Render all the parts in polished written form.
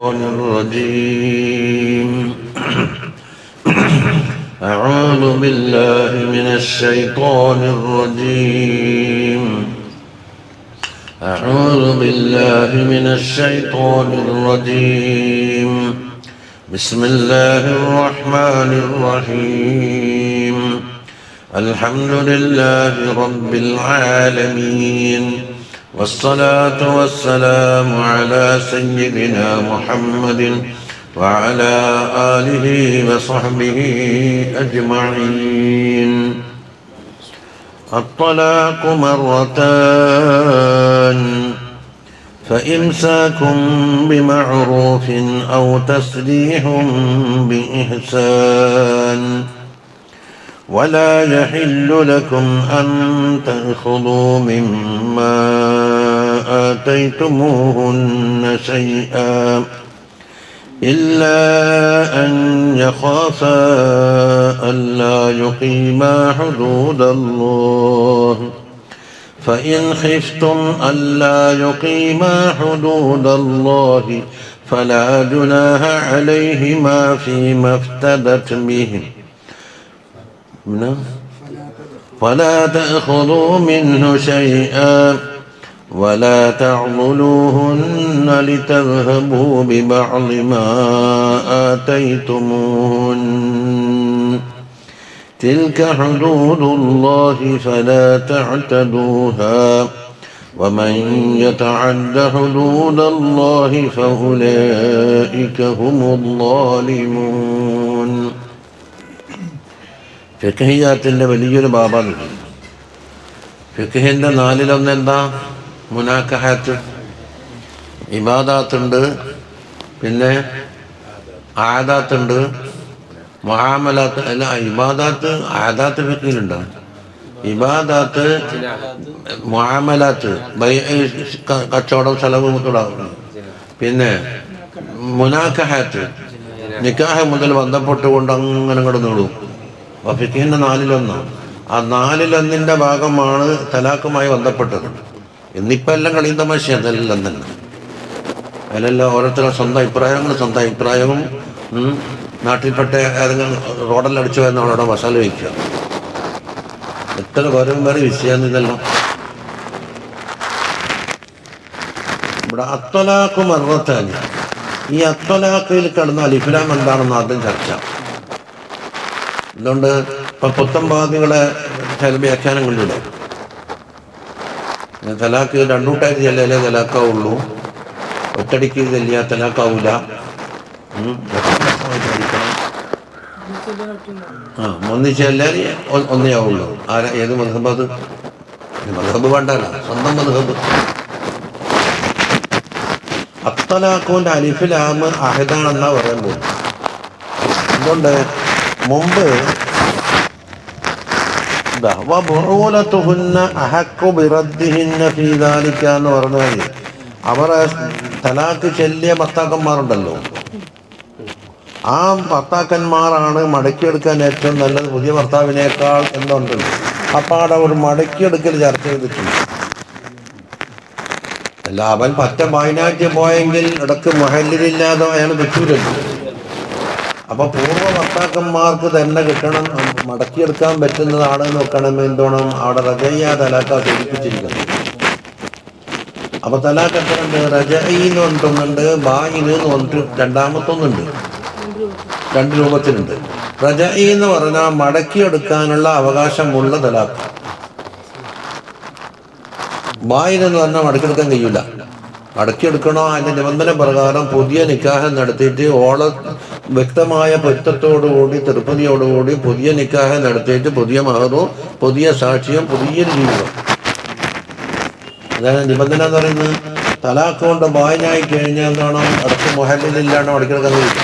الرجيم أعوذ بالله من الشيطان الرجيم أعوذ بالله من الشيطان الرجيم بسم الله الرحمن الرحيم الحمد لله رب العالمين والصلاة والسلام على سيدنا محمد وعلى آله وصحبه أجمعين. الطلاق مرتان فإمساك بمعروف أو تسريح بإحسان ولا يحل لكم أن تأخذوا مما آتيتموهن شيئا إلا أن يخافا ألا يقيما حدود الله فإن خفتم ألا يقيما حدود الله فلا جناح عليهما فيما افتدت به فلا تأخذوا منه شيئا ولا تعضلوهن لتذهبوا ببعض ما آتيتموهن تلك حدود الله فلا تعتدوها ومن يتعد حدود الله فأولئك هم الظالمون. ഫിഖ്ഹിയാത്തിൻ്റെ വലിയൊരു ബാബാണ്. ഫിഖ്ഹിൻ്റെ നാലിലൊന്ന് എന്താ? മുനാക്കഹാത്ത്. ഇബാദാത്തുണ്ട്, പിന്നെ ആദാത്തുണ്ട്, മുആമലാത്ത്. അല്ല, ഇബാദാത്ത് ആദാത്ത് ഫിഖ്ഹിലുണ്ടോ? ഇബാദാത്ത്, മുആമലാത്ത്, കച്ചവടം, ചെലവ് തുടങ്ങും. പിന്നെ മുനാക്കഹാത്ത്, നിക്കാഹ് മുതൽ ബന്ധപ്പെട്ടുകൊണ്ട് അങ്ങനെ അങ്ങോട്ട് നീളും. അപ്പോൾ ഫിഖ്ഹിൻ്റെ നാലിലൊന്നാണ്. ആ നാലിലൊന്നിൻ്റെ ഭാഗമാണ് തലാഖുമായി ബന്ധപ്പെട്ടത്. ഇന്നിപ്പോൾ എല്ലാം കളിയും തമാശ അതെല്ലാം തന്നെ. അതിലെല്ലാം ഓരോരുത്തരും സ്വന്തം അഭിപ്രായവും നാട്ടിൽപ്പെട്ട ഏതെങ്കിലും റോഡെല്ലാം അടിച്ചു വരുന്ന അവളോടെ മസാല വയ്ക്കുക. എത്ര വേറെ വിഷയം ഇതെല്ലാം. ഇവിടെ അത്വലാഖു മർറത്താൻ. ഈ അത്വലാഖിൽ കിടന്ന അലിഫ്ലാം എന്താണെന്ന് ആദ്യം ചർച്ച. അതുകൊണ്ട് ഇപ്പം പുത്തമ്പാദികളെ ചില വ്യാഖ്യാനങ്ങളിലൂടെ തലാക്ക് രണ്ടൂട്ടായിട്ട് ചെല്ലലേ തലാക്കാവുള്ളൂ, ഒറ്റടിക്ക് ചെല്ലിയാൽ തലാക്കാവൂല, ഒന്നിച്ചെല്ലാൽ ഒന്നേ ആവുള്ളൂ. ആരാ? ഏത് മദ്ഹബ്? അത് മദ്ഹബ് വേണ്ടല്ല, സ്വന്തം മദ്ഹബ്. അത്തലാഖുവിൻ്റെ അലിഫിലാമ് അഹദാണെന്നാ പറയാൻ പോകും. അതുകൊണ്ട് മുമ്പ് എന്ന് പറഞ്ഞാൽ അവരെ തലാക്ക് ചെല്ലിയ ഭർത്താക്കന്മാരുണ്ടല്ലോ, ആ ഭർത്താക്കന്മാരാണ് മടക്കിയെടുക്കാൻ ഏറ്റവും നല്ലത് പുതിയ ഭർത്താവിനേക്കാൾ എന്നുണ്ട്. അപ്പോൾ അവിടെ ഒരു മടക്കിയെടുക്കൽ ചർച്ച ചെയ്തിട്ടുണ്ട്. അല്ല, അവൻ പറ്റ വയനാട്ടിൽ പോയെങ്കിൽ ഇടക്ക് മഹലിലില്ലാതെ അയാൾ പറ്റൂലല്ലോ. അപ്പോൾ പൂർവ്വ ഭർത്താക്കന്മാർക്ക് തന്നെ കിട്ടണം, മടക്കിയെടുക്കാൻ പറ്റുന്നതാണ് നോക്കണം. എന്തോണം? അവിടെ റജയ്യ തലാക്ക സൂചിപ്പിച്ചിരിക്കണം. അപ്പോൾ തലാക്ക് എത്ര ഉണ്ട്? റജഈന്ന് പറഞ്ഞിട്ടൊന്നുണ്ട്, ബായിന് എന്ന് പറഞ്ഞിട്ട് രണ്ടാമത്തൊന്നുണ്ട്. രണ്ട് രൂപത്തിലുണ്ട്. റജഈ എന്ന് പറഞ്ഞാൽ മടക്കിയെടുക്കാനുള്ള അവകാശമുള്ള തലാക്ക്. ബായിനെന്ന് പറഞ്ഞാൽ മടക്കിയെടുക്കാൻ കഴിയില്ല. മടക്കിയെടുക്കണോ അതിൻ്റെ നിബന്ധന പ്രകാരം പുതിയ നിക്കാഹ് നടത്തിയിട്ട് വ്യക്തമായ പൊരുത്തത്തോടുകൂടി തിരുപ്പതിയോടുകൂടി പുതിയ നിക്കാഹ് നടത്തിയിട്ട് പുതിയ മഹറും പുതിയ സാക്ഷിയും പുതിയൊരു ജീവിതം. അതാണ് നിബന്ധന എന്ന് പറയുന്നത്. തലാഖ് കൊണ്ട് ബായിനായി കഴിഞ്ഞാൽ എന്താണോ അടുത്ത് മുഹല്ലിലില്ലാണ്ടോ മടക്കിയെടുക്കാൻ കഴിയും.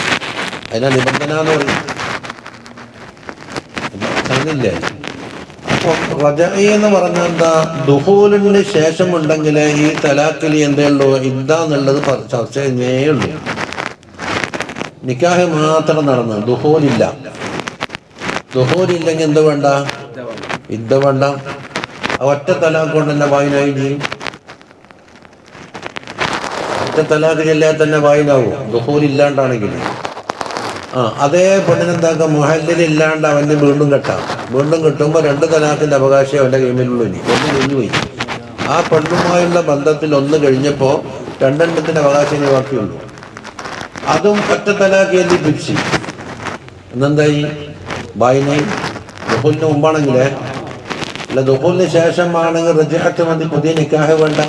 അതിനാ നിബന്ധന എന്ന് പറയുന്നത്. അറിഞ്ഞില്ലേ? അപ്പോൾ റജഈ എന്ന് പറഞ്ഞാൽ എന്താ? ദുഖൂലിന് ശേഷമുണ്ടെങ്കിൽ ഈ തലാഖിൽ എന്തേ ഉള്ളൂ? ഇദ്ദാന്നുള്ളത് ചർച്ച ചെയ്യുന്നേ ഉള്ളൂ. നിക്കാഹ് മാത്രം നടന്നു, ദുഖൂലില്ല. ദുഖൂലില്ലെങ്കിൽ എന്ത് വേണ്ട? ഇദ്ദ വേണ്ട. ഒറ്റ തലാഖ് കൊണ്ട് തന്നെ ബായിനായി ചെയ്യും. ഒറ്റ തലാഖ് ചെല്ലാൻ തന്നെ വായിനാവും ദുഖൂൽ ഇല്ലാണ്ടാണെങ്കിൽ. അതേ പെണ്ണിനെന്താക്കാം, മുഹല്ലിലില്ലാണ്ട് അവന് വീണ്ടും കെട്ടാം. വീണ്ടും കിട്ടുമ്പോൾ 2 തലാഖിൻ്റെ അവകാശം അവൻ്റെ കൈമിലുള്ളൂ. ഇനി ഒന്ന് കഴിഞ്ഞുപോയി. ആ പെണ്ണുമായുള്ള ബന്ധത്തിൽ ഒന്ന് കഴിഞ്ഞപ്പോൾ 2 അവകാശം ഇനി ബാക്കിയുള്ളൂ. അതും ഒറ്റ തലാഖ് ചൊല്ലി പിടിച്ച് എന്നെന്തായി ബായിനായി. ദുഖൂലിന് മുമ്പാണെങ്കിലേ അല്ല, ദുഖൂലിന് ശേഷമാണെങ്കിൽ റജഅത്ത് മതി, പുതിയ നിക്കാഹ് വേണ്ട.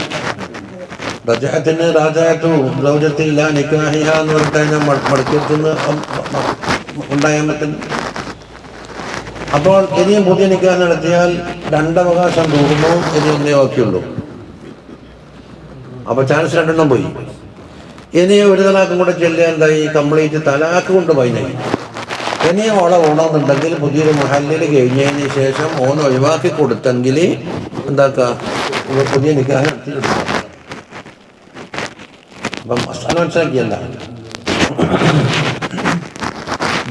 റജഅത്തിന് രാജാത്തു സൗജത്തില്ല നിക്കാഹിഹ എന്ന് പറഞ്ഞിട്ട് അതിനെ മടക്കിയെത്തുന്ന ഉണ്ടായാൽ പറ്റും. അപ്പോൾ ഇനിയും പുതിയ നിക്കാഹ് നടത്തിയാൽ 2 അവകാശം തീർന്നു, ഇനി ഒന്നേ ബാക്കിയുള്ളൂ. അപ്പോൾ ചാൻസ് 2 പോയി. ഇനി ഒരു തലാഖും കൂടെ ചെല്ലുക, എന്തായി കംപ്ലീറ്റ് തലാഖ് കൊണ്ട് പൈനായി. ഇനിയും ഓളെ ഓണമെന്നുണ്ടെങ്കിൽ പുതിയൊരു മുഹല്ലിൽ കഴിഞ്ഞതിന് ശേഷം ഓൻ ഒഴിവാക്കി കൊടുത്തെങ്കിൽ എന്താക്കുക, പുതിയ നിക്കാഹ് നടത്തി. അപ്പം മസാല മനസ്സിലാക്കിയല്ല.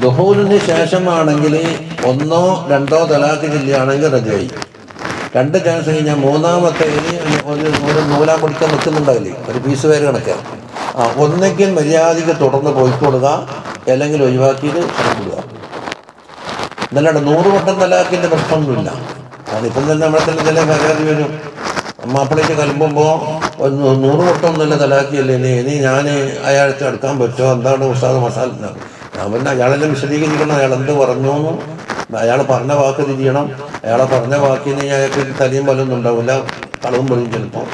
ദുഹൂലിന് ശേഷമാണെങ്കിൽ 1 or 2 തലാഖ് ചെല്ലുകയാണെങ്കിൽ റജായി. 2 ചാൻസ് കഴിഞ്ഞാൽ മൂന്നാമത്തെ ഒരു നൂലാൻ പിടിക്കാൻ നിൽക്കുന്നുണ്ടാവില്ലേ, ഒരു പീസ് പേര് കണക്ക്. ഒന്നെങ്കിൽ മര്യാദയ്ക്ക് തുടർന്ന് പോയിക്കൊടുക, അല്ലെങ്കിൽ ഒഴിവാക്കിയിട്ട് ക്ഷണിക്കുക. എന്നല്ലാണ്ട് 100 വട്ടം തലാഖിൻ്റെ പ്രശ്നമൊന്നുമില്ല. കാരണം ഇപ്പം തന്നെ നമ്മളെ തന്നെ ചില പരാതി വരും, മാപ്പിളയ്ക്ക് കലമ്പുമ്പോൾ 100 വട്ടം ഒന്നുമില്ല തലാഖിയല്ലേ, ഇനി ഞാൻ അയാൾക്ക് എടുക്കാൻ പറ്റുമോ, എന്താണ് ഉസ്താദ് മസാല. ഞാൻ പിന്നെ അയാളെല്ലാം വിശദീകരിക്കണം, അയാൾ എന്ത് പറഞ്ഞു, അയാൾ പറഞ്ഞ വാക്ക് തിരിയണം. അയാളെ പറഞ്ഞ വാക്കിന് അയാൾക്ക് തലയും പലൊന്നും ഉണ്ടാവില്ല, കളവും പറയും ചിലപ്പോൾ.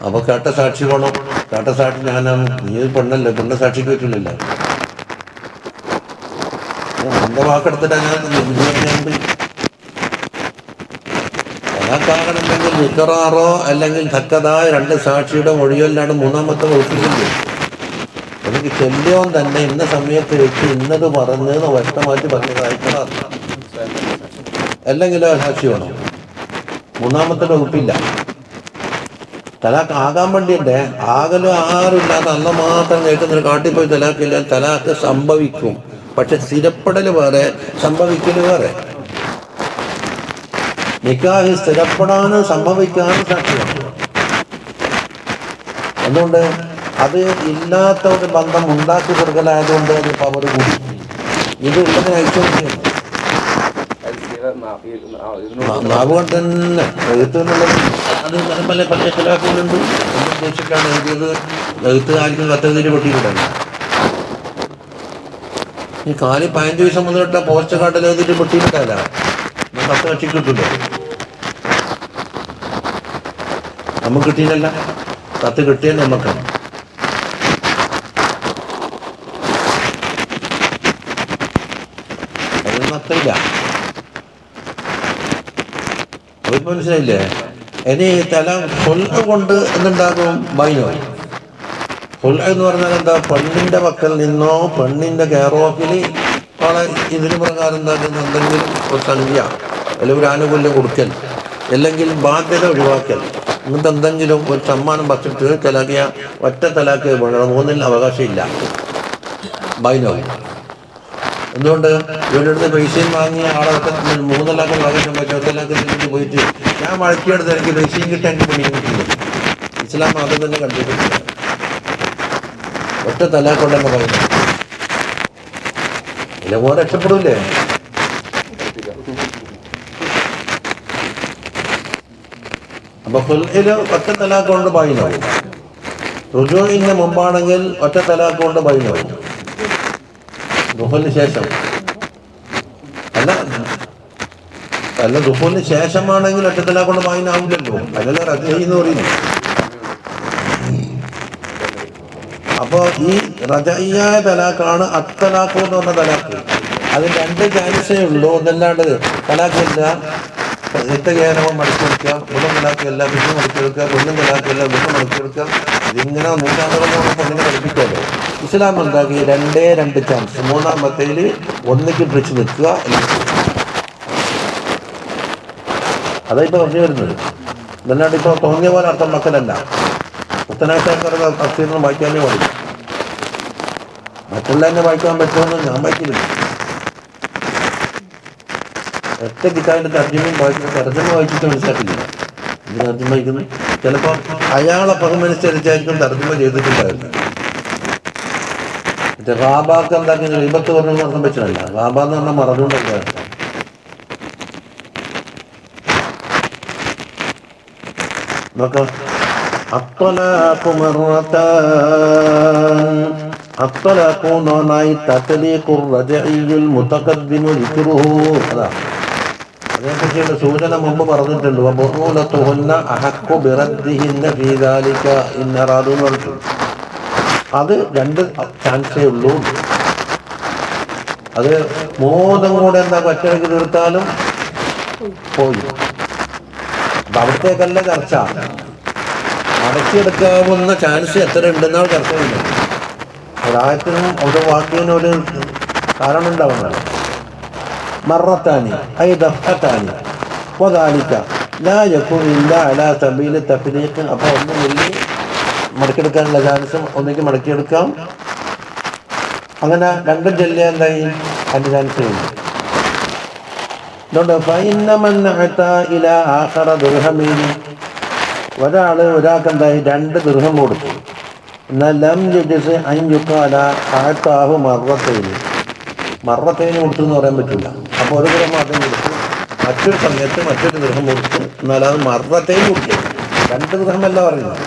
അപ്പോൾ കേട്ട സാക്ഷി വേണം. കേട്ട സാക്ഷി ഞാനാണ്, നീ പെണ്ണല്ലേ, പെണ്ണ് സാക്ഷിക്ക് പറ്റില്ലല്ല. എൻ്റെ വാക്കെടുത്തിട്ടാണ് ഞാൻ തലാഖാകണമെങ്കിൽ ഇഖ്റാറോ അല്ലെങ്കിൽ തക്കതായ 2 സാക്ഷിയുടെ മൊഴിയല്ലാണ്ട് മൂന്നാമത്തെ വകുപ്പില്ലേ. എനിക്ക് ചെല്ലിയോൻ തന്നെ ഇന്ന സമയത്ത് വെച്ച് ഇന്നത് പറഞ്ഞെന്ന് വ്യക്തമായിട്ട് പറഞ്ഞതായിക്കണം. അല്ലെങ്കിൽ സാക്ഷി വേണം. മൂന്നാമത്തെ വകുപ്പില്ല. തലാഖ് ആകാൻ വേണ്ടിയിട്ട് ആകലും ആരുമില്ലാതെ അല്ല മാത്രം കേൾക്കുന്നൊരു കാട്ടിപ്പോയി തലാഖില്ല. തലാഖ് സംഭവിക്കും, പക്ഷെ സ്ഥിരപ്പെടൽ വേറെ, സംഭവിക്കൽ വേറെ. നിക്കാഹ് സ്ഥിരപ്പെടാനും സംഭവിക്കാനും സാക്ഷിയാണ്. അതുകൊണ്ട് അത് ഇല്ലാത്ത ഒരു ബന്ധം ഉണ്ടാക്കി കൊടുക്കലായതുകൊണ്ട് അത് പവർ കൂടി. ഇത് ഉള്ളതിന് ഐശ്വര്യം നാവ് കൊണ്ട് തന്നെ എഴുത്തുന്നുള്ളത്. അത് പല പച്ചക്കലാക്കുന്നുണ്ട്. ഉദ്ദേശിക്കാണ് എഴുതിയത്. എഴുത്തുകാർക്കും കത്തെഴുതിന് പൊട്ടിയിട്ടുണ്ട്. ഈ 15 ദിവസം മുതലിട്ട പോസ്റ്റ് കാർഡിൽ എഴുതിയിട്ട് പൊട്ടിയിട്ടല്ല, കത്ത് കക്ഷി കിട്ടില്ല. നമുക്ക് കിട്ടിയില്ലല്ല, കത്ത് കിട്ടിയാൽ നമുക്കാണ്. അതൊന്നും അത്രയില്ല. അവർക്ക് മനസ്സിലായില്ലേ? ഇനി ഹുൽഅ കൊണ്ട് എന്തുണ്ടാകും? ബൈനോ. ഹുൽഅ എന്ന് പറഞ്ഞാൽ എന്താ? പെണ്ണിൻ്റെ പക്കൽ നിന്നോ പെണ്ണിൻ്റെ കെയറോഫിൽ ആളെ ഇതിന് പ്രകാരം എന്താക്കുന്ന എന്തെങ്കിലും ഒരു സംഖ്യ അല്ലെങ്കിൽ ഒരു ആനുകൂല്യം കൊടുക്കൽ, അല്ലെങ്കിൽ ബാധ്യത ഒഴിവാക്കൽ, ഇങ്ങനത്തെ എന്തെങ്കിലും ഒരു സമ്മാനം വച്ചിട്ട് തലാഖിയ ഒറ്റ തലാഖ് വേണം. 3 അവകാശമില്ല. ബൈനോ. എന്തുകൊണ്ട്? ഇവരുടെ അടുത്ത് പൈസയും വാങ്ങി ആളെ 3 തലാഖ് അവകാശം പറ്റും. 1 തലാഖിൽ പോയിട്ട് ഞാൻ മടക്കിയെടുത്ത് എനിക്ക് പൈസയും കിട്ടാൻ എനിക്ക് പണിയും കിട്ടില്ല. ഇസ്ലാം അത് തന്നെ കണ്ടിട്ടില്ല. ഒറ്റ തലാഖ് ഉണ്ടെന്ന് പറയുന്നത് ഇല്ല, പോലെ രക്ഷപ്പെടൂലേ? അപ്പൊ ഖുൽഇല് ഒറ്റ തലാഖ് കൊണ്ട് ബൈനാവും. റുജൂഇന് മുമ്പാണെങ്കിൽ ഒറ്റ തലാഖ് കൊണ്ട് ബൈനാവും. ദുഖൂലിന് ശേഷം അല്ല ദുഖൂലിന് ശേഷമാണെങ്കിൽ ഒറ്റ തലാഖ് കൊണ്ട് ബൈനാവില്ലല്ലോ. അതിനല്ല റജഈ എന്ന് പറയുന്നു. അപ്പോൾ ഈ റജഈയായ തലാഖാണ് അത്തലാഖ് എന്ന് പറഞ്ഞ തലാഖ്. അതിന് 2 ചാൻസേ ഉള്ളൂ. ഒന്നല്ലാണ്ട് തലാഖില്ല, നിത്യകേരളം മടക്കിയെടുക്കുക, മുഴുവൻ തലാഖല്ല, പിന്നെ മടക്കിയെടുക്കുക, പെണ്ണും തലാഖല്ല, പിന്നെ മടക്കിയെടുക്കുക. ഇതിങ്ങനെ 100 പെണ്ണിനെ പഠിപ്പിക്കാമല്ലോ. ഇസ്ലാം എന്താക്കി? 2 ചാൻസ്. മൂന്നാമത്തേൽ ഒന്നിക്ക് പിടിച്ച് നിൽക്കുക. അതായിപ്പോൾ പറഞ്ഞു വരുന്നത്. എന്നല്ലാണ്ട് ഇപ്പോൾ തോന്നിയ പോലെ അർത്ഥം മക്കളല്ല. മുത്തനാശാക്കരുടെ തഫ്സീറിന് വായിക്കാനേ പാടില്ല. മറ്റുള്ള തന്നെ വായിക്കാൻ പറ്റുമെന്ന് ഞാൻ വായിക്കില്ല. ഒറ്റ കിതാബിൻ്റെ തർജ്ജമയും വായിച്ചിട്ട് തർജ്ജമ വായിച്ചിട്ട് മനസ്സിലാക്കില്ല. ഇത് തർജ്ജമ വായിക്കുന്നത് ചിലപ്പോൾ അയാളെ പകമനുസരിച്ചായിരിക്കും തർജ്ജമ ചെയ്തിട്ടുണ്ടായിരുന്നു. മറ്റേ റാബാക്ക് എന്താക്കി ഗീബത്ത് പറഞ്ഞു അർത്ഥം വെച്ചതല്ല. റാബ എന്ന് പറഞ്ഞാൽ മറന്നുകൊണ്ടല്ല. നോക്കാം, അത്വലാഖു മർറതാൻ. അത്വലാഖു എന്ന് പറഞ്ഞാൽ തത്ലീഖുർ റജഇയ്യുൽ മുതഖദ്ദിമു ദിക്റുഹു. അതാ അതിനെപ്പറ്റിയുള്ള സൂചന മുമ്പ് പറഞ്ഞിട്ടുണ്ട്. വബുഊലത്തുഹുന്ന അഹഖു ബിറദ്ദിഹിന്ന ഫീ ദാലിക ഇൻ അറാദു എന്ന് പറഞ്ഞിട്ടുണ്ട്. അത് 2 ചാൻസേ ഉള്ളൂ. അത് 3 കൂടെ എന്താ ഒറ്റയ്ക്ക് തീർത്താലും പോയി. അപ്പം അവിടത്തേക്കല്ല ചർച്ച. മടക്കിയെടുക്കാവുന്ന ചാൻസ് എത്ര ഉണ്ടെന്നാണ് ചർച്ച ചെയ്യുന്നത്. ഒരായത്തിനും ഒരു വാക്കിനും ഒരു കാരണം ഉണ്ടാവുന്നതാണ്. മറത്താനി ഐ ദഫ്അത്താനി വദാലിക ലാ യകൂനു ഇല്ലാ അലാ സബീലി തഫ്രീഖ്. അപ്പോൾ ഒന്ന് വലിയ മടക്കിയെടുക്കാനുള്ള ചാൻസും ഒന്നിക്ക് മടക്കിയെടുക്കാം. അങ്ങനെ 2 ചൊല്ലിയാൽ എന്തായി അതിൻ്റെ ചാൻസ് കഴിഞ്ഞു. അതുകൊണ്ട് ഒരാൾക്ക് എന്തായി 2 ദിർഹം കൊടുത്തു. എന്നാൽ ലം യജ്സ് അൻ യുഖാല അഅതാഹു മർറത്തൈനി കൊടുത്തു എന്ന് പറയാൻ പറ്റില്ല. അപ്പോൾ ഒരു ദിർഹം മാത്രം കൊടുത്തു, മറ്റൊരു സമയത്ത് മറ്റൊരു ദിർഹം കൊടുത്തു. എന്നാൽ അത് മർറത്തൈനി കൊടുത്തു. 2 ദിർഹമല്ല പറയുന്നത്.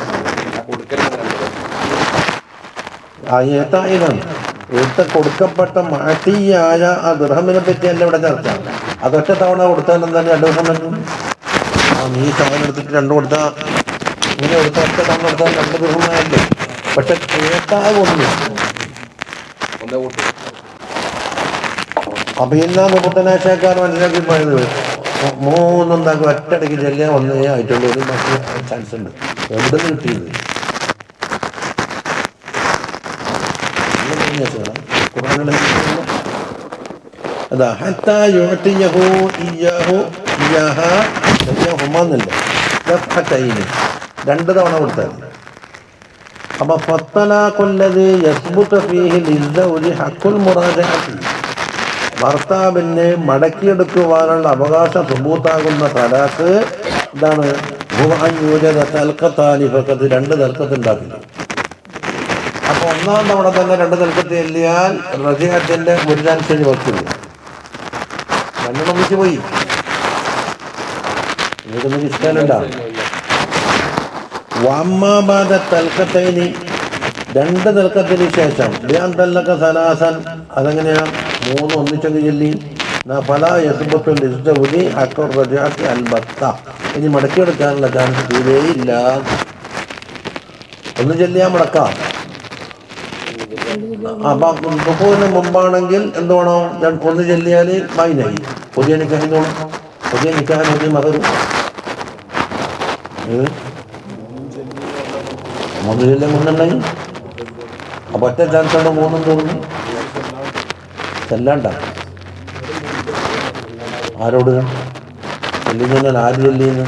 കൊടുക്കപ്പെട്ട മാറ്റിയായ ആ ദിർഹമിനെ പറ്റിയല്ല ഇവിടെ ചർച്ച. അതൊറ്റ തവണ കൊടുത്താൽ എന്താണ് 2 ദിവസം പറ്റും. നീ സാധനം എടുത്തിട്ട് 2 കൊടുത്താൽ ഇങ്ങനെ കൊടുത്ത ഒറ്റ തവണ കൊടുത്താൽ 2 ദിർഹമായല്ലേ. പക്ഷെ കേട്ടാൽ ഒന്ന് അപ്പൊ എല്ലാ മുപ്പത്തനാശക്കാർ മനസ്സിലാക്കി പോയത് 3 എന്താക്കും ഒറ്റയടിക്ക് ചെല്ലിയാൽ 1 ആയിട്ടുള്ള ഒരു ചാൻസ് ഉണ്ട്. എവിടെ നിന്ന് കിട്ടിയത്? അതാ ഹത്താ യുഅ്തിയഹു ഇയ്യാഹു ഇയ്യാഹ ഹുമാന്നല്ല ദഫഅതൈനി 2 തവണ കൊടുത്താൽ. അപ്പോൾ ഫത്തലാഖുല്ലദീ യസ്ബുതു ഫീഹി ലിസ്സൗജി ഹഖുൽ മുറാജഅതി. ഭർത്താവിനെ മടക്കിയെടുക്കുവാനുള്ള അവകാശം സുബൂത്താകുന്ന തലാഖ് എന്താണ്? ഹുവ അൻ യൂജദ തൽഖതാനി ഫഖദ്. 2 തൽഖത്ത് ഉണ്ടാക്കില്ല. അപ്പോൾ 1-ാം തവണ തന്നെ 2 തൽഖത്ത് ചെല്ലിയാൽ റജഅത്തിന്റെ ഒരു ചാൻസ് വക്കില്ല. 2 ഒന്നിച്ച് പോയി. ഇതൊന്നും ഇഷ്ടമല്ലുണ്ടാവും. വമ്മാബാദ തൽക്കത്തൈനി 2 തൽക്കത്തിന് ശേഷം ബിഅൻ തല്ലക സലാസൻ. അതെങ്ങനെയാണ്? 3 ഒന്നിച്ചൊന്ന് ചൊല്ലി. ഫലാ യസ്ബുത്തുൽ ഇസ്തൗജി ഹഖുർ റജഅത്തി അൽബത്ത. ഇനി മടക്കിയെടുക്കാനുള്ള ചാൻസ് തീരെയില്ല. ഒന്ന് ചൊല്ലിയാൽ മടക്കാം. അപ്പം ദുഹൂറിന് മുമ്പാണെങ്കിൽ എന്ത് വേണം? 1 ചൊല്ലിയാൽ ബൈനായി. പുതിയ നിക്കാഹിന് വേണം. പുതിയ നിക്കാഹിന് പുതിയ മഹർ 3 ചൊല്ലിയാൽ 3 ഉണ്ടായി. അപ്പം ഒറ്റ ചാൻസ് ഉണ്ട് 3 തോന്നുന്നു. ചെല്ലാണ്ട ആരോട് ചെല്ലിഞ്ഞാൽ ആര് ചെല്ലിയെന്ന്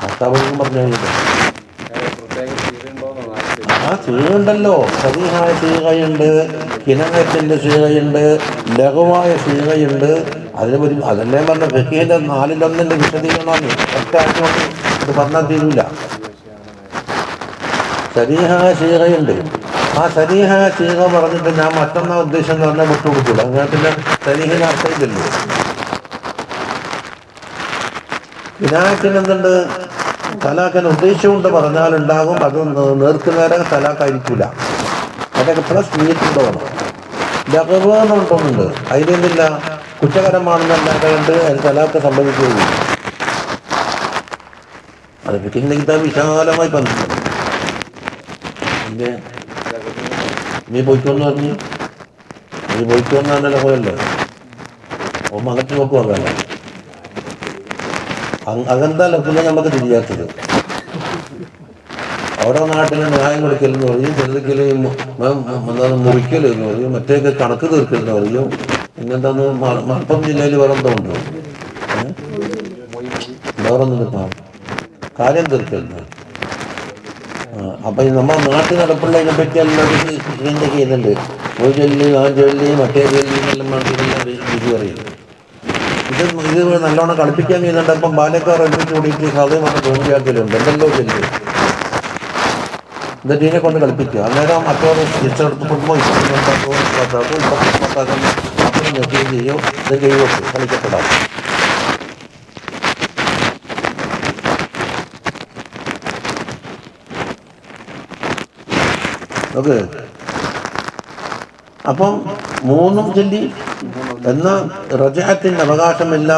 ഭർത്താവിനും പറഞ്ഞു കഴിഞ്ഞിട്ട് ആ സീകയുണ്ടല്ലോ. സരീഹായ സീകയുണ്ട്, കിനഹത്തിന്റെ സീകയുണ്ട്, ലഘുവായ സീകയുണ്ട്. അതല്ലേ പറഞ്ഞ ഫിഖിന്റെ 4-1 വിശദീകരണമാണ്. ഒറ്റ ആഴ്ച ഇത് പറഞ്ഞാൽ തീരൂല. സരീഹായ സീകയുണ്ട്. ആ സരീഹായ സീക പറഞ്ഞിട്ട് ഞാൻ മറ്റൊന്നാ ഉദ്ദേശം എന്ന് പറഞ്ഞാൽ വിട്ടുകൊടുക്കില്ല. അങ്ങനെ പിന്നെ സരീഹിന് അർത്ഥമില്ലല്ലോ. വിനായത്തിന് എന്തുണ്ട്? തലാഖിന് ഉദ്ദേശിച്ചുകൊണ്ട് പറഞ്ഞാലുണ്ടാകും. അത് നേർക്കുനേരെ തലാഖായിരിക്കില്ല. അതൊക്കെ പ്ലസ് നീട്ടുണ്ടോണം. ലഘവ് എന്നുണ്ടോന്നുണ്ട്. അതിലെന്തില്ല കുറ്റകരമാണെന്നല്ലാതെ കണ്ട് അതിന് തലാഖ് സംഭവിക്കുകയില്ല. അത് കിട്ടിയ കിതാബ് വിശാലമായി പറഞ്ഞിട്ടുണ്ട്. നീ പോയിക്കോന്ന് പറഞ്ഞു. നീ പോയിക്കോന്നാണല്ലോ പോയല്ലോ. ഓ മകത്ത് നോക്കുവാങ്ങല്ല. അതെന്താ ലഭ്യത നമുക്ക് തിരിയാത്തത്? അവിടെ നാട്ടിൽ ന്യായം കൊടുക്കലെന്ന് പറയും, ചെറുക്കൽ മുറിക്കലെന്ന് പറയും, മറ്റേക്ക് കണക്ക് തീർക്കലെന്ന് പറയും. ഇങ്ങനത്തെ മലപ്പുറം ജില്ലയിൽ വേറെന്തോ ഉണ്ടോ? വേറൊന്നും കിട്ടാം കാര്യം തീർക്കലെന്ന്. അപ്പം നമ്മുടെ നാട്ടിൽ നടപ്പുള്ളതിനെ പറ്റി എല്ലാം ഇതിൻ്റെ ചെയ്യുന്നുണ്ട്. ഒരു ചൊല്ലി, ആ ചൊല്ലി, മറ്റേ ചൊല്ലി എന്നെല്ലാം വിധി പറയുന്നത്. ഇത് നല്ലോണം കളിപ്പിക്കാൻ ചെയ്യുന്നുണ്ട്. അപ്പം ബാല്യക്കാർ ഒരുമിച്ച് കൂടിയിട്ട് സാധ്യമാണ് തോന്നിയാക്കലുണ്ട് എന്തെല്ലോ ചെല്ലു. എന്നിട്ട് ഇതിനെ കൊണ്ട് കളിപ്പിക്കുക. അന്നേരം മറ്റോട് തിരിച്ചെടുത്തപ്പോൾ ഞെക്കുകയും ചെയ്യും. ഇത് കഴിവൊക്കെ കളിക്കപ്പെടാം. ഓക്കെ. അപ്പം മൂന്നും ചൊല്ലി എന്ന റജഅത്തിന് അവകാശമില്ല.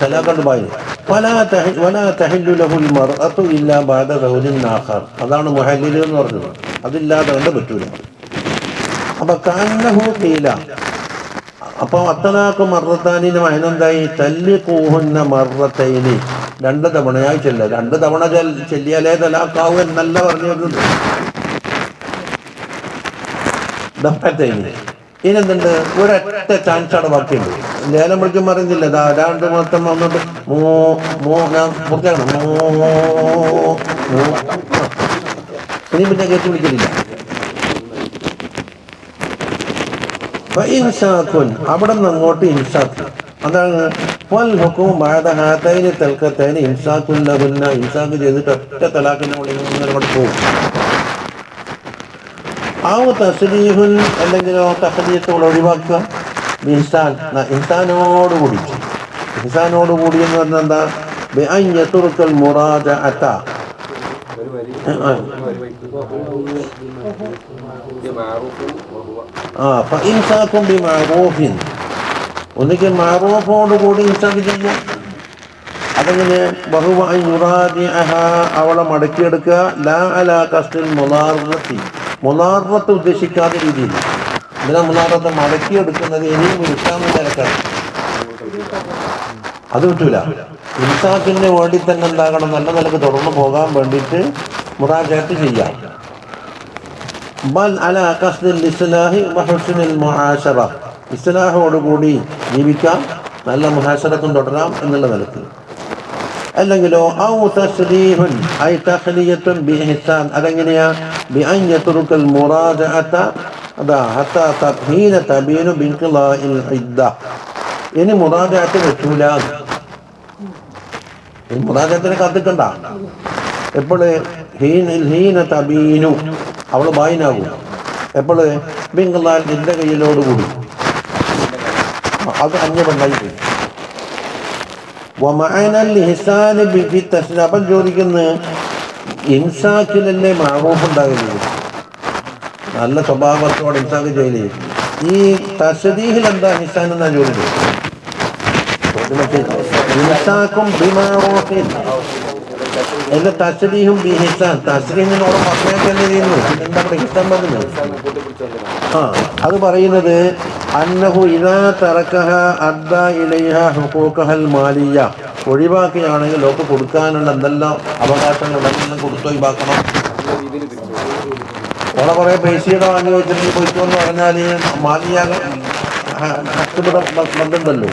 തലാഖ് ബായി വലാ തഹില്ലു ലഹുൽ മർഅതു ഇല്ലാ ബഅദ സൗജിൻ ആഖർ. അതാണ് മുഹല്ലിൽ എന്ന് പറഞ്ഞത്. അതില്ലാതെ കൊണ്ട് പറ്റൂല. അപ്പൊ കഅന്നഹു ഖീല. അപ്പൊ അത്തലാഖ് മർറത്താനിന് മഅനെന്തായി? തല്ലിഖൂഹുന്ന മർറത്തൈനി. 2 തവണയായി ചെല്ല. 2 തവണ ചെല്ലിയാലേ തലാഖാവൂ എന്നല്ല പറഞ്ഞിരുന്നത്. ദഫഅത്തൈനി. ഇനെന്തുണ്ട്? ഒരൊറ്റ ചാൻസ് അവിടെ ബാക്കിയുണ്ട്. ലേലം വിളിക്കും പറയുന്നില്ല. 2 മൊത്തം വന്നിട്ട് ഞാൻ പൂർത്തിയാക്കണം. ഇനി പിന്നെ കേട്ട് വിളിക്കലില്ല. ഇൻസാഖുൻ. അവിടെ നിന്ന് അങ്ങോട്ട് ഇൻസാഖ്. അതാണ് ഇൻസാഖ് ചെയ്തിട്ട് ഒറ്റ തലാഖിന്റെ ഉള്ളിൽ ഇങ്ങനെ അങ്ങോട്ട് പോകും. തസ്രീഹുൻ അല്ലെങ്കിലോ തഹദീയത്തോട് ഒഴിവാക്കുക. ഇൻസാനോടുകൂടി. ഇൻസാനോടുകൂടി എന്ന് പറഞ്ഞാൽ എന്താ? ബിഅൻ മുറാജഅത. ഫഇൻസാഖുൻ ബിമഅറൂഫിൻ. ഒന്നുകിൽ മഅറൂഫോടുകൂടി ഇൻസാഖ് ചെയ്യാം. അതെങ്ങനെ? വഹുവ അൻ യുറാജിഅഹ. അവളെ മടക്കിയെടുക്കുക. ലാ അലാ ഖസ്ദിൽ മുളാറത്തി. മുളാറത്ത് ഉദ്ദേശിക്കാത്ത രീതിയിൽ. ഇതിനെ മുളാറത്ത് മടക്കിയെടുക്കുന്നത് ഇനിയും ഇസ്ലാമിന്റെ ഇലക്കാണ്. അത് പറ്റൂല. ഇൻസാഖിന് വേണ്ടി തന്നെ എന്താകണം? നല്ല നിലക്ക് തുടർന്ന് പോകാൻ വേണ്ടിയിട്ട് മുറാജഅത്ത് ചെയ്യാം. ബൽ അലാ ഖസ്ദിൽ ഇസ്ലാഹി വഹുസ്നിൽ മുആശറ. ഇസ്ലാഹോടുകൂടി ജീവിക്കാം, നല്ല മുഹാശറത്തും തുടരാം എന്നുള്ള നിലക്ക്. അല്ലെങ്കിലോ ഔ തസ്രീഹുൻ ഐ തഖ്ലിയത്തുൻ ബിഇഹ്സാൻ. അതെങ്ങനെയാ? ബിഅൻ യത്റുകൽ മുറാജഅത ഹത്താ തഹീന തബീനു ബിൻഖിലാഇൽ ഇദ്ദ. ഇനി മുറാജഅത്ത് പറ്റൂല. മുറാജഅത്തിന് കാത്തിക്കണ്ട. എപ്പോഴ്? ഹീന തബീനു. അവൾ ബായിനാകും. എപ്പോഴ്? ബിൻഖിലാൽ ഇദ്ദ കയ്യിലോടുകൂടി. അത് അന്യപെണ്ണായി പോയി. അപ്പം ചോദിക്കുന്നത് ഇൻസാക്കിലല്ലേ മഅറൂഫ് ഉണ്ടാകരുത്? നല്ല സ്വഭാവത്തോടെ ഇൻസാക്ക് ചെയ്യലേ. ഈ തസ്ദീഹിൽ എന്താ ഹിസാൻ എന്നാ ചോദിച്ചത്? ഇൻസാക്കും ബിമഅറൂഫിൻ. അല്ല തസ്ദീഹും ബി ഹിസാൻ. തസ്ദീഹിനോട് പറഞ്ഞേക്കല്ലേ ചെയ്യുന്നു. എന്താ ഹിസാൻ പറഞ്ഞത്? അത് പറയുന്നത് അന്നഹു ഇദാ തറക്കഹ അദ്ദാ ഇലൈഹ ഹുഖൂഖഹൽ മാലിയ. ഒഴിവാക്കുകയാണെങ്കിൽ ലോക്ക് കൊടുക്കാനുള്ള എന്തെല്ലാം അവകാശങ്ങൾ അതെല്ലാം കൊടുത്തു ഒഴിവാക്കണം. ഓളെ കുറേ പൈസയുടെ വാങ്ങി വെച്ചിട്ട് പോയിക്കോ എന്ന് പറഞ്ഞാൽ മാലിയ ബന്ധമുണ്ടല്ലോ.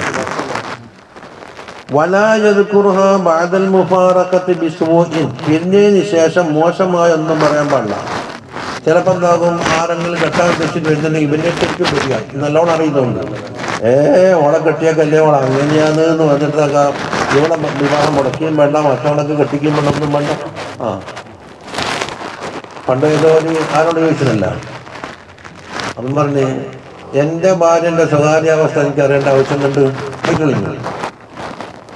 വലാ യദ്കുറുഹ ബഅദൽ മുഫാറഖത്തി ബിസ്സൂഇൻ. പിരിഞ്ഞതിന് ശേഷം മോശമായ ഒന്നും പറയാൻ പാടില്ല. ചിലപ്പോൾ എന്താകും? ആരെങ്കിലും കെട്ടാൻ ഉദ്ദേശിച്ചിട്ട് വരുന്നുണ്ടെങ്കിൽ ഇവനെ ശരിക്കും വരിക നല്ലോണം അറിയുന്നുണ്ട്. ഓളെ കെട്ടിയേക്കല്ലേ ഓളെ അങ്ങനെയാന്ന് എന്ന് പറഞ്ഞിട്ടാക്കാം. ഇവിടെ വിവാഹം മുടക്കുകയും വേണ്ട, മറ്റവളൊക്കെ കെട്ടിക്കുകയും വേണ്ട, ഒന്നും വേണ്ട. പണ്ട് ഏതോ ആരോട് ചോദിച്ചിട്ടല്ല. അപ്പം പറഞ്ഞ് എൻ്റെ ഭാര്യൻ്റെ സ്വകാര്യാവസ്ഥ എനിക്ക് അറിയേണ്ട ആവശ്യമുണ്ട്. കളിക്കുന്നു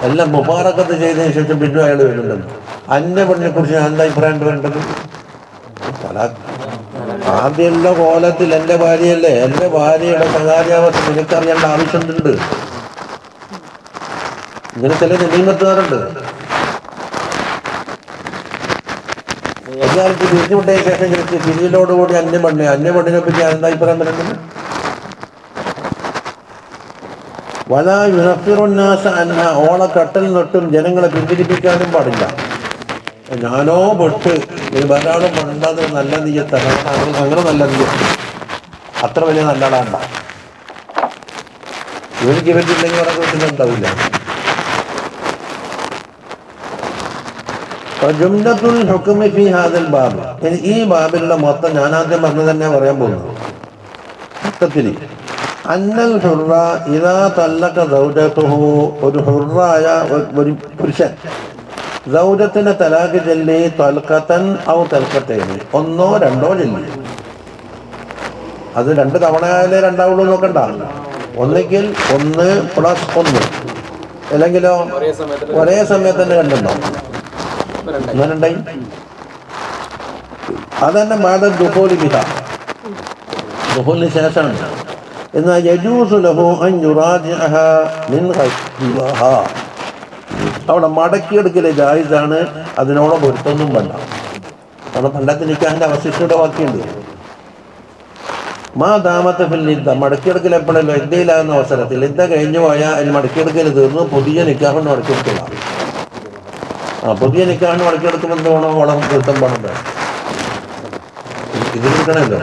എല്ലാം മുബാറക്കത്ത് ചെയ്തതിന് ശേഷം പിന്നെ അയാൾ വരുന്നുണ്ടെന്ന്. അന്യ പെണ്ണിനെ കുറിച്ച് ഞാൻ എന്താ അഭിപ്രായം വേണ്ടത്? ആദ്യമുള്ള കോലത്തിൽ എൻ്റെ ഭാര്യയല്ലേ, എൻ്റെ ഭാര്യയുടെ സ്വകാര്യാവസ്ഥ നിനക്കറിയേണ്ട ആവശ്യമുണ്ട്. ഇങ്ങനെ ചില നിയമത്തുകാരുണ്ട്. എല്ലാവർക്കും തിരിച്ചുവിട്ടതിന് ശേഷം ചിലക്ക് തിരിയിലോടുകൂടി അന്യ പെണ്ണിനെ പറ്റി എന്താ അഭിപ്രായം പറയുന്നത്? വലാ യുനഫിറുന്നാസ അൻഹ. ഓളെ കട്ടൽ നട്ടും ജനങ്ങളെ പിന്തിരിപ്പിക്കാനും പാടില്ല. ഞാനോ പെട്ട് ഒരാളും മണ്ടാതെ നല്ല നീയത്താണ്. അങ്ങനെ നല്ല നീയത്ത് അത്ര വലിയ നല്ല ആളാണ്ട. ഇവർക്ക് ഇവരില്ലെങ്കിൽ അവിടെ വീട്ടിലുണ്ടാവില്ല. ജുംലത്തുൽ ഹുക്മി ഫീ ഹാദൽ ബാബ്. ഈ ബാബിലുള്ള മൊത്തം ഞാനാദ്യം പറഞ്ഞു തന്നെ പറയാൻ പോകുന്നു. മൊത്തത്തിൽ അന്നൽ ഹുറ ഇദാ തല്ലക സൗജതുഹു, ഒരു ഹുറായ ഒരു പുരുഷൻ സൗജത്തിനെ തലാഖ് ചൊല്ലി തൽഖതൻ ഔ തൽഖതൈനി, ഒന്നോ രണ്ടോ ചൊല്ലി. അത് 2 തവണ ആയാലേ രണ്ടാവുള്ളൂ നോക്കണ്ട. ഒന്നുകിൽ 1 + 1, അല്ലെങ്കിലോ ഒരേ സമയത്ത് തന്നെ രണ്ടുണ്ടാവും. അങ്ങനെ ഉണ്ടായി. അതന്നെ ബാദ ദുഖൂലി ബിഹാ, ദുഖൂലിന് ശേഷമാണ്. എന്നാൽ യജൂസു ലഹു അൻ യുറാജിഅഹ മിൻ ഖൈബഹ, അവിടെ മടക്കിയെടുക്കല് ജായിസാണ്, അതിനോട് പൊരുത്തൊന്നും വേണ്ട. കാരണം പണ്ടത്തെ നിക്കാഹിന്റെ അവശിഷ്ടയുടെ ബാക്കിയുണ്ട്. മാ ദാമത്ത് ഫിൽ ഇദ്ദ, മടക്കിയെടുക്കൽ എപ്പോഴല്ലോ ഇദ്ദയിലാകുന്ന അവസരത്തിൽ, ഇദ്ദ കഴിഞ്ഞു പോയാൽ അതിന് മടക്കിയെടുക്കൽ തീർന്നു, പുതിയ നിക്കാഹിന് മടക്കിയെടുക്കല. പുതിയ നിക്കാഹിന് മടക്കിയെടുക്കുമ്പോൾ എന്ത് വേണോ വളം പൊരുത്തം വേണം. ഇതിലിരിക്കണല്ലോ.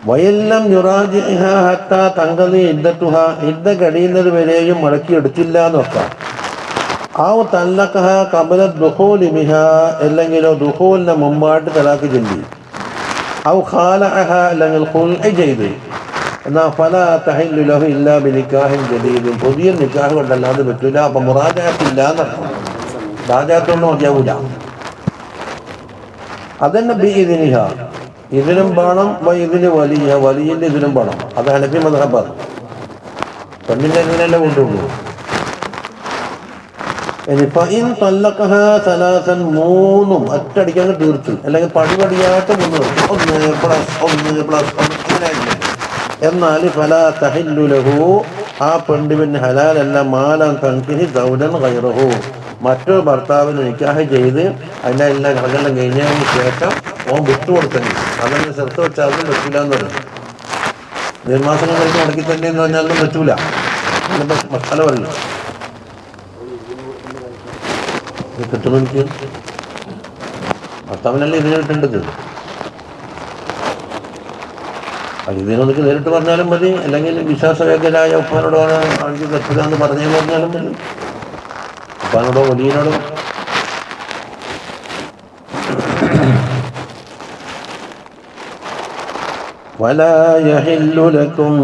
വയല്ലം യുറാജിഅഹ ഹത്താ തൻഖദി ഇദ്ദത്തുഹ, ഇദ്ദ കഴിയുന്നത് വരെയും മടക്കിയെടുത്തില്ല എന്ന് വെക്കാം. ഔ തല്ലഖഹ ഖബ്ല ദുഖൂലി ബിഹാ, അല്ലെങ്കിലോ ദുഖൂലിന് മുമ്പായിട്ട് തലാഖ് ചൊല്ലി. ഔ ഖാലഅഹ, അല്ലെങ്കിൽ ഖുൽഅ ചെയ്ത്. എന്നാൽ ഫലാ തഹില്ലു ലഹു ഇല്ലാ ബിനിക്കാഹിൻ ജദീദ്, പുതിയ നിക്കാഹ് കൊണ്ടല്ലാതെ പറ്റില്ല. അപ്പൊ മുറാജഅത്തില്ല എന്നർത്ഥം. രാജാത്തൊന്നും മതിയാവൂല. അതന്നെ ബിഇദ്നിഹ, ഇതിനും വേണം. ഇതിന് വലിയ വലിയൻ്റെ ഇതിനും വേണം. അത് ഹനഫി മദ്ഹബാണ്. പെണ്ണിൻ്റെ ഇതിനല്ലേ കൊണ്ടുള്ളൂ. ഇനി ഫഇൻ തല്ലഖഹ സലാസൻ, 3 ഒറ്റയടിക്കാൻ തീർത്തു, അല്ലെങ്കിൽ പടിപടിയായിട്ട് 1 + 1 ഇങ്ങനെയായിരുന്നു. എന്നാൽ ഫലാ തഹില്ലു ലഹു, ആ പെണ്ണിന് ഹലാലല്ല, മാലൻ തൻകിഹി സൗജൻ ഗൈറഹു, മറ്റൊരു ഭർത്താവിന് നിക്കാഹ് ചെയ്ത് അതിൻ്റെ എല്ലാ കടകളെല്ലാം കഴിഞ്ഞതിന് ശേഷം ഓൻ വിട്ടുകൊടുത്തെങ്കിൽ, അതൊന്ന് ശ്രദ്ധ വെച്ചാൽ അതും പറ്റൂല എന്ന് പറയും. നിർമാസങ്ങൾ കഴിഞ്ഞ് മുടക്കി തന്നെ എന്ന് പറഞ്ഞാലും പറ്റൂല. അതിൻ്റെ മസാല പറയും. ഇത് കിട്ടുന്നു എനിക്ക്. ഭർത്താവിനല്ലേ ഇതിന് കിട്ടേണ്ടത്. ഇതിനൊന്നിക്ക് നേരിട്ട് പറഞ്ഞാലും മതി, അല്ലെങ്കിൽ വിശ്വാസയോഗ്യരായ ഉപ്പാനോടോ ആണെങ്കിൽ പറ്റില്ല എന്ന് പറഞ്ഞാലും മതി. ഉപ്പാനോടോ വലിയനോടോ. വലാ യഹില്ലു ലക്കും,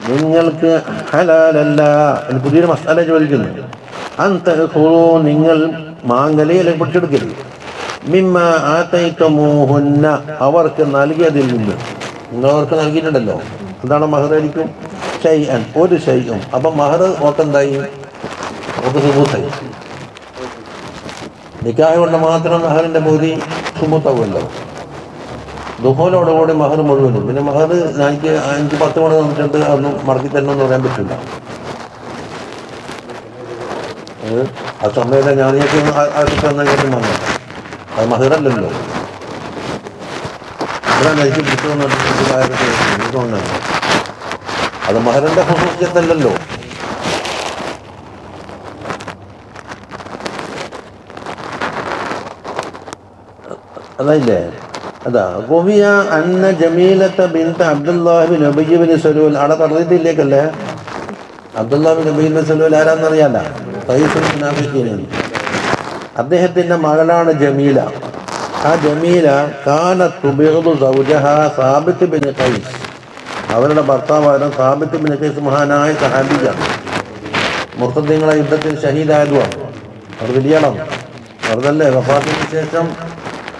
നിങ്ങൾക്ക് ഹലാലല്ല. പുതിയൊരു മസാല ചോദിക്കുന്നു. അന്തഖുറു, നിങ്ങൾ മാങ്ങലയിൽ പിടിച്ചെടുക്കരുത്. മിമ്മ ആതൈതുമൂഹുന്ന, അവർക്ക് നൽകിയതിൽ നിന്ന്. നിങ്ങളവർക്ക് നൽകിയിട്ടുണ്ടല്ലോ, എന്താണ് മഹറായിരിക്കും? ഷൈഅൻ, ഒരു ഷൈഉം. അപ്പം മഹർ ഓക്കെന്തായി? ഒക്കെ സുബൂത്തായി. നിക്കാഹ് കൊണ്ട് മാത്രം മഹറിൻ്റെ ബോധി സുബൂത്താവുമല്ലോ. ദുഖോലോടുകൂടി മഹർ മുഴുവനും. പിന്നെ മഹർ എനിക്ക് 5-10 മണി തന്നിട്ടുണ്ട്, അതൊന്നും മടക്കി തരണമെന്ന് പറയാൻ പറ്റില്ല. ആ സമയത്ത് ഞാനേക്ക് ആർക്ക് തന്നെങ്കിലും വന്നു, അത് മഹറല്ലല്ലോ. അതാണ് എനിക്ക് പിടിച്ചു വന്നിട്ട് അത് മഹറിന്റെ ഹുസൂസിയത്തല്ലല്ലോ. അതല്ലേ അതാ ഗോവിയ അന്ന ജമീലത്തെ bint Abdullahi bin Ubayy bin Salul, അവിടെ തർദീത്തിലേക്കല്ലേ. Abdullahi bin Ubayy bin Salul ആരാന്നറിയാല? റഈസുൽ മുനാഫിഖീൻ. അദ്ദേഹത്തിൻ്റെ മകളാണ് ജമീല. ആ ജമീല കാനത്ത് തുബിഉദു സൗജഹാ സാബിത്ത് ബിൻ ഖൈസ്, അവരുടെ ഭർത്താവായിരുന്നു സാബിത്ത് ബിൻ ഖൈസ്, മഹാനായ സഹാബിയാണ്. മുർത്തദീങ്ങളെ യുദ്ധത്തിൽ ഷഹീദായതുമാണ്. അത് വലിയണം. വെറുതല്ലേ വഫാത്തിന് ശേഷം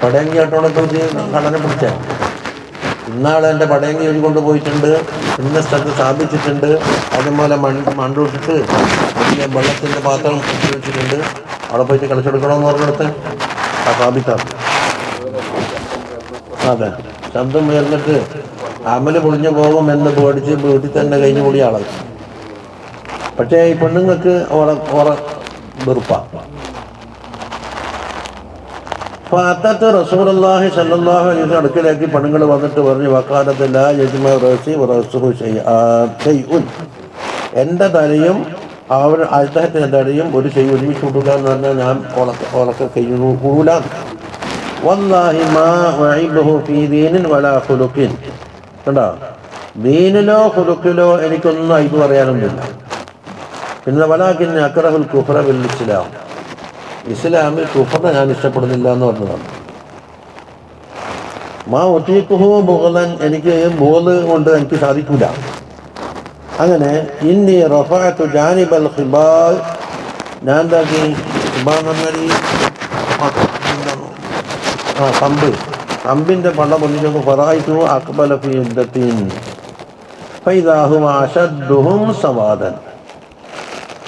പടയങ്കി ആട്ടോടൊക്കെ ഘടന പിടിച്ച ഇന്നാളെ എൻ്റെ പടയങ്കി ഒരു കൊണ്ടുപോയിട്ടുണ്ട്, ഇന്ന സ്ഥലത്ത് സ്ഥാപിച്ചിട്ടുണ്ട്. അതുപോലെ മണ്ടൂട്ടിട്ട് വലിയ വെള്ളത്തിൻ്റെ പാത്രം വെച്ചിട്ടുണ്ട്, അവിടെ പോയിട്ട് കളിച്ചെടുക്കണമെന്ന് പറഞ്ഞെടുത്ത് ആ സ്ഥാപിത്താണ്. അതെ, ശബ്ദം ഉയർന്നിട്ട് അമല് പൊളിഞ്ഞു പോകും എന്ന് പേടിച്ച് വീട്ടിൽ തന്നെ കഴിഞ്ഞു കൂടിയ ആളാണ്. പക്ഷേ ഈ പെണ്ണുങ്ങൾക്ക് ഓറെ വെറുപ്പാണ്. ഫാത്തത്ത് റസൂലുള്ളാഹി സ്വല്ലല്ലാഹു അലൈഹി വസല്ലം അടുക്കലേക്ക് പെണ്ണുങ്ങൾ വന്നിട്ട് പറഞ്ഞു, വഖാലത്ത് ലാ യജ്മഉ റഅസി വറഅസുഹു ഷൈഉൻ, എൻ്റെ തലയും അദ്ദേഹത്തിൻ്റെ തലയും ഒരു ഷൈ ഒരുമിച്ച് കൂട്ടുക എന്ന് പറഞ്ഞാൽ ഞാൻ ഓളൊക്കെ കഴിഞ്ഞു കൂടൂല. വല്ലാഹി മാ വഇബഹു ഫീ ദീനിൻ വലാ ഖുലുഖിൻ, കണ്ടോ, ദീനിലോ ഖുലുഖിലോ എനിക്കൊന്നും അയ്ബ് പറയാനൊന്നുമില്ല. പിന്നെ വലാകിന്നി അക്റഹുൽ കുഫ്ര ബിൽ ഇസ്ലാം, ഇസ്ലാമിൽ കുഫറിനെ ഞാൻ ഇഷ്ടപ്പെടുന്നില്ല എന്ന് പറഞ്ഞതാണ്. മാ ഒറ്റീക്കുഹു ബുഗലൻ, എനിക്ക് ബോല് കൊണ്ട് എനിക്ക് സാധിക്കൂല. അങ്ങനെ ഇന്നി റഫഅതു ജാനിബൽ ഖിബാൽ, ഞാൻ എന്താക്കി, ഖിബാൽ എന്ന് പറഞ്ഞാൽ കമ്പിൻ്റെ പള്ള പൊന്നിച്ചു. ഫറായിതു അക്ബല ഫി യുദ്ധത്തിൻ ഫൈദാ ഹുവ അശദ്ദുഹും സവാദൻ.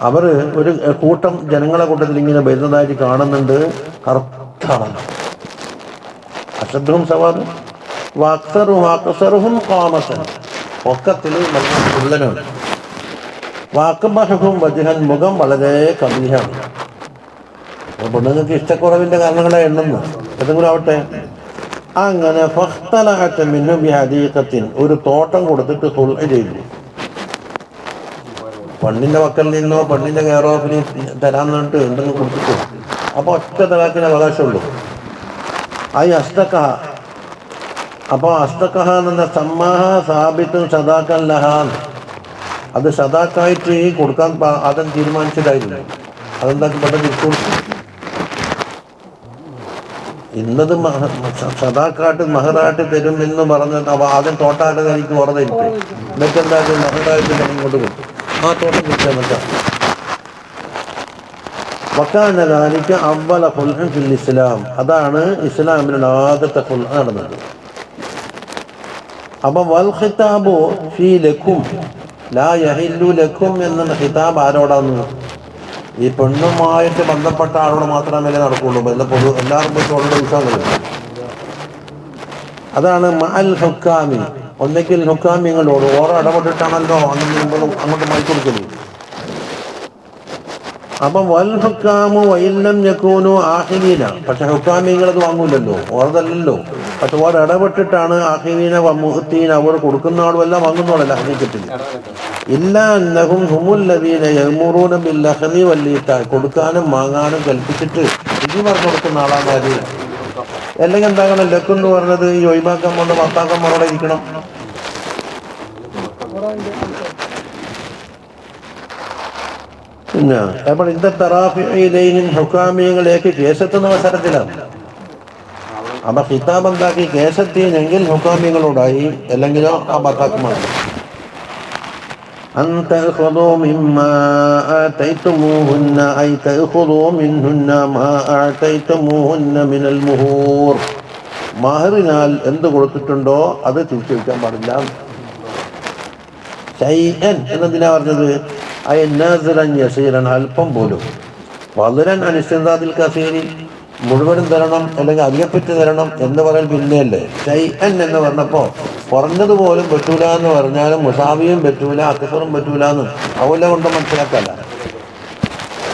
അവർ ഒരു കൂട്ടം ജനങ്ങളെ കൂട്ടത്തിൽ ഇങ്ങനെ വരുന്നതായിട്ട് കാണുന്നുണ്ട്, കറുത്താണ്. അശദ്ദുഹും സവാദൻ വഅക്സറുഹും ഖാമസൻ, പൊക്കത്തിൽ നല്ല ഉള്ളനാണ്. വഅക്ബഹും വജ്ഹൻ, മുഖം വളരെ കബീഹാണ്. പെണ്ണുങ്ങൾക്ക് ഇഷ്ടക്കുറവിൻ്റെ കാരണങ്ങളെ എണ്ണുന്നു, ഏതെങ്കിലും ആവട്ടെ. അങ്ങനെ ഫഖ്തലഅത മിൻഹു ബിഹദീഖത്തിൻ, ഒരു തോട്ടം കൊടുത്തിട്ട് സുൽഹ് ചെയ്തു. പെണ്ണിൻ്റെ മക്കളിൽ നിന്നോ പെണ്ണിൻ്റെ കെയർ ഓഫിന് തരാൻ വേണ്ടിട്ട് എന്തെങ്കിലും കൊടുത്തിട്ട്, അപ്പോൾ ഒറ്റ തലാക്കിന് അവകാശമുള്ളൂ. ഐ അസ്തഖഹ, അപ്പോൾ അസ്തഖഹ എന്ന സമ്മാഹ സാബിത്തും സദാക്കൻ ലഹാൻ, അത് സദാക്കായിട്ട് കൊടുക്കാൻ ആദ്യം തീരുമാനിച്ചതായിരുന്നു. അതെന്താക്കി പെട്ടെന്ന് തിരിച്ചു കൊടുത്തു. ഇന്നത് സദാക്കാട്ട് മഹറായിട്ട് തരും എന്ന് പറഞ്ഞത് അപ്പോൾ ആദ്യം തോട്ടായിട്ട് എനിക്ക് ഓർമ്മയിരിക്കും. എന്നിട്ട് എന്താക്കി മഹറായിട്ട് തന്നെ ഇങ്ങോട്ട് കൊടുത്തു. ആ തോട്ടം കിട്ടിയ മറ്റാ വക്കാന ദാലിക അവ്വല ഖുൽഉൻ ഫിൽ ഇസ്ലാം, അതാണ് ഇസ്ലാമിലുള്ള ആദ്യത്തെ ഖുൽഉ നടന്നത്. അപ്പം വൽ ഖിതാബു ഫീ ലക്കും ലാ യഹില്ലു ലക്കും എന്ന ഖിതാബ് ആരോടാന്ന്? ഈ പെണ്ണുമായിട്ട് ബന്ധപ്പെട്ട ആളോട് മാത്രമേ നടക്കുള്ളൂ. പൊതു എല്ലാവരും പോയിട്ട് അവരുടെ വിശ്വാസം. അതാണ് മഅൽ ഹുക്കാമി, ഒന്നെങ്കിൽ ഹുക്കാമിങ്ങളോട് ഓരോ ഇടപെട്ടിട്ടാണല്ലോ അങ്ങോട്ട് മാറ്റി കൊടുക്കുന്നത്. അപ്പം വൽ ഹുക്കാമു വഇല്ലം യകൂനു ആഖിരീന, പക്ഷെ ഹുക്കാമിങ്ങളത് വാങ്ങൂലല്ലോ, ഓർതല്ലല്ലോ. പക്ഷെ ഓരോ ഇടപെട്ടിട്ടാണ് ആഖിരീന വമുഹ്തീന, അവർ കൊടുക്കുന്ന ആളും എല്ലാം വാങ്ങുന്നോളല്ല ഹദീഖത്തിൽ. ഇല്ലാ അന്നഹും ഹുമുല്ലദീന യഅ്മുറൂന ബിൽ അഖ്ദി വൽ ഈതാ, കൊടുക്കാനും വാങ്ങാനും കൽപ്പിച്ചിട്ട് ഇത് പറഞ്ഞു കൊടുക്കുന്ന ആളാണ്. അല്ലെങ്കിൽ എന്താകണം, ലക്കെന്ന് പറഞ്ഞത് ഈ ഒഴിവാക്കാൻ കൊണ്ട് ഭർത്താക്കന്മാരോടെ ഇരിക്കണം. പിന്നെ അപ്പോൾ ഇന്ത തറാഫിഇലൈഹിം, ഹുക്കാമികളേക്ക് കേസെത്തുന്ന അവസരത്തിലാണ്. അപ്പം ഖിതാബ് എന്താക്കി, കേസെത്തിയെങ്കിൽ ഹുക്കാമികളോടായി, അല്ലെങ്കിലോ ആ ഭർത്താക്കന്മാർ. أن تأخذوا مما آتيتموهن أي تأخذوا منهن ما آتيتموهن من المهور, മഹറിനാൽ എന്ത് കൊടുത്തിട്ടുണ്ടോ അത് തിരിച്ചു വയ്ക്കാൻ പാടില്ല. ശൈഅൻ എന്നതിനാ പറഞ്ഞത്, അയ നാസിറൻ യസീറൻ, അല്പം പോലും. വദറൻ അനിസ്തിദാദിൽ കസീരി, മുഴുവനും തരണം അല്ലെങ്കിൽ അധികപ്പെട്ട് തരണം എന്ന് പറയാൻ പിന്നെയല്ലേ. ശൈഅൻ എന്ന് പറഞ്ഞപ്പോൾ കുറഞ്ഞതുപോലും പറ്റൂല എന്ന് പറഞ്ഞാലും മുസാവിയും പറ്റൂല, അക്സറും പറ്റൂല എന്ന് അവല കൊണ്ട് മനസ്സിലാക്കല്ല.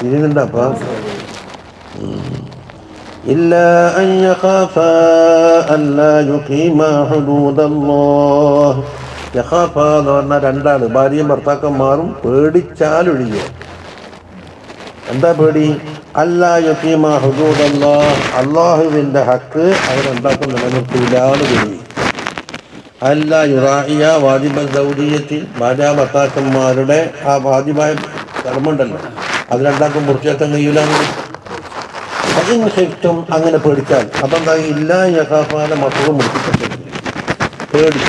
ഇതിനുണ്ട്. അപ്പം ഇല്ലാ അൻ യഖാഫാ അല്ലാ യുഖീമാ ഹുദൂദല്ലാഹ്. യഖാഫ എന്ന് പറഞ്ഞാൽ രണ്ടാണ്, ഭാര്യയും ഭർത്താക്കന്മാരും പേടിച്ചാലൊഴിയുക. എന്താ പേടി? അല്ലാ യുഖീമാ ഹുദൂദല്ലാഹ്, അള്ളാഹുവിൻ്റെ ഹക്ക് അവരെന്താക്കും നിലനിർത്തൂലാന്ന് പേടി. അല്ല യുറാഇയ വാജിബ സൗദിയത്തിൽ, ഭാര്യ ഭർത്താക്കന്മാരുടെ ആ വാജിബായ കർമ്മമുണ്ടല്ലോ, അത് രണ്ടാക്കും പൂർത്തിയാക്കാൻ കഴിയില്ലാന്ന് ശിഫ്റ്റും അങ്ങനെ പേടിച്ചാൽ. അപ്പം എന്താ? ഇല്ലാ യഖാഫാന മക്കളും മുടിപ്പിച്ചിട്ടുണ്ട് പേടി.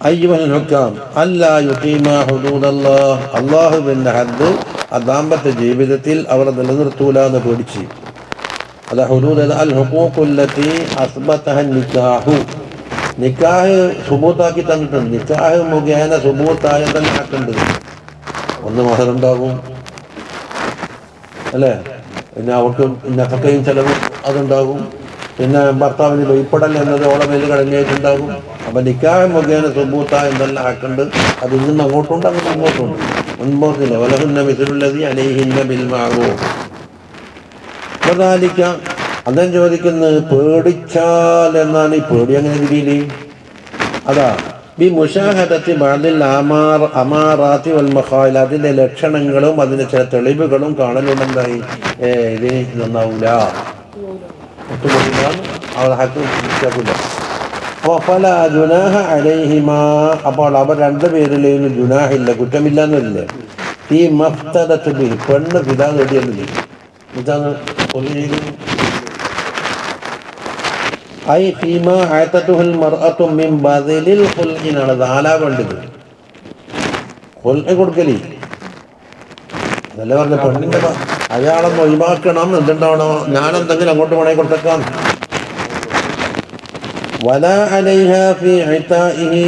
അയ്യുഹൽ ഹുക്കാം അല്ലാ യുഖീമാ ഹുദൂദല്ലാഹ്, അള്ളാഹുവിൻ്റെ ഹദ് ആ ദാമ്പത്യ ജീവിതത്തിൽ അവർ നിലനിർത്തൂല എന്ന് പേടിച്ച്. അല്ല ഹുദൂദ് അൽ ഹുഖൂഖുല്ലത്തി അസ്ബതഹ നിക്കാഹു, നിക്കാഹ് സുബൂത്താക്കി തന്നിട്ടുണ്ട്. നിക്കാഹ് മുഖേന സുബൂത്തായ തന്നെ ആക്കുന്നുണ്ട്. ഒന്ന് മഹറുണ്ടാകും അല്ലേ, പിന്നെ അവർക്ക് നഫക്കയും ചെലവും അതുണ്ടാകും. പിന്നെ ഭർത്താവിന് വെയ്പ്പടൽ എന്നത് ഓളെ മേൽ കടഞ്ഞായിട്ടുണ്ടാകും. അപ്പം നിക്കാഹ് മുഖേന സുബൂത്തായ എന്തെല്ലാം ആക്കുന്നുണ്ട്. അത് ഇങ്ങനെ അങ്ങോട്ടുണ്ട് അങ്ങനെ ഇങ്ങോട്ടുണ്ട്. മുൻപോട്ടില്ല വലഹുന്ന മിസ്ലുല്ലദി അലൈഹിന്ന ബിൽ മഅറൂഫ്. വദാലിക, അദ്ദേഹം ചോദിക്കുന്നത് പേടിച്ചാൽ എന്നാണ്. ഈ പേടി അങ്ങനെ രീതിയിൽ അതാ ബി മുശാഹദത്തി ബഅദിൽ അമാറാത്തി വൽ മഖായിൽ, അതിൻ്റെ ലക്ഷണങ്ങളും അതിൻ്റെ ചില തെളിവുകളും കാണലുണ്ടെന്തായി ഇതിന് നന്നാവൂല, ഒത്തുകൊടുക്കാൻ അവൾ ഹക്ക് മനസ്സിലാക്കില്ല. അപ്പോൾ പല ജുനാഹ അലൈഹിമാ, അപ്പോൾ അവർ രണ്ടുപേരിലേയും ജുനാഹില്ല, കുറ്റമില്ല എന്നില്ലേ. ഈ മഫ്തദത്ത് ബി, പെണ്ണ് പിതാ നേടിയെന്നില്ല. ഇതാണ് ഐ ഫീമ ആയത്തുൽ മർഅത്തു മിൻ ബദലിൽ ഖുൽഇനാണ് ദാലാ വേണ്ടത്. ഖുൽഇ കൊടുക്കലി അതല്ലേ പറഞ്ഞ പെണ്ണിന്റെ അയാളൊന്ന് ഒഴിവാക്കണം. എന്തുണ്ടാവണോ, ഞാനെന്തെങ്കിലും അങ്ങോട്ട് വേണേ കൊടുത്തേക്കാം. വലാ അലൈഹ ഫീ ഇതാഇഹി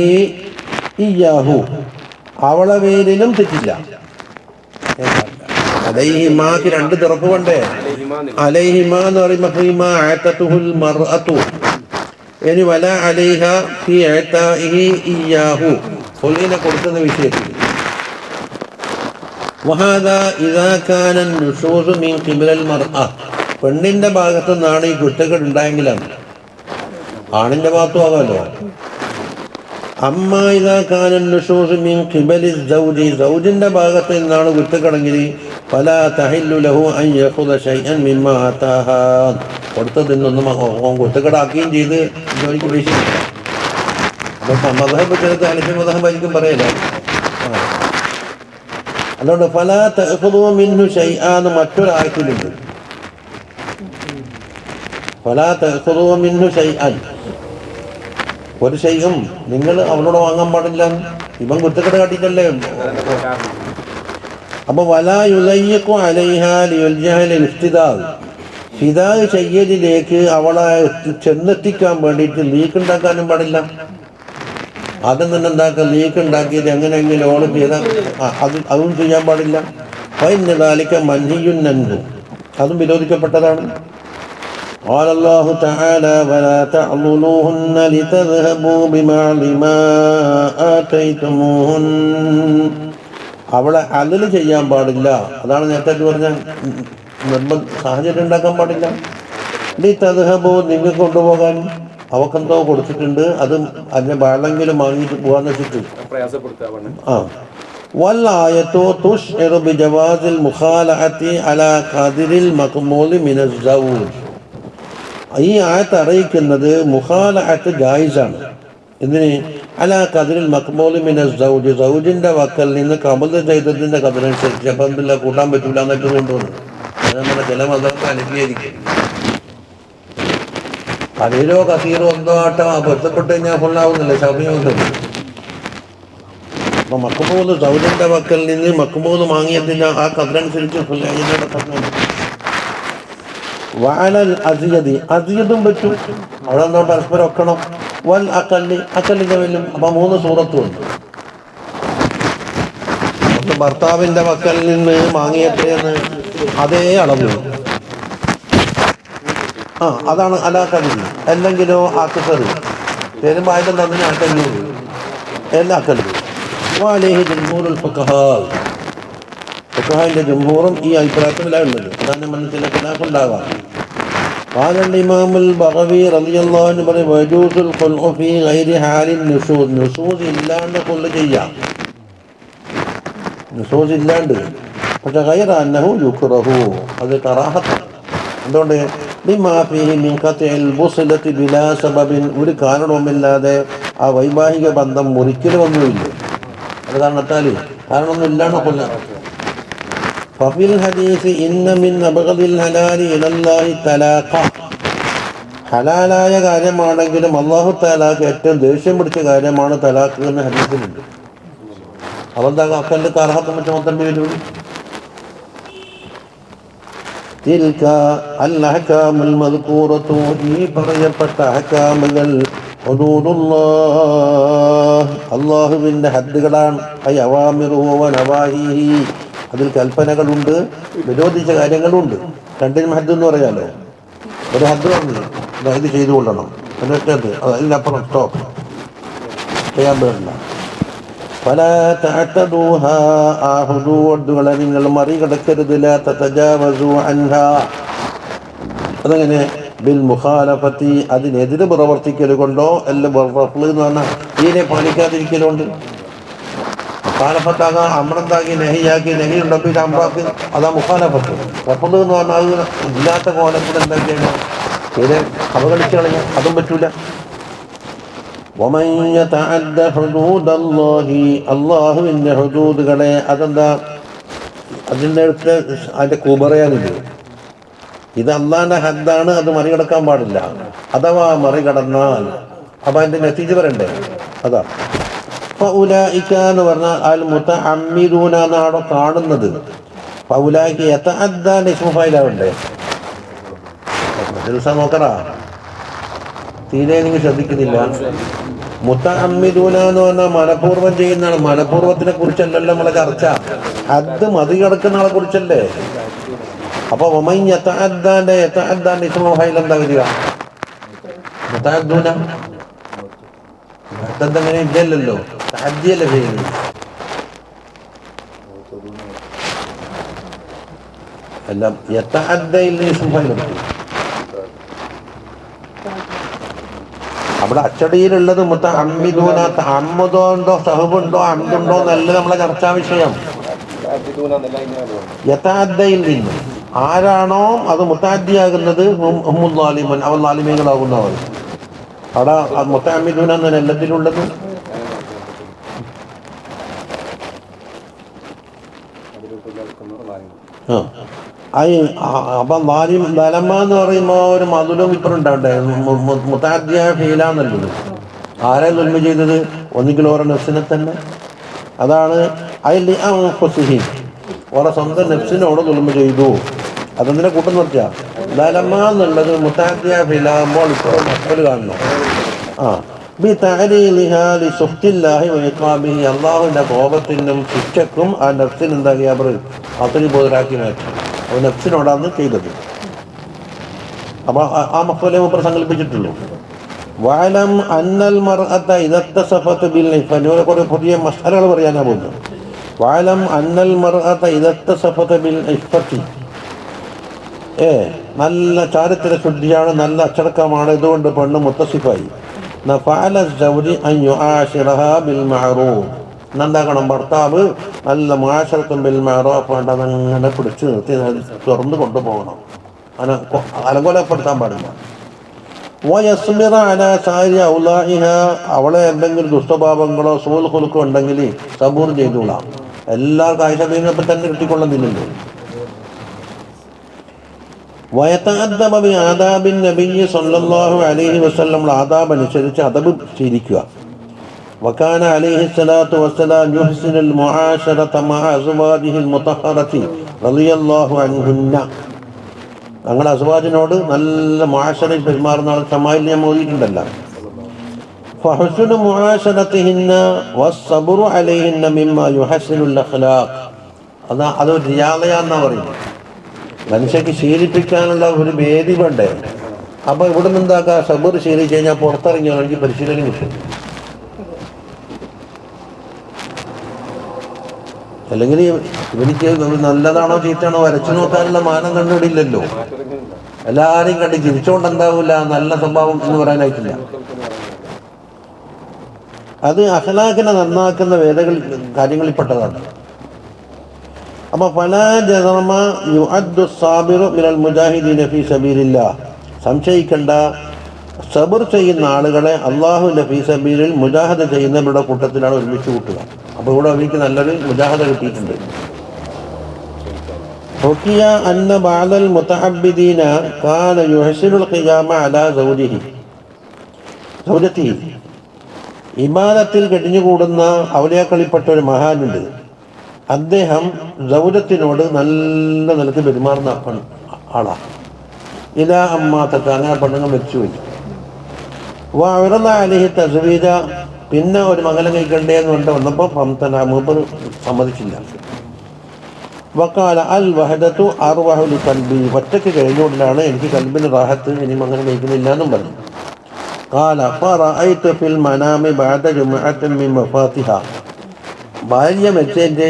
ഇയ്യാഹു, അവളെ പേരിലും തെറ്റില്ല. അലൈഹിമാക്ക് രണ്ട് തിറപ്പ് വേണ്ടേ? അലൈഹിമ എന്ന് പറയുമ്പോ ഫീമാ ആതതുൽ മർഅതു. ഇനി വലാ അലൈഹ ഫീ ഇതാഇഹി ഇയ്യാഹു, ഖുൽഇനെ കൊടുക്കുന്ന വിഷയത്തിൽ വഹാദാ ഇദാ കാന നുശൂസ് മിൻ ഖിബലൽ മർഅ, പെണ്ണിന്റെ ഭാഗത്തു നിന്നാണ് ഈ കുറ്റക്കേട് ഉണ്ടായെങ്കിലാണ്. ആണിന്റെ ഭാഗത്തും ആകാമല്ലോ. അമ്മ ഇദാ കാന നുശൂസ് മിൻ ഖിബലി സൗജി, സൗജിന്റെ ഭാഗത്ത് നിന്നാണ് കുറ്റക്കടങ്കിൽ ഫലാ തഹില്ലു ലഹു അൻ യഖുദ ശൈഅൻ മിമ്മാ ആതാഹാ, കൊടുത്തതിനൊന്നും കുറ്റക്കടാക്കുകയും ചെയ്ത് ജോലിക്ക് ഉപേക്ഷിക്കില്ല. അപ്പം മദ്ഹബ് ചേർത്ത് ഹനഫി മദ്ഹബായിരിക്കും പറയല്ലേ. അതുകൊണ്ട് ഫലാ തഅഖുദു മിൻഹു ശൈഅൻ മറ്റൊരായത്തിലുണ്ട്. ഫലാ തഅഖുദു മിൻഹു ശൈഅൻ, ഒരു ശൈഉം നിങ്ങൾ അവനോട് വാങ്ങാൻ പാടില്ല. ഇവൻ കുറ്റക്കെട്ട് കാട്ടിട്ടല്ലേ. അപ്പൊ വലാ യുളയ്യിഖു അലൈഹാ ലിയുൽജഹ ലിൽഇഫ്തിദാ, ഫിദാ ചെയ്യലിലേക്ക് അവളെ ചെന്നെത്തിക്കാൻ വേണ്ടിയിട്ട് ലീക്കുണ്ടാക്കാനും പാടില്ല. ആദ്യം തന്നെ എന്താക്കുക, ലീക്കുണ്ടാക്കിയത് എങ്ങനെയെങ്കിലും ഓള് ചെയ്താൽ അതും ചെയ്യാൻ പാടില്ല. ഫഇന്ന ദാലിക മൻഹിയുൻ അൻഹു, അതും വിരോധിക്കപ്പെട്ടതാണ്. قال الله تعالى ولا تعضلوهن لتذهبوا ببعض ما آتيتموهن, അവളെ അതിൽ ചെയ്യാൻ പാടില്ല. അതാണ് നേരത്തെ പറഞ്ഞ സാഹചര്യം ഉണ്ടാക്കാൻ പാടില്ല. ലിതദ്ഹബു, നിങ്ങൾക്ക് കൊണ്ടുപോകാൻ അവക്കെന്തോ കൊടുത്തിട്ടുണ്ട്, അത് അതിനെ വെള്ളെങ്കിലും വാങ്ങിയിട്ട് പോകാന്ന് വെച്ചിട്ട്. വൽആയത്തു തുശ്ഇറു ബിജവാസിൽ മുഖാലഅത്തി അലാ ഖദിരിൽ മഖ്മൂലി മിനസ് സൗജ്, ഈ ആയത്ത് അറിയിക്കുന്നത് മുഖാലഅത്ത് ജായിസാണ്. ഇതിന് അലാ ഖദിരിൽ മഖ്മൂലി മിനസ് സൗജ്, സൗജിന്റെ വക്കൽ നിന്ന് ഖബദ് ചെയ്തതിന്റെ ഖദറനുസരിച്ച്. അപ്പം എന്തില്ല കൂട്ടാൻ പറ്റൂല എന്നിട്ട് കൊണ്ടുവന്നു. നമ്മുടെ ചില മതമൊക്കെ അനുഭവിക്കും. കലയിലോ കസീറോ എന്തോ ആട്ടോ പൊരുത്തപ്പെട്ട് കഴിഞ്ഞാൽ ഫുള്ളാവുന്നില്ല, ശബിയൊന്നും. അപ്പൊ മഖ്മൂല് സൗജിന്റെ വക്കൽ നിന്ന് മഖ്മൂല് വാങ്ങിയതിന് ആ ഖദറനുസരിച്ച് ഫുള്ളായിട്ട് പറഞ്ഞു. വഅലൽ അസിയദി, അസിയദും പറ്റും, അവിടെ എന്തോ പരസ്പരം ഒക്കണം. വൽ അഖല്ലി, അഖല്ലിന്റെ മേലും. അപ്പൊ 3 സൂറത്തുണ്ട്. ഒന്ന് ഭർത്താവിന്റെ വക്കൽ നിന്ന് വാങ്ങിയത്രയെന്ന് അതേ അളവ്, അതാണ് അലാഖല്ലി. അല്ലെങ്കിലോ അക്സറി തരുമ്പോൾ ആയിരം തന്നെ അക്കല്ലൂർ എല്ലാ അക്കല്ലൂർ. വാലേഹി ജംഹൂറുൽ ഫുഖഹാ, ഫുഖഹാന്റെ ജംഹൂറും ഈ അഭിപ്രായത്തിലാണ് ഉള്ളത്. അതാണ് മനസ്സിലെ ഖിലാഫുണ്ടാകാം. قال الإمام البغوي رضي الله عنه ويجوز الخلع في غير حال النشوز, نشوز ഇല്ലാണ്ട് കൊള്ള ചെയ്യാം, നഷൂസ് ഇല്ലാണ്ട്. പക്ഷെ ഗൈറ അന്നഹു യുക്റഹു, അത് കറാഹത്താണ്. എന്തുകൊണ്ട്? ബിമാ ഫീഹി മിൻ ഖത്ഇൽ ബുസ്ലതി ബിലാ സബബിൻ, ഒരു കാരണവുമില്ലാതെ ആ വൈവാഹിക ബന്ധം മുറിക്കലൊന്നുമില്ല. അത് കാരണമൊന്നും ഇല്ലാണ്ട് കൊല്ല. ഫഫിൽ ഹദീസ് ഇന്ന മിൻ അബ്ഗദിൽ ഹലാലി ഇലല്ലാഹി തലാഖ, ഹലാലായ കാര്യമാണെങ്കിലും അല്ലാഹു തആലാക്ക് ഏറ്റവും ദേഷ്യം പിടിച്ച കാര്യമാണ് തലാഖ് എന്ന ഹദീസിലുണ്ട്. അവന്താ അക്കല്ല് കറാഹത്ത് ചുമത്തേണ്ടി വരും. തിൽക അൽ അഹ്കാമുൽ മദ്കൂറത്തു, ഈ പറയപ്പെട്ട അഹ്കാമുകൾ ഹുദൂദുല്ലാഹ്, അല്ലാഹുവിൻ്റെ ഹദ്ദുകളാണ്. ഐ അവാമിറുഹു വ നവാഹിഹി, അതിൽ കൽപ്പനകളുണ്ട്, വിരോധിച്ച കാര്യങ്ങളുണ്ട്. രണ്ടിനും ഹദ്ദ് എന്ന് പറയാലോ. ഒരു ഹദ്ദ് പറഞ്ഞു ഇത് ചെയ്തുകൊള്ളണം, എന്നിട്ടത് അതിനപ്പുറം സ്റ്റോപ്പ് ചെയ്യാൻ പാടില്ല. പല തഅതദൂഹ, ആ ഹുദൂദുകളെ നിങ്ങൾ മറികടക്കരുത്. ലാ തതജാവസു അൻഹാ, അതങ്ങനെ ബിൽ മുഖാലഫത്തി, അതിനെതിരെ പ്രവർത്തിക്കൽ കൊണ്ടോ എല്ലാം റഫ്ള് എന്ന് പറഞ്ഞാൽ ഇതിനെ പാലിക്കാതിരിക്കലുണ്ട്. മുഖാലഫത്താകാം, അമ്രന്താക്കി നെഹിയാക്കി, നെഹി ഉണ്ടപ്പോൾ ഇത് അമ്രാക്ക്, അതാ മുഖാലഫത്ത്. റഫ്ള് എന്ന് പറഞ്ഞാൽ അത് ഇല്ലാത്ത കോലത്തിൽ എന്താക്കിയാണ് ഇതിനെ അവഗണിച്ച് കളഞ്ഞാൽ അതും പറ്റൂല. വമൻ യതഅദ്ദ ഹുദൂദല്ലാഹി, അല്ലാഹുവിൻ്റെ ഹുദൂദുകളെ, അതെന്താ അതിൻ്റെ അടുത്ത് അതിൻ്റെ കുബറയാണിത്. ഇത് അള്ളാന്റെ ഹദ്ദാണ്, അത് മറികടക്കാൻ പാടില്ല. അഥവാ മറികടന്നാൽ അപ്പൊ അതിന്റെ നെതീജ വരണ്ടേ? അതാ ഫൗലായിക എന്ന് പറഞ്ഞാൽ അൽ മുതഅമ്മിദൂന എന്നാണോ കാണുന്നത്. ഫൗലായിക യതഅദ്ദാ ഇസ്മു ഫായിലാവണ്ടേ? നോക്കറാ, തീരെ നിങ്ങൾ ശ്രദ്ധിക്കുന്നില്ല. മുതഅമ്മിദൂന എന്ന് പറഞ്ഞാൽ മനഃപൂർവ്വം ചെയ്യുന്നതാണ്. മനഃപൂർവ്വത്തിനെ കുറിച്ചല്ലല്ലോ നമ്മളെ ചർച്ച, ഹദ് മറികടക്കുന്ന ആളെ കുറിച്ചല്ലേ. അപ്പൊ വമൻ യതഅദ്ദാന്റെ ഇസ്മു ഫായിൽ എന്താ വരിക? മുതഅദ്ദൂന. അങ്ങനെ ഇല്ലല്ലോ, തഅദ്ദിയല്ലേ ചെയ്യുന്നത്. എല്ലാം യതഅദ്ദയിൽ ഇസ്മു ഫായിൽ ഉണ്ട്. അവിടെ അച്ചടിയിലുള്ളത് മുതഅമ്മിദൂന. തഅമ്മുദോ ഉണ്ടോ, സഹബുണ്ടോ, അംദുണ്ടോ എന്നല്ല നമ്മളെ ചർച്ചാ വിഷയം. യതഅദ്ദയിൽ നിന്ന് ആരാണോ അത് മുതഅദ്ദിയാകുന്നത് ഹുമുൽ ളാലിമൂൻ, അവർ ളാലിമീങ്ങളാകുന്നവർ. അവിടെ മുതഅമ്മിദൂന എന്നാണ് എല്ലാത്തിലുള്ളത്. അപ്പൊ ലലമ എന്ന് പറയുമ്പോ ഒരു മധുരം ഇപ്പറുണ്ടാവട്ടെ, മുതഅദ്ദിയ ഫീലാന്നുള്ളത്. ആരെ ദുൽമ ചെയ്തത്? ഒന്നുകിൽ ഓരോ നഫ്സിനെ തന്നെ. അതാണ് ഓരോ സ്വന്തം നഫ്സിനോട് ദുൽമ ചെയ്തു. അതെന്തിനെ കൂട്ടം നിർത്തിയാ? ലലമ എന്നുള്ളത് മുതഅദ്ദിയ ഫീലാകുമ്പോൾ ഇപ്പോൾ മക്കൾ കാണണം. അള്ളാഹുവിന്റെ കോപത്തിനും ശിക്ഷക്കും ആ നഫ്സിന് എന്താ അവർ അത്രയും ബോധരാക്കി മാറ്റി. അത് നഫ്സിനോടാണ് ചെയ്തത്. അപ്പൊ ആ മക്കളെ മുമ്പ് സങ്കല്പിച്ചിട്ടുള്ളൂ. വഅലം അന്നൽ മർഅത ഇദത്തസഫത് ബിൽ ഇഫ്ഫ. കുറെ പുതിയ മസാലകൾ പറയാനാ പോകുന്നത്. വഅലം അന്നൽ മർഅത ഇദത്തസഫത് ബിൽ ഇഫ്ഫത്തി. നല്ല ചാരിത്ര ശുദ്ധിയാണ്, നല്ല അച്ചടക്കമാണ്. ഇതുകൊണ്ട് പെണ്ണ് മുത്തസിഫായി. എന്താക്കണം? ഭർത്താവ് നല്ല മുആശറത്തുൻ ബിൽ മഅറൂഫ് അങ്ങനെ പിടിച്ചു നിർത്തി തുറന്നു കൊണ്ടുപോകണം. അലങ്കോലപ്പെടുത്താൻ പാടില്ല. വയസ്മിറ അലാ സാരി ഔലാഇഹ. അവളെ എന്തെങ്കിലും ദുഷ്ടഭാവങ്ങളോ സൂൽ ഖുൽഖോ ഉണ്ടെങ്കിൽ സബൂർ ചെയ്തുകൊള്ളാം. എല്ലാവർക്കും ആയിഷബീനൊപ്പം തന്നെ കിട്ടിക്കൊള്ളുന്നില്ലല്ലോ. വയതഅദ്ദബ ബി ആദാബിൻ നബിയ്യി സ്വല്ലല്ലാഹു അലൈഹി വസല്ലം. ആദാബ് അനുസരിച്ച് അദബ് ശീലിക്കുക. വകാന അലൈഹി സ്വലാത്തു വസ്സലാം യുഹ്സിനുൽ മുആശറത മഅ അസ്വാജിഹിൽ മുതഹറതി റളിയല്ലാഹു അൻഹുന്ന. ഞങ്ങളുടെ അസ്വാജിനോട് നല്ല മുആശറയിൽ പെരുമാറുന്ന ആൾ ശമായിൽ ഞാൻ ഓതിയിട്ടുണ്ടല്ലോ. ഫഹുസ്നു മുആശറതിഹിന്ന വസ്സബ്റു അലൈഹിന്ന മിമ്മാ യുഹസ്സിനുൽ അഖ്ലാഖ്. അതൊരു റിയാദയാന്നാ പറയുന്നത്. മനുഷ്യക്ക് ശീലിപ്പിക്കാനുള്ള ഒരു വേദി വേണ്ടേ? അപ്പൊ ഇവിടെ നിന്ന് എന്താക്കുക? സബർ ശീലിച്ച് കഴിഞ്ഞാൽ പുറത്തിറങ്ങിയാണെങ്കിൽ പരിശീലനം കിട്ടും. അല്ലെങ്കിൽ ഇവനിക്ക് നല്ലതാണോ ചീത്തയാണോ വരച്ചു നോക്കാനുള്ള മാനം കണ്ടുപിടില്ലല്ലോ. എല്ലാരെയും കണ്ട് ചിരിച്ചോണ്ട് എന്താവില്ല നല്ല സ്വഭാവം എന്ന് പറയാനായിട്ടില്ല. അത് അഖ്ലാഖിനെ നന്നാക്കുന്ന കാര്യങ്ങളിൽപ്പെട്ടതാണ്. അപ്പൊ സംശയിക്കണ്ട, സബർ ചെയ്യുന്ന ആളുകളെ അള്ളാഹുവിന്റെ ഫീ സബീലിൽ മുജാഹദ ചെയ്യുന്നവരുടെ കൂട്ടത്തിലാണ് ഒരുമിച്ച് കൂട്ടുക. അപ്പൊ ഇവിടെ അവർക്ക് നല്ലൊരു മുജാഹദ കിട്ടിയിട്ടുണ്ട്. ഇബാദത്തിൽ കഴിഞ്ഞുകൂടുന്ന ഔലിയാക്കളിൽപ്പെട്ട ഒരു മഹാനുണ്ട്. അദ്ദേഹം സൗജത്തിനോട് നല്ല നിലക്ക് പെരുമാറുന്ന ആളാ. ഇലാ അമ്മാത്തൊക്കെ അങ്ങനെ പെണ്ണുങ്ങൾ മരിച്ചുപോയി. അലിഹി തസ്വീജ. പിന്നെ ഒരു മംഗലം കഴിക്കണ്ടേന്ന് കൊണ്ട് വന്നപ്പോൾ മൂപ്പർ സമ്മതിച്ചില്ല. വക്കാല അൽ വഹദത്തു അർവഹുൽ കൽബി. ഒറ്റയ്ക്ക് കഴിഞ്ഞുകൊണ്ടാണ് എനിക്ക് കൽബിന് റാഹത്ത്, ഇനി മംഗലം കഴിക്കുന്നില്ല എന്നും പറഞ്ഞു. കാല ഫറഅയ്തു ഫിൽ മനാമി ബഅദ ജുമുഅത്തിൻ മിൻ വഫാത്തിഹ. ഭാര്യ മെച്ചേൻ്റെ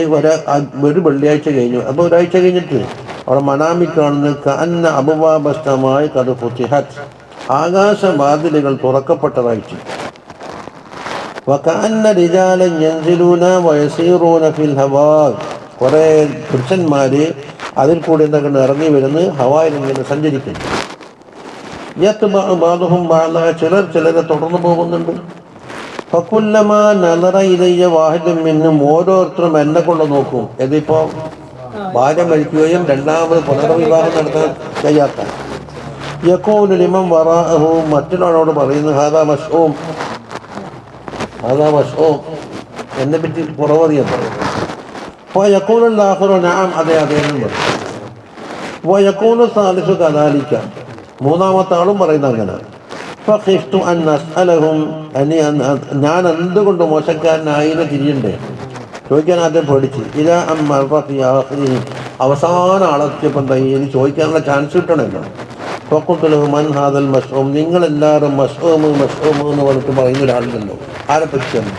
ഒരു വെള്ളിയാഴ്ച കഴിഞ്ഞു. അപ്പോൾ ഒരാഴ്ച കഴിഞ്ഞിട്ട് അവിടെ മനാമി കാണുന്നത് കഅന്ന അബ്വാബസ്സമായി ഖദ് ഫുതിഹത്. ആകാശവാതിലുകൾ തുറക്കപ്പെട്ടതാഴ്ച. വകഅന്ന റിജാലൻ യൻസിലൂന വയസീറൂന ഫിൽ ഹവാ. കുറേ പുരുഷന്മാര് അതിൽ കൂടി എന്തൊക്കെ ഇറങ്ങി വരുന്നു, ഹവായിൽ ഇങ്ങനെ സഞ്ചരിക്കുന്നു. ബാദുഹും ബാദ. ചിലരെ തുടർന്നു പോകുന്നുണ്ട്. ഫകുല്ലമാ നദറ ഇലയ്യ വാഹിദുൻ മിൻഹും. ഓരോരുത്തരും എന്നെ കൊണ്ട് നോക്കും. ഇതിപ്പോ ഭാര്യ മരിക്കുകയും രണ്ടാമത് പുനർവിവാഹം നടത്താൻ കഴിയാത്ത യഖൂലു ലിമൻ വറാഅഹു, മറ്റൊരാളോട് പറയുന്നു ഹാദാ മശ്ഊം എന്നെ പറ്റി കുറവറിയുന്നു. യഖൂലുൽ ആഖിറു നഅം, അതെ എന്നും പറയും. വയഖൂലു സാലിസു കദാലിക, മൂന്നാമത്തെ ആളും പറയുന്നത് അങ്ങനെ. ഫഖിഫ്തു അൻ അസ്അലഹും, ഞാൻ എന്തുകൊണ്ട് മോശക്കാരനായിന്ന് തിരിയണ്ടേ ചോദിക്കാൻ ആദ്യം പേടിച്ച്. ഇലാ അമ്മി അവസാന ആളെത്തിയപ്പോൾ എന്തായി, എനിക്ക് ചോദിക്കാനുള്ള ചാൻസ് കിട്ടണമല്ലോ. ഫഖുൽതു ലഹു മൻ ഹാദൽ മശ്ഊം, നിങ്ങളെല്ലാവരും മശ്ഊം എന്ന് പറഞ്ഞിട്ട് പറയുന്ന ഒരാളുണ്ടല്ലോ, ആരെ പറ്റിയാണ്?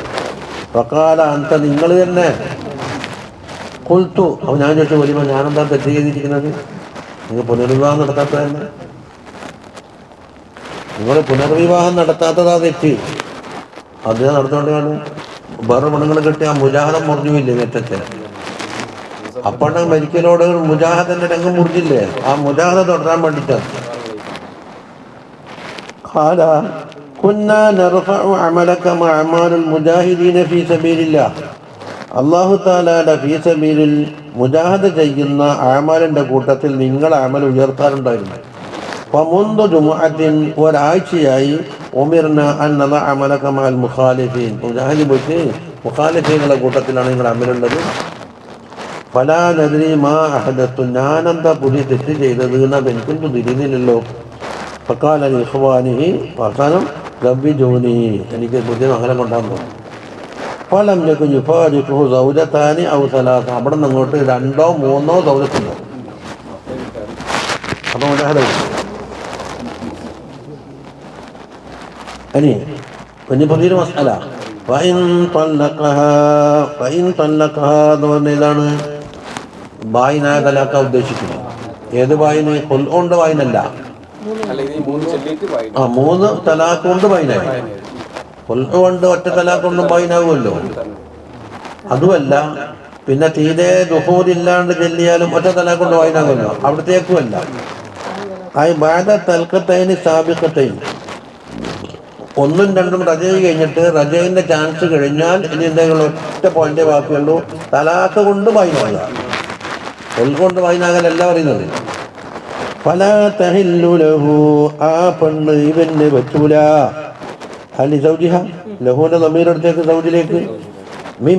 ഫഖാല അൻത, നിങ്ങൾ തന്നെ. ഖുൽതു, അപ്പോൾ ഞാൻ ചോദിച്ചു വലിയ ഞാനെന്താ തെറ്റ് ചെയ്തിരിക്കുന്നത്? നിങ്ങൾ പുനർവിവാഹം നടത്താത്തതന്നെ, നിങ്ങൾ പുനർവിവാഹം നടത്താത്തതാ തെറ്റ്. അത് നടത്തുകൊണ്ടാണ് വേറെ പെണ്ണുങ്ങൾ കിട്ടി ആ മുജാഹദം മുറിഞ്ഞില്ലേ നെറ്റത്തെ. അപ്പോഴ മരിക്കലോട് മുജാഹദന്റെ രംഗം മുറിഞ്ഞില്ലേ, ആ മുജാഹദ തുടരാൻ വേണ്ടിയിട്ടാണ്. ഖാല കുന്നാ നർഫഉ അമലക മഅ അമാലുൽ മുജാഹിദീന ഫീ സബീലില്ലാഹ്, അല്ലാഹു തആലയുടെ ഫീ സബീലിൽ മുജാഹദ ചെയ്യുന്ന അമാലിന്റെ കൂട്ടത്തിൽ നിങ്ങൾ അമൽ ഉയർത്താറുണ്ടായിരുന്നു. ഫമുൻദു ജുമുഅത്തിൻ, ഒരാഴ്ചയായി ഉമിർന അൻ നദഅ അമലക മഅൽ മുഖാലിഫീൻ, മുജാഹിദ് പോയിട്ട് മുഖാലിഫീങ്ങളുടെ കൂട്ടത്തിലാണ് നിങ്ങൾ അമലുള്ളത്. ഫലാ നദ്രി മാ അഹദത്തു, ഞാനെന്താ പുതിയ തെറ്റ് ചെയ്തത് എന്ന് എനിക്കൊന്നും തിരിയുന്നില്ലല്ലോ. ഫഖാല ലി ഇഖ്വാനിഹി, അവസാനം ഗവ്വിജൂനി, എനിക്ക് പുതിയ മംഗലം കൊണ്ടാന്ന് തോന്നുന്നു. ഫലം യകുൻ യുഫാരിഖുഹു സൗജതാനി ഔ സലാസ, അവിടെ നിന്ന് അങ്ങോട്ട് 2 or 3 സൗജത്തുണ്ടോ. അപ്പോൾ മുജാഹിദ് ഇനി പുതിയൊരു മസ്അല, ഫഇൻ തല്ലഖഹാ എന്ന് പറഞ്ഞ ഇതാണ് ബായിനായ തലാഖ ഉദ്ദേശിക്കുന്നത്. ഏത് ബായിന്? ഖുൽഉണ്ട് ബായിനല്ല, 3 തലാഖ് കൊണ്ട് ബായിനായി. ഖുൽഉ കൊണ്ട് ഒറ്റ തലാഖ് കൊണ്ടും ബായിനാവുമല്ലോ. അതുമല്ല, പിന്നെ തീരെ ദുഹൂരില്ലാണ്ട് ചെല്ലിയാലും ഒറ്റ തലാഖ് കൊണ്ട് ബായിനാകുമല്ലോ, അവിടത്തേക്കുമല്ല. ആയി ബഅദ തൽഖത്തൈനി സാബിഖത്തൈൻ, 1ഉം 2ഉം റജയ് കഴിഞ്ഞിട്ട് റജയിന്റെ ചാൻസ് കഴിഞ്ഞാൽ ഇനി എന്തെങ്കിലും ഒറ്റ പോയിന്റേ ബാക്കിയുള്ളൂ, തലാഖ് കൊണ്ട് ബായിനാകുക. കൊണ്ട് ബായിനാകലല്ല പറയുന്നത്. ഫലാ തഹില്ലു ലഹു, ആ പെണ്ണ് ഇവന് പറ്റൂല. അലി സൗജിഹ, ലഹുവിന്റെ ദമീറടുത്തേക്ക് സൗജിലേക്ക്. മിൻ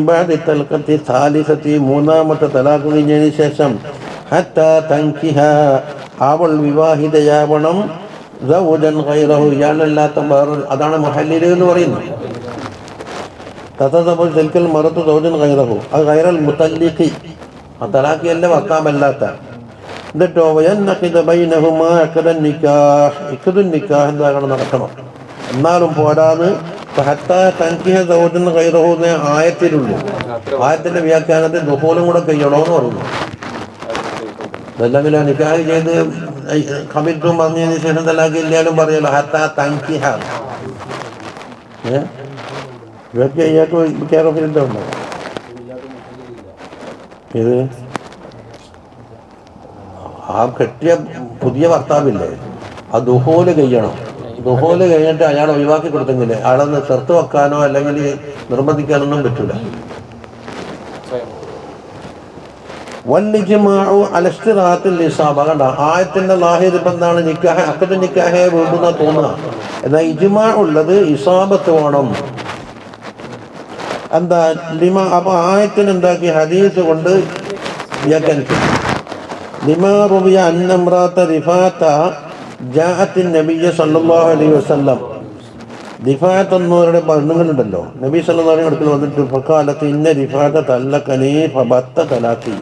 ബഅദി തൽഖത്തി സാലിസത്തി, 3ാമത്തെ തലാഖ് കഴിഞ്ഞതിന് ശേഷം, ഹത്താ തൻകിഹ, അവൾ വിവാഹിതയാവണം, സൗജൻ ഗൈറഹു, ഇയാളല്ലാത്ത വേറൊരു, അതാണ് മുഹല്ലിൽ എന്ന് പറയുന്നത്. തതസബു തിൽക്കൽ മറത്തു സൗജൻ ഗൈറഹു, അത് ഗൈറൽ മുതല്ലിഖി, ആ തലാഖിയല്ല ഭർത്താവല്ലാത്ത. എന്നിട്ടോ വയന്നഖിദ ബൈനഹുമാ അഖദൻ നിക്കാഹ്, ഇഖദുൻ നിക്കാഹ് എന്താകണം, നടക്കണം. എന്നാലും പോരാന്ന് ഹത്താ തൻകിഹ സൗജൻ ഗൈറഹു എന്ന ആയത്തിലുള്ളൂ. ആയത്തിന്റെ വ്യാഖ്യാനത്തിൽ ദുഖൂലും കൂടെ കഴിയണമെന്ന് പറയുന്നു. അതല്ലെങ്കിൽ നിക്കാഹ് ചെയ്ത് ഖബിൽത്തും പറഞ്ഞതിന് ശേഷം തലാഖ് ഇല്ലാലും പറയല്ലോ ഹത്താ തൻകിഹ. ഇതൊക്കെ ഇയാൾക്ക് കേരളത്തിലുണ്ടോ? ഇത് ആ കെട്ടിയ പുതിയ ഭർത്താവില്ലേ, ആ ദുഹൂല് കഴിയണം. ദുഹൂല് കഴിഞ്ഞിട്ട് അയാൾ ഒഴിവാക്കി കൊടുത്തെങ്കിൽ അയാളൊന്ന് ചെറുത്ത് വെക്കാനോ അല്ലെങ്കിൽ നിർബന്ധിക്കാനൊന്നും പറ്റൂല. വല്ലിജ്മാഉ അലാ ഇശ്തിറാത്തിൽ ഇസാബ, കണ്ട ആയത്തിന്റെ ലാഹിർ ഇപ്പം എന്താണ്? നിക്കാഹ്, അഖദ് നിക്കാഹേ വേണ്ടുന്ന തോന്നുക. എന്നാൽ ഇജ്മാ ഉള്ളത് ഇസാബത്ത് വേണം. എന്താ ലിമ, അപ്പൊ ആയത്തിന് എന്താക്കി ഹദീസ് കൊണ്ട് വ്യാഖ്യാനിച്ചു. ലിമാ റുവിയ അന്ന ഇംറാഅത റിഫാഅത ജാഅത്തിൻ നബിയ്യ സല്ലല്ലാഹു അലൈഹി വസല്ലം, റിഫാഅത്ത് എന്നവരുടെ പെണ്ണുങ്ങളുണ്ടല്ലോ, നബി സല്ലല്ലാഹു അലൈഹി വസല്ലം വന്നിട്ട് ഫഖാലത്ത് ഇന്ന റിഫാഅത തല്ലഖനി ഫബത്ത തലാഖി,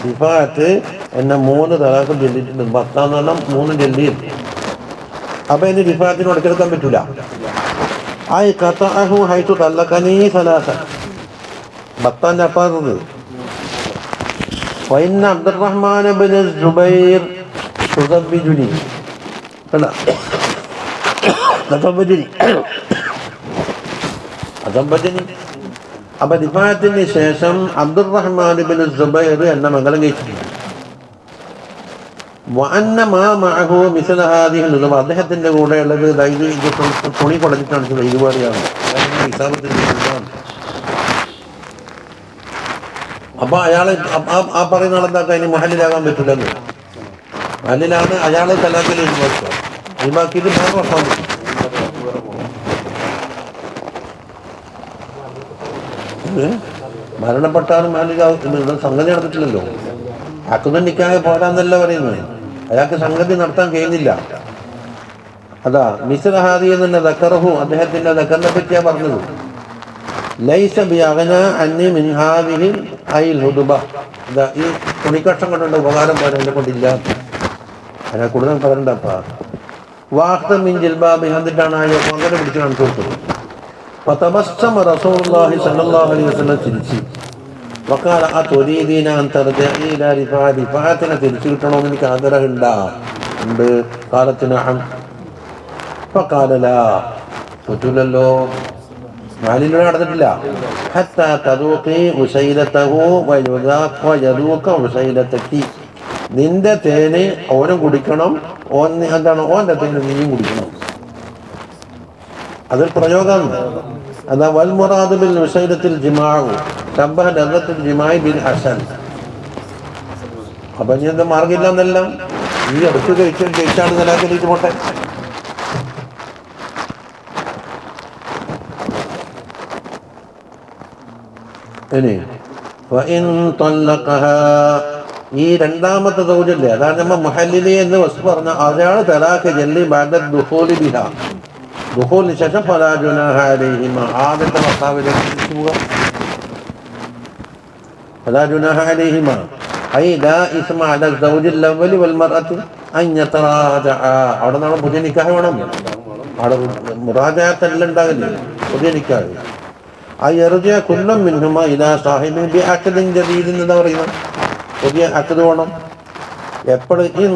റിഫാഅത്ത് എന്നെ 3 തലാഖ് ചൊല്ലിയിട്ടുണ്ട്. ബത്താന്ന് പറഞ്ഞാൽ 3 ചൊല്ലിയിട്ടുണ്ട്. അപ്പൊ ഇനി റിഫാഅത്തിന് കൊടുക്കെടുക്കാൻ പറ്റൂല. ആയി ഖതഅഹു ഹൈതു തല്ലഖനി സലാസ, ബത്താന്റെ അപ്പാറുന്നത്. ഫഇന്ന അബ്ദുറഹ്മാൻ ഇബ്നു സുബൈർ തുസവ്വിജുനി, അല്ല തസവ്വജുനി. അപ്പൊ റിഫാഅത്തിന് ശേഷം അബ്ദുറഹ്മാൻ ഇബ്നു സുബൈർ എന്ന മംഗലം കഴിച്ചിട്ടുണ്ട്. വഅന്ന മാ മഅഹു മിസ്ല ഹാദിഹി നുദവ, അദ്ദേഹത്തിന്റെ കൂടെയുള്ളത് ഇത് തുണി കൊടഞ്ഞിട്ടാണ് ഇതുപോലെയാണ്. അപ്പൊ അയാള് ആ പറയുന്ന ആളെന്താക്കാം, ഇനി മുഹല്ലിലാകാൻ പറ്റില്ലെന്ന്. മുഹല്ലിലാണ് അയാള് തലാഖിൽ ഒഴിവാക്കിയിട്ട് വേറെ പ്രശ്നം. മരണപ്പെട്ടാലും മുഹല്ലിലാവും. സംഗതി നടന്നിട്ടില്ലല്ലോ. അക്കുതൻ നിക്കാഹ് പോരാന്നല്ല പറയുന്നത്. അയാൾക്ക് സംഗതി നടത്താൻ കഴിയുന്നില്ല. അതാ മിസ്റഹാദി എന്ന ദക്കറഹു, അദ്ദേഹത്തിന്റെ ദക്കറിനെ പറ്റിയാ പറഞ്ഞത്. ലൈസ ബിഅഗ്ന അന്നി മിൻ ഹാദിഹി ഐൽ ഹുദുബ. ഇതാ ഈ തുണിക്കഷ്ണം കൊണ്ടുള്ള ഉപകാരം പോലെ എന്നെ കൊണ്ടില്ല. അതിനെ കൂടുതൽ പറയണ്ടപ്പാ. വാഖ്ത മിൻ ജിൽബാബി, എന്നിട്ടാണ് ആ അങ്ങനെ പിടിച്ച് കാണിച്ചു കൊടുത്തത്. ഫതബസ്സമ റസൂലുള്ളാഹി സ്വല്ലല്ലാഹു അലൈഹി വസല്ലം ചിരിച്ചു. വഖാല അതുരീദീന അൻ തർജഇ ഇലാ റിഫാഅ, റിഫാഅത്തിനെ തിരിച്ചു കിട്ടണമെന്ന് എനിക്ക് ആഗ്രഹമുണ്ടാ ഉണ്ട്. ഖാലത്ത് നഅം. ഫഖാല ലാ, പറ്റൂലല്ലോ, മാലിന്യം നടന്നിട്ടില്ല. ഹത്താ തദൂഖി ഉസൈലതഹു വയദൂഖ ഉസൈലതകി, നിന്റെ തേന് ഓനും കുടിക്കണം, എന്താണ് ഓന്റെ തേന് നീയും കുടിക്കണം. അതൊരു പ്രയോഗമാണ്. അതാ വൽ മുറാദ് ബിൽ ഉസൈലത്തിൽ ജിമാഉ ശബ്ബഹ ലദ്ദത്തുൽ ജിമാഇ ബിൽ ഹസൻ. അപ്പൊ ഇനി എന്താ മാർഗമില്ല എന്നെല്ലാം ഈ അടുത്ത് കഴിച്ചാണ് നിലാക്കലേക്ക് പോട്ടെ. ഇനി ഈ രണ്ടാമത്തെ സൗജല്ലേ, അതാണ് നമ്മ മുഹല്ലിലി എന്ന് വസ്തു പറഞ്ഞ അയാൾ തലാഖ് ചൊല്ലി ബഅദ ദുഖൂലി ബിഹാ, ദുഖൂലിന് ശേഷം ഫലാ ജുനാഹ അലൈഹിമ, ആദ്യത്തെ ഭർത്താവിലേക്ക് തിരിച്ചു പോവുക. ഫലാ ജുനാഹ അലൈഹിമ ഐ ലാ ഇസ്മ അല സൗജിൽ അവ്വലി വൽ മർഅത്തി അൻ യതറാജഅ. അവിടെ നാളെ പുതിയ നിക്കാഹ് വേണം. അവിടെ മുറാജഅത്തല്ല ഉണ്ടാകില്ല, പുതിയ നിക്കാഹ്. അയ്യറുജ കുല്ലും മിൻഹുമ ഇലാ സാഹിബിൻ ബിഅഖദിൻ ജദീദ് എന്ന് പറയുന്നത്. പുതിയ അഖദ് വേണം. എപ്പോഴും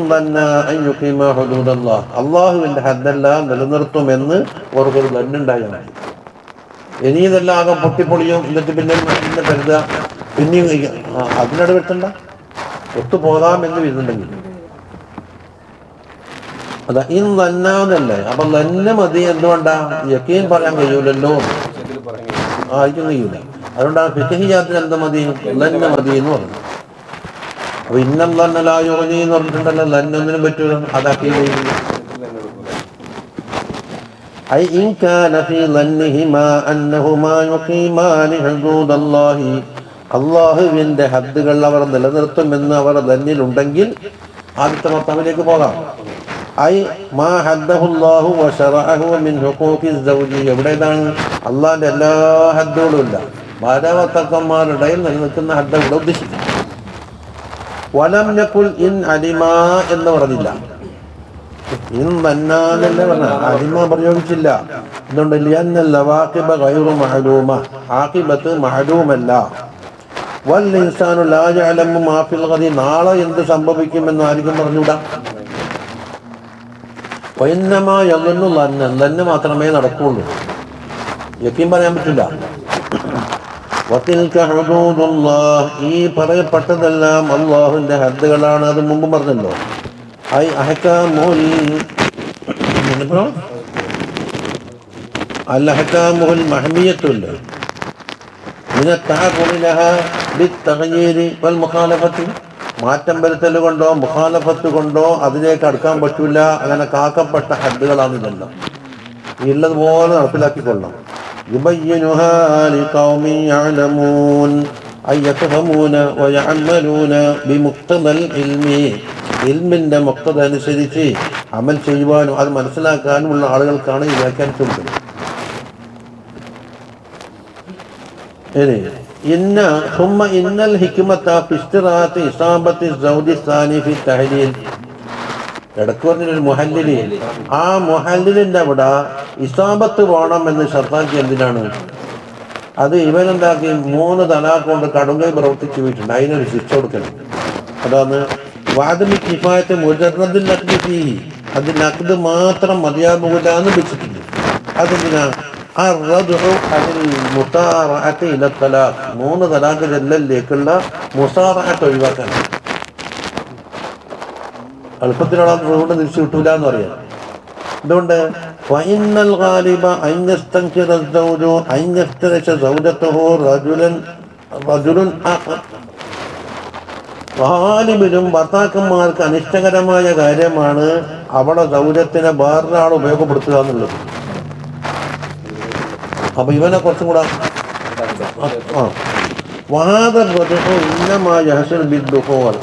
അള്ളാഹുവിന്റെ ഹദ്ദെല്ലാം നിലനിർത്തുമെന്ന് ഓർക്കൊരു ദന്നുണ്ടായാൽ മതി. ഇനി ഇതെല്ലാം ആകെ പൊട്ടിപ്പൊളിയും, എന്നിട്ട് പിന്നെ കരുതുക, പിന്നെയും അതിനോട് വെട്ടണ്ട, ഒത്തുപോകാമെന്ന് വരുന്നുണ്ടെങ്കിൽ അതാ ഇന്നല്ലേ. അപ്പൊ തന്നെ മതി. എന്തുകൊണ്ടാ? യക്കീൻ പറയാൻ കഴിയൂലല്ലോ, ആയിരിക്കും കഴിയൂല. അതുകൊണ്ടാണ് ഫിഖ്ഹിയാത്തിൽ എന്താ മതി, തന്നെ മതി എന്ന് പറഞ്ഞു. അപ്പൊ ഇന്നം തന്നെ ലായുഗനി എന്ന് പറഞ്ഞിട്ടുണ്ടല്ലോ, ലന്നൊന്നിനും പറ്റൂല. അതാക്കി അള്ളാഹുവിന്റെ ഹദ്ദുകൾ അവർ നിലനിർത്തുമെന്ന് അവർ ദന്നിലുണ്ടെങ്കിൽ ആദ്യത്തെ ഭർത്താവിലേക്ക് പോകാം. എവിടേതാണ്? അള്ളാഹിന്റെ എല്ലാ ഹദ്ദുകളും ഇല്ല, ഭാര്യാഭർത്താക്കന്മാരുടെ നിലനിൽക്കുന്ന ഹദ്ദ് ഇവിടെ ഉദ്ദേശിക്കുന്നു. വലം നഖുൽ ഇൻ അലിമ എന്ന് പറഞ്ഞില്ല, ഇൻ തന്നാന്നല്ലേ പറഞ്ഞ, അലിമ പ്രയോഗിച്ചില്ല. എന്തുകൊണ്ടില്ല? ആഖിബത്ത് മഅലൂമല്ല. വൽ ഇൻസാനു ലാ യഅലമു മാ ഫിൽ ഗദി, നാളെ എന്ത് സംഭവിക്കുമെന്ന് ആർക്കും പറഞ്ഞൂടാ. വഇന്നമാ യظنു ലന്ന മാത്രമേ നടക്കുള്ളൂ, യഖീൻ പറയാൻ പറ്റില്ല. വതിൽക ഹുദൂദുല്ലാഹ്, ഈ പറയപ്പെട്ടതെല്ലാം അല്ലാഹുവിന്റെ ഹദ്ദുകളാണ്. അത് മുമ്പ് പറഞ്ഞല്ലോ. ഐ അഹ്കാമുൽ അൽ-അഹ്കാമുൽ മഹ്മിയത്തുല്ല മിന തഅഖുലി ലഹാ ബിത്തഗ്യീരി വൽ മുഖാലഫത്തി, മാറ്റം വരുത്തൽ കൊണ്ടോ മുഖാലഫത്ത് കൊണ്ടോ അതിലേക്ക് അടുക്കാൻ പറ്റൂല. അങ്ങനെ കാക്കപ്പെട്ട ഹദ്ദുകളാണ് ഇതെല്ലാം. ഉള്ളതുപോലെ നടപ്പിലാക്കിക്കൊള്ളണം. يبينها لقوم يعلمون أن يفهمون ويعملون بمقتضى العلم. ഇൽമിന്റെ മുഖ്തദ അനുസരിച്ച് അമൽ ചെയ്യുവാനും അത് മനസ്സിലാക്കാനുമുള്ള ആളുകൾക്കാണ് ഈ വ്യാഖ്യാനിച്ചുള്ളത്. ഇന്നൽ ഹിക്മത ഫി ഇസ്തിറാഅത്തി ഇസാബത്തി സൗജി സാനി ഫി തഹ്ലീൽ. ഇടക്ക് പറഞ്ഞൊരു മുഹല്ലിലി, ആ മുഹല്ലിലിന്റെ അവിടെ ഇസാബത്ത് വേണമെന്ന് ഷർത്താക്കി. എന്തിനാണ് അത്? ഇവനെന്താക്കി 3 തലാഖ് കൊണ്ട് കടുങ്കൈ പ്രവർത്തിച്ചു പോയിട്ടുണ്ട്, അതിനൊരു ശിക്ഷ കൊടുക്കണം. അതാണ് വാദമി കിഫായത്ത് മുജറദിൽ നഖ്ദി ഫീഹി, അത് നഖ്ദ് മാത്രം മതിയാകൂല എന്ന് വെച്ചിട്ടുണ്ട്. അതെന്തിനാ? അർറദ്ഉ അനിൽ മുസാറഅത്തി ഇല തലാഖ്, 3 തലാഖ് ചെല്ലലിലേക്കുള്ള മുസാറഅത്ത് ഒഴിവാക്കാൻ. എളുപ്പത്തിലുള്ള റോഡ് തിരിച്ചു കിട്ടൂല എന്ന് പറയാം. എന്തുകൊണ്ട്? ഫഇന്നൽ ഗാലിബ അൻ യസ്തൻകിറ الزوج അൻ യഫ്തരിശ സൗജതഹു റജുലൻ ആഖർ. ഗാലിബിലും ഭർത്താക്കന്മാർക്ക് അനിഷ്ടകരമായ കാര്യമാണ് അവിടെ സൗജത്തിനെ വേറൊരാൾ ഉപയോഗപ്പെടുത്തുക എന്നുള്ളത്. അപ്പൊ ഇവനെ കുറച്ചും കൂടെ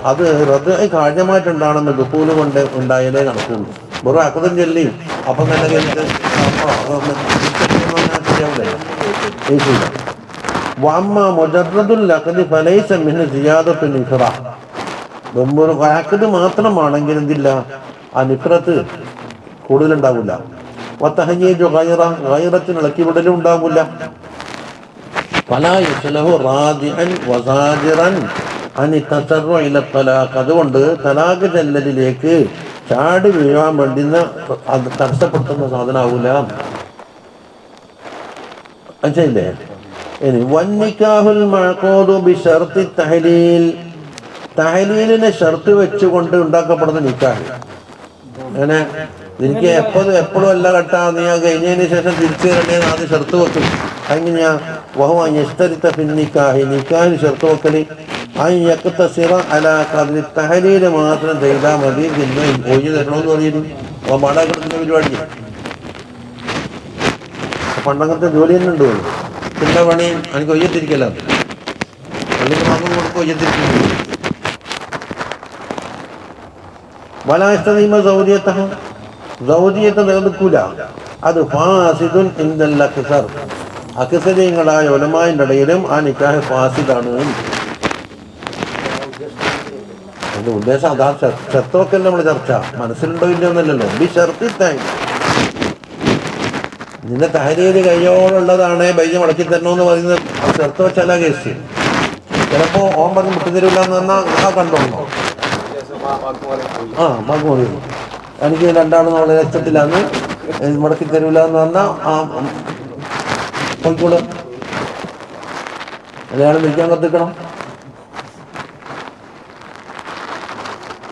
അത് റദ്ദ് കാര്യമായിട്ടുണ്ടാണെന്ന് ദുഖൂല് കൊണ്ട് ഉണ്ടായാലേ നടക്കുള്ളൂ. വെറും അക്കതും ചൊല്ലി അപ്പം തന്നെ ശരിയാവില്ല. അക്കത് മാത്രമാണെങ്കിൽ എന്തില്ല, ആ നിഫ്രത്ത് കൂടുതലുണ്ടാവില്ല. ഗൈറത്തിന് ഇളക്കി വിടലും ഉണ്ടാവില്ല. അതുകൊണ്ട് തലാഖ് ചെല്ലലിലേക്ക് ചാടി വീഴാൻ വേണ്ടുന്ന അത് തടസ്സപ്പെടുത്തുന്ന സാധനമാവൂല. മനസ്സിലെ? ഇനി വന്നിക്കാഹുൽ മഅഖൂദു ബിശർത്തി തഹ്ലീൽ, തഹ്ലീലിനെ ഷർത്ത് വെച്ചുകൊണ്ട് ഉണ്ടാക്കപ്പെടുന്ന നിക്കാഹ്. അങ്ങനെ എനിക്ക് എപ്പോഴും അല്ല കെട്ടാ, നീ കഴിഞ്ഞതിന് ശേഷം തിരിച്ചു തരേണ്ടത് ആദ്യം ഷർത്ത് വെക്കും. അങ്ങനെയാ നിക്കാഹിന് ഷർത്ത് വെക്കല് തഹലീല് മാത്രം ചെയ്താൽ മതി, പിന്നെ ഒഴിഞ്ഞു തരണമെന്ന് പറയുന്നു. അപ്പൊ മാടാക്കിടക്കുന്ന പരിപാടി പണ്ടങ്ങനത്തെ ജോലി തന്നെ ഉണ്ട്. പിന്നെ പണി എനിക്ക് ഒയ്യത്തിരിക്കല്ല, അല്ലെങ്കിൽ മകൻ കൊടുക്കും ഒയ്യത്തിരിക്കുന്നു. വലാസ്തീമ സൗദിയത്തെ നിലനിൽക്കൂല. അത് ഫാസിദുൻ ഇൻദൽ അക്സർ, അക്സരീങ്ങളായ ഉലമാന്റെ ഇടയിലും ആ നിക്കാഹ് ഫാസിദാണ്. അതിന്റെ ഉദ്ദേശം അതാ. ഷർത്തൊക്കെ നമ്മുടെ ചർച്ച മനസ്സിലുണ്ടോ ഇല്ല എന്നല്ലല്ലോ. ബി ഷർത്തി നിന്റെ തഹലീല് കയ്യോടുള്ളതാണ്, ബൈജ മുടക്കി തരണമെന്ന് പറയുന്നത് ഷർത്ത് വെച്ചല്ല കേസ്. ചിലപ്പോ ഓൻ പറഞ്ഞ് മുട്ടിത്തരൂല്ല എന്ന് പറഞ്ഞാൽ ആ കണ്ടോളൂ, ബാക്കി മതി, എനിക്ക് രണ്ടാളെന്നുള്ള രക്ഷത്തിലാന്ന് മുടക്കി തരൂല എന്ന് പറഞ്ഞാൽ ആ പോയിക്കോളും. അയാൾ വിളിക്കാൻ കത്തിക്കണം.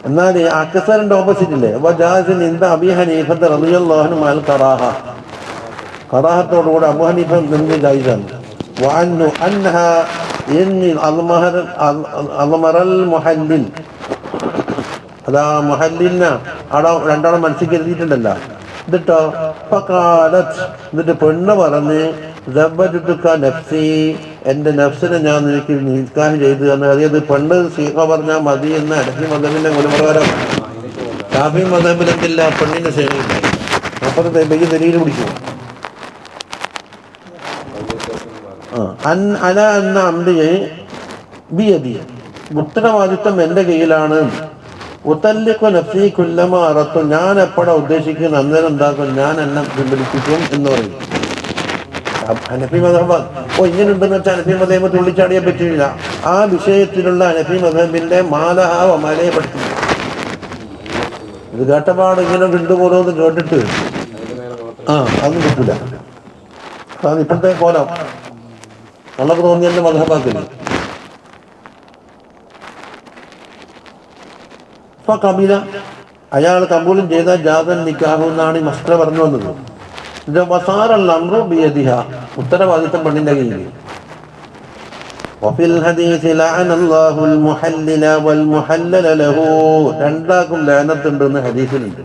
എന്നാൽ അക്സറിന്റെ ഓപ്പോസിറ്റ് ഇല്ലേ, അബീ ഹനീഫത്ത് റളിയല്ലാഹു അൻഹു അൽ കറാഹ, കറാഹത്തോടുകൂടെ അബൂ ഹനീഫ നിന്ന് ജായിസാണ്. വഅന്നു അൻഹാ ഇന്നി അൽമറൽ മുഹല്ലിൽ, അതാ മുഹല്ലിലിനെ അവിടെ രണ്ടാളും മനസ്സിൽ കരുതിയിട്ടുണ്ടല്ലോ. എന്നിട്ടോ എന്നിട്ട് പെണ്ണ് പറഞ്ഞ് നഫ്സി, എന്റെ നഫ്സിനെ ഞാൻ നിനക്ക് നിക്കാഹ് ചെയ്തു എന്ന്. അതായത് പെണ്ണ് സീഹ പറഞ്ഞാൽ മതി എന്ന് ഹനഫി മദ്ഹബിന്റെ ഗുണപ്രകാരം. ശാഫി മദ്ഹബിൽ എന്തില്ല, പെണ്ണിന്റെ സേനയില്ല. അപ്പുറത്തെ ബൈ ദലീൽ പിടിക്കും. അല എന്ന അമ്രിയെ ബിയദി, ഉത്തരവാദിത്വം എന്റെ കയ്യിലാണ്. ഉത്തല്ലിക്കു നഫ്സി കുല്ലമ അറത്തു, ഞാൻ എപ്പോഴാ ഉദ്ദേശിക്കുന്ന അന്നേരം എന്താക്കും, ഞാൻ എന്നെ പിൻവലിപ്പിക്കും എന്ന് പറയും. ഹനഫി മദ്ഹബ് ഇങ്ങനെ ഉണ്ടെന്ന് വെച്ചാൽ ഹനഫി മദ്ഹബ് തുള്ളിച്ചാടിയാൻ പറ്റില്ല. ആ വിഷയത്തിലുള്ള ഹനഫി മദ്ഹബിന്റെ മാലഹ വമാലയെ പഠിച്ചു. ഇത് കേട്ടപാട് ഇങ്ങനെ കിണ്ടുപോലോന്ന് കേട്ടിട്ട് അതൊന്നും കിട്ടില്ല. അത് ഇപ്പോഴത്തെ കോലം നമുക്ക് തോന്നിയതിന്റെ മദ്ഹബാക്കില്ല. കബീല, അയാൾ കബൂലും ചെയ്ത ജാതൻ നിക്കാഹു എന്നാണ് ഈ മസ്ല പറഞ്ഞു വന്നത്. ഉത്തരവാദിത്തം പെണ്ണിന്റെ കയ്യിൽ. രണ്ടാക്കും ലാനത്തുണ്ട് എന്ന് ഹദീസിലുണ്ട്.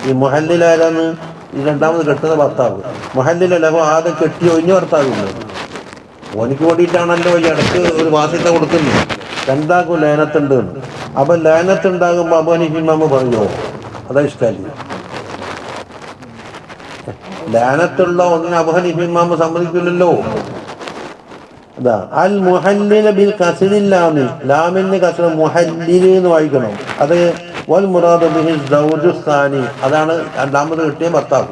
ഈ മുഹല്ലിലാരാന്ന്? ഈ രണ്ടാമത് കെട്ടുന്ന ഭർത്താവ്. മുഹല്ലില ലഹു, ആദ്യം കെട്ടി ഒഴിഞ്ഞ ഭർത്താവില്ല. ഓനിക്ക് വേണ്ടിയിട്ടാണല്ലോ ഈ ഇടയ്ക്ക് ഒരു വാസിത്ത കൊടുക്കുന്നത്. രണ്ടാക്കും ലാനത്തുണ്ട്. അപ്പൊ ലാനത്തുണ്ടാകുമ്പോ അബൂ ഹനീഫ ഇമാമ് പറയോ? അതാ ഇഷ്ടമല്ല. ലാനത്തുള്ള ഒന്നിന് അബൂ ഹനീഫ ഇമാമ് സമ്മതിക്കില്ലല്ലോ. അതാ അൽ മുഹല്ലില ബിൽ കസ്രില്ലാമി, ലാമിന് കസ്ര മുഹല്ലിൽ എന്ന് വായിക്കണം. അത് വൽ മുറാദു ബിഹി സൗജു സാനി, അതാണ് രണ്ടാമത് കിട്ടിയ ഭർത്താവ്.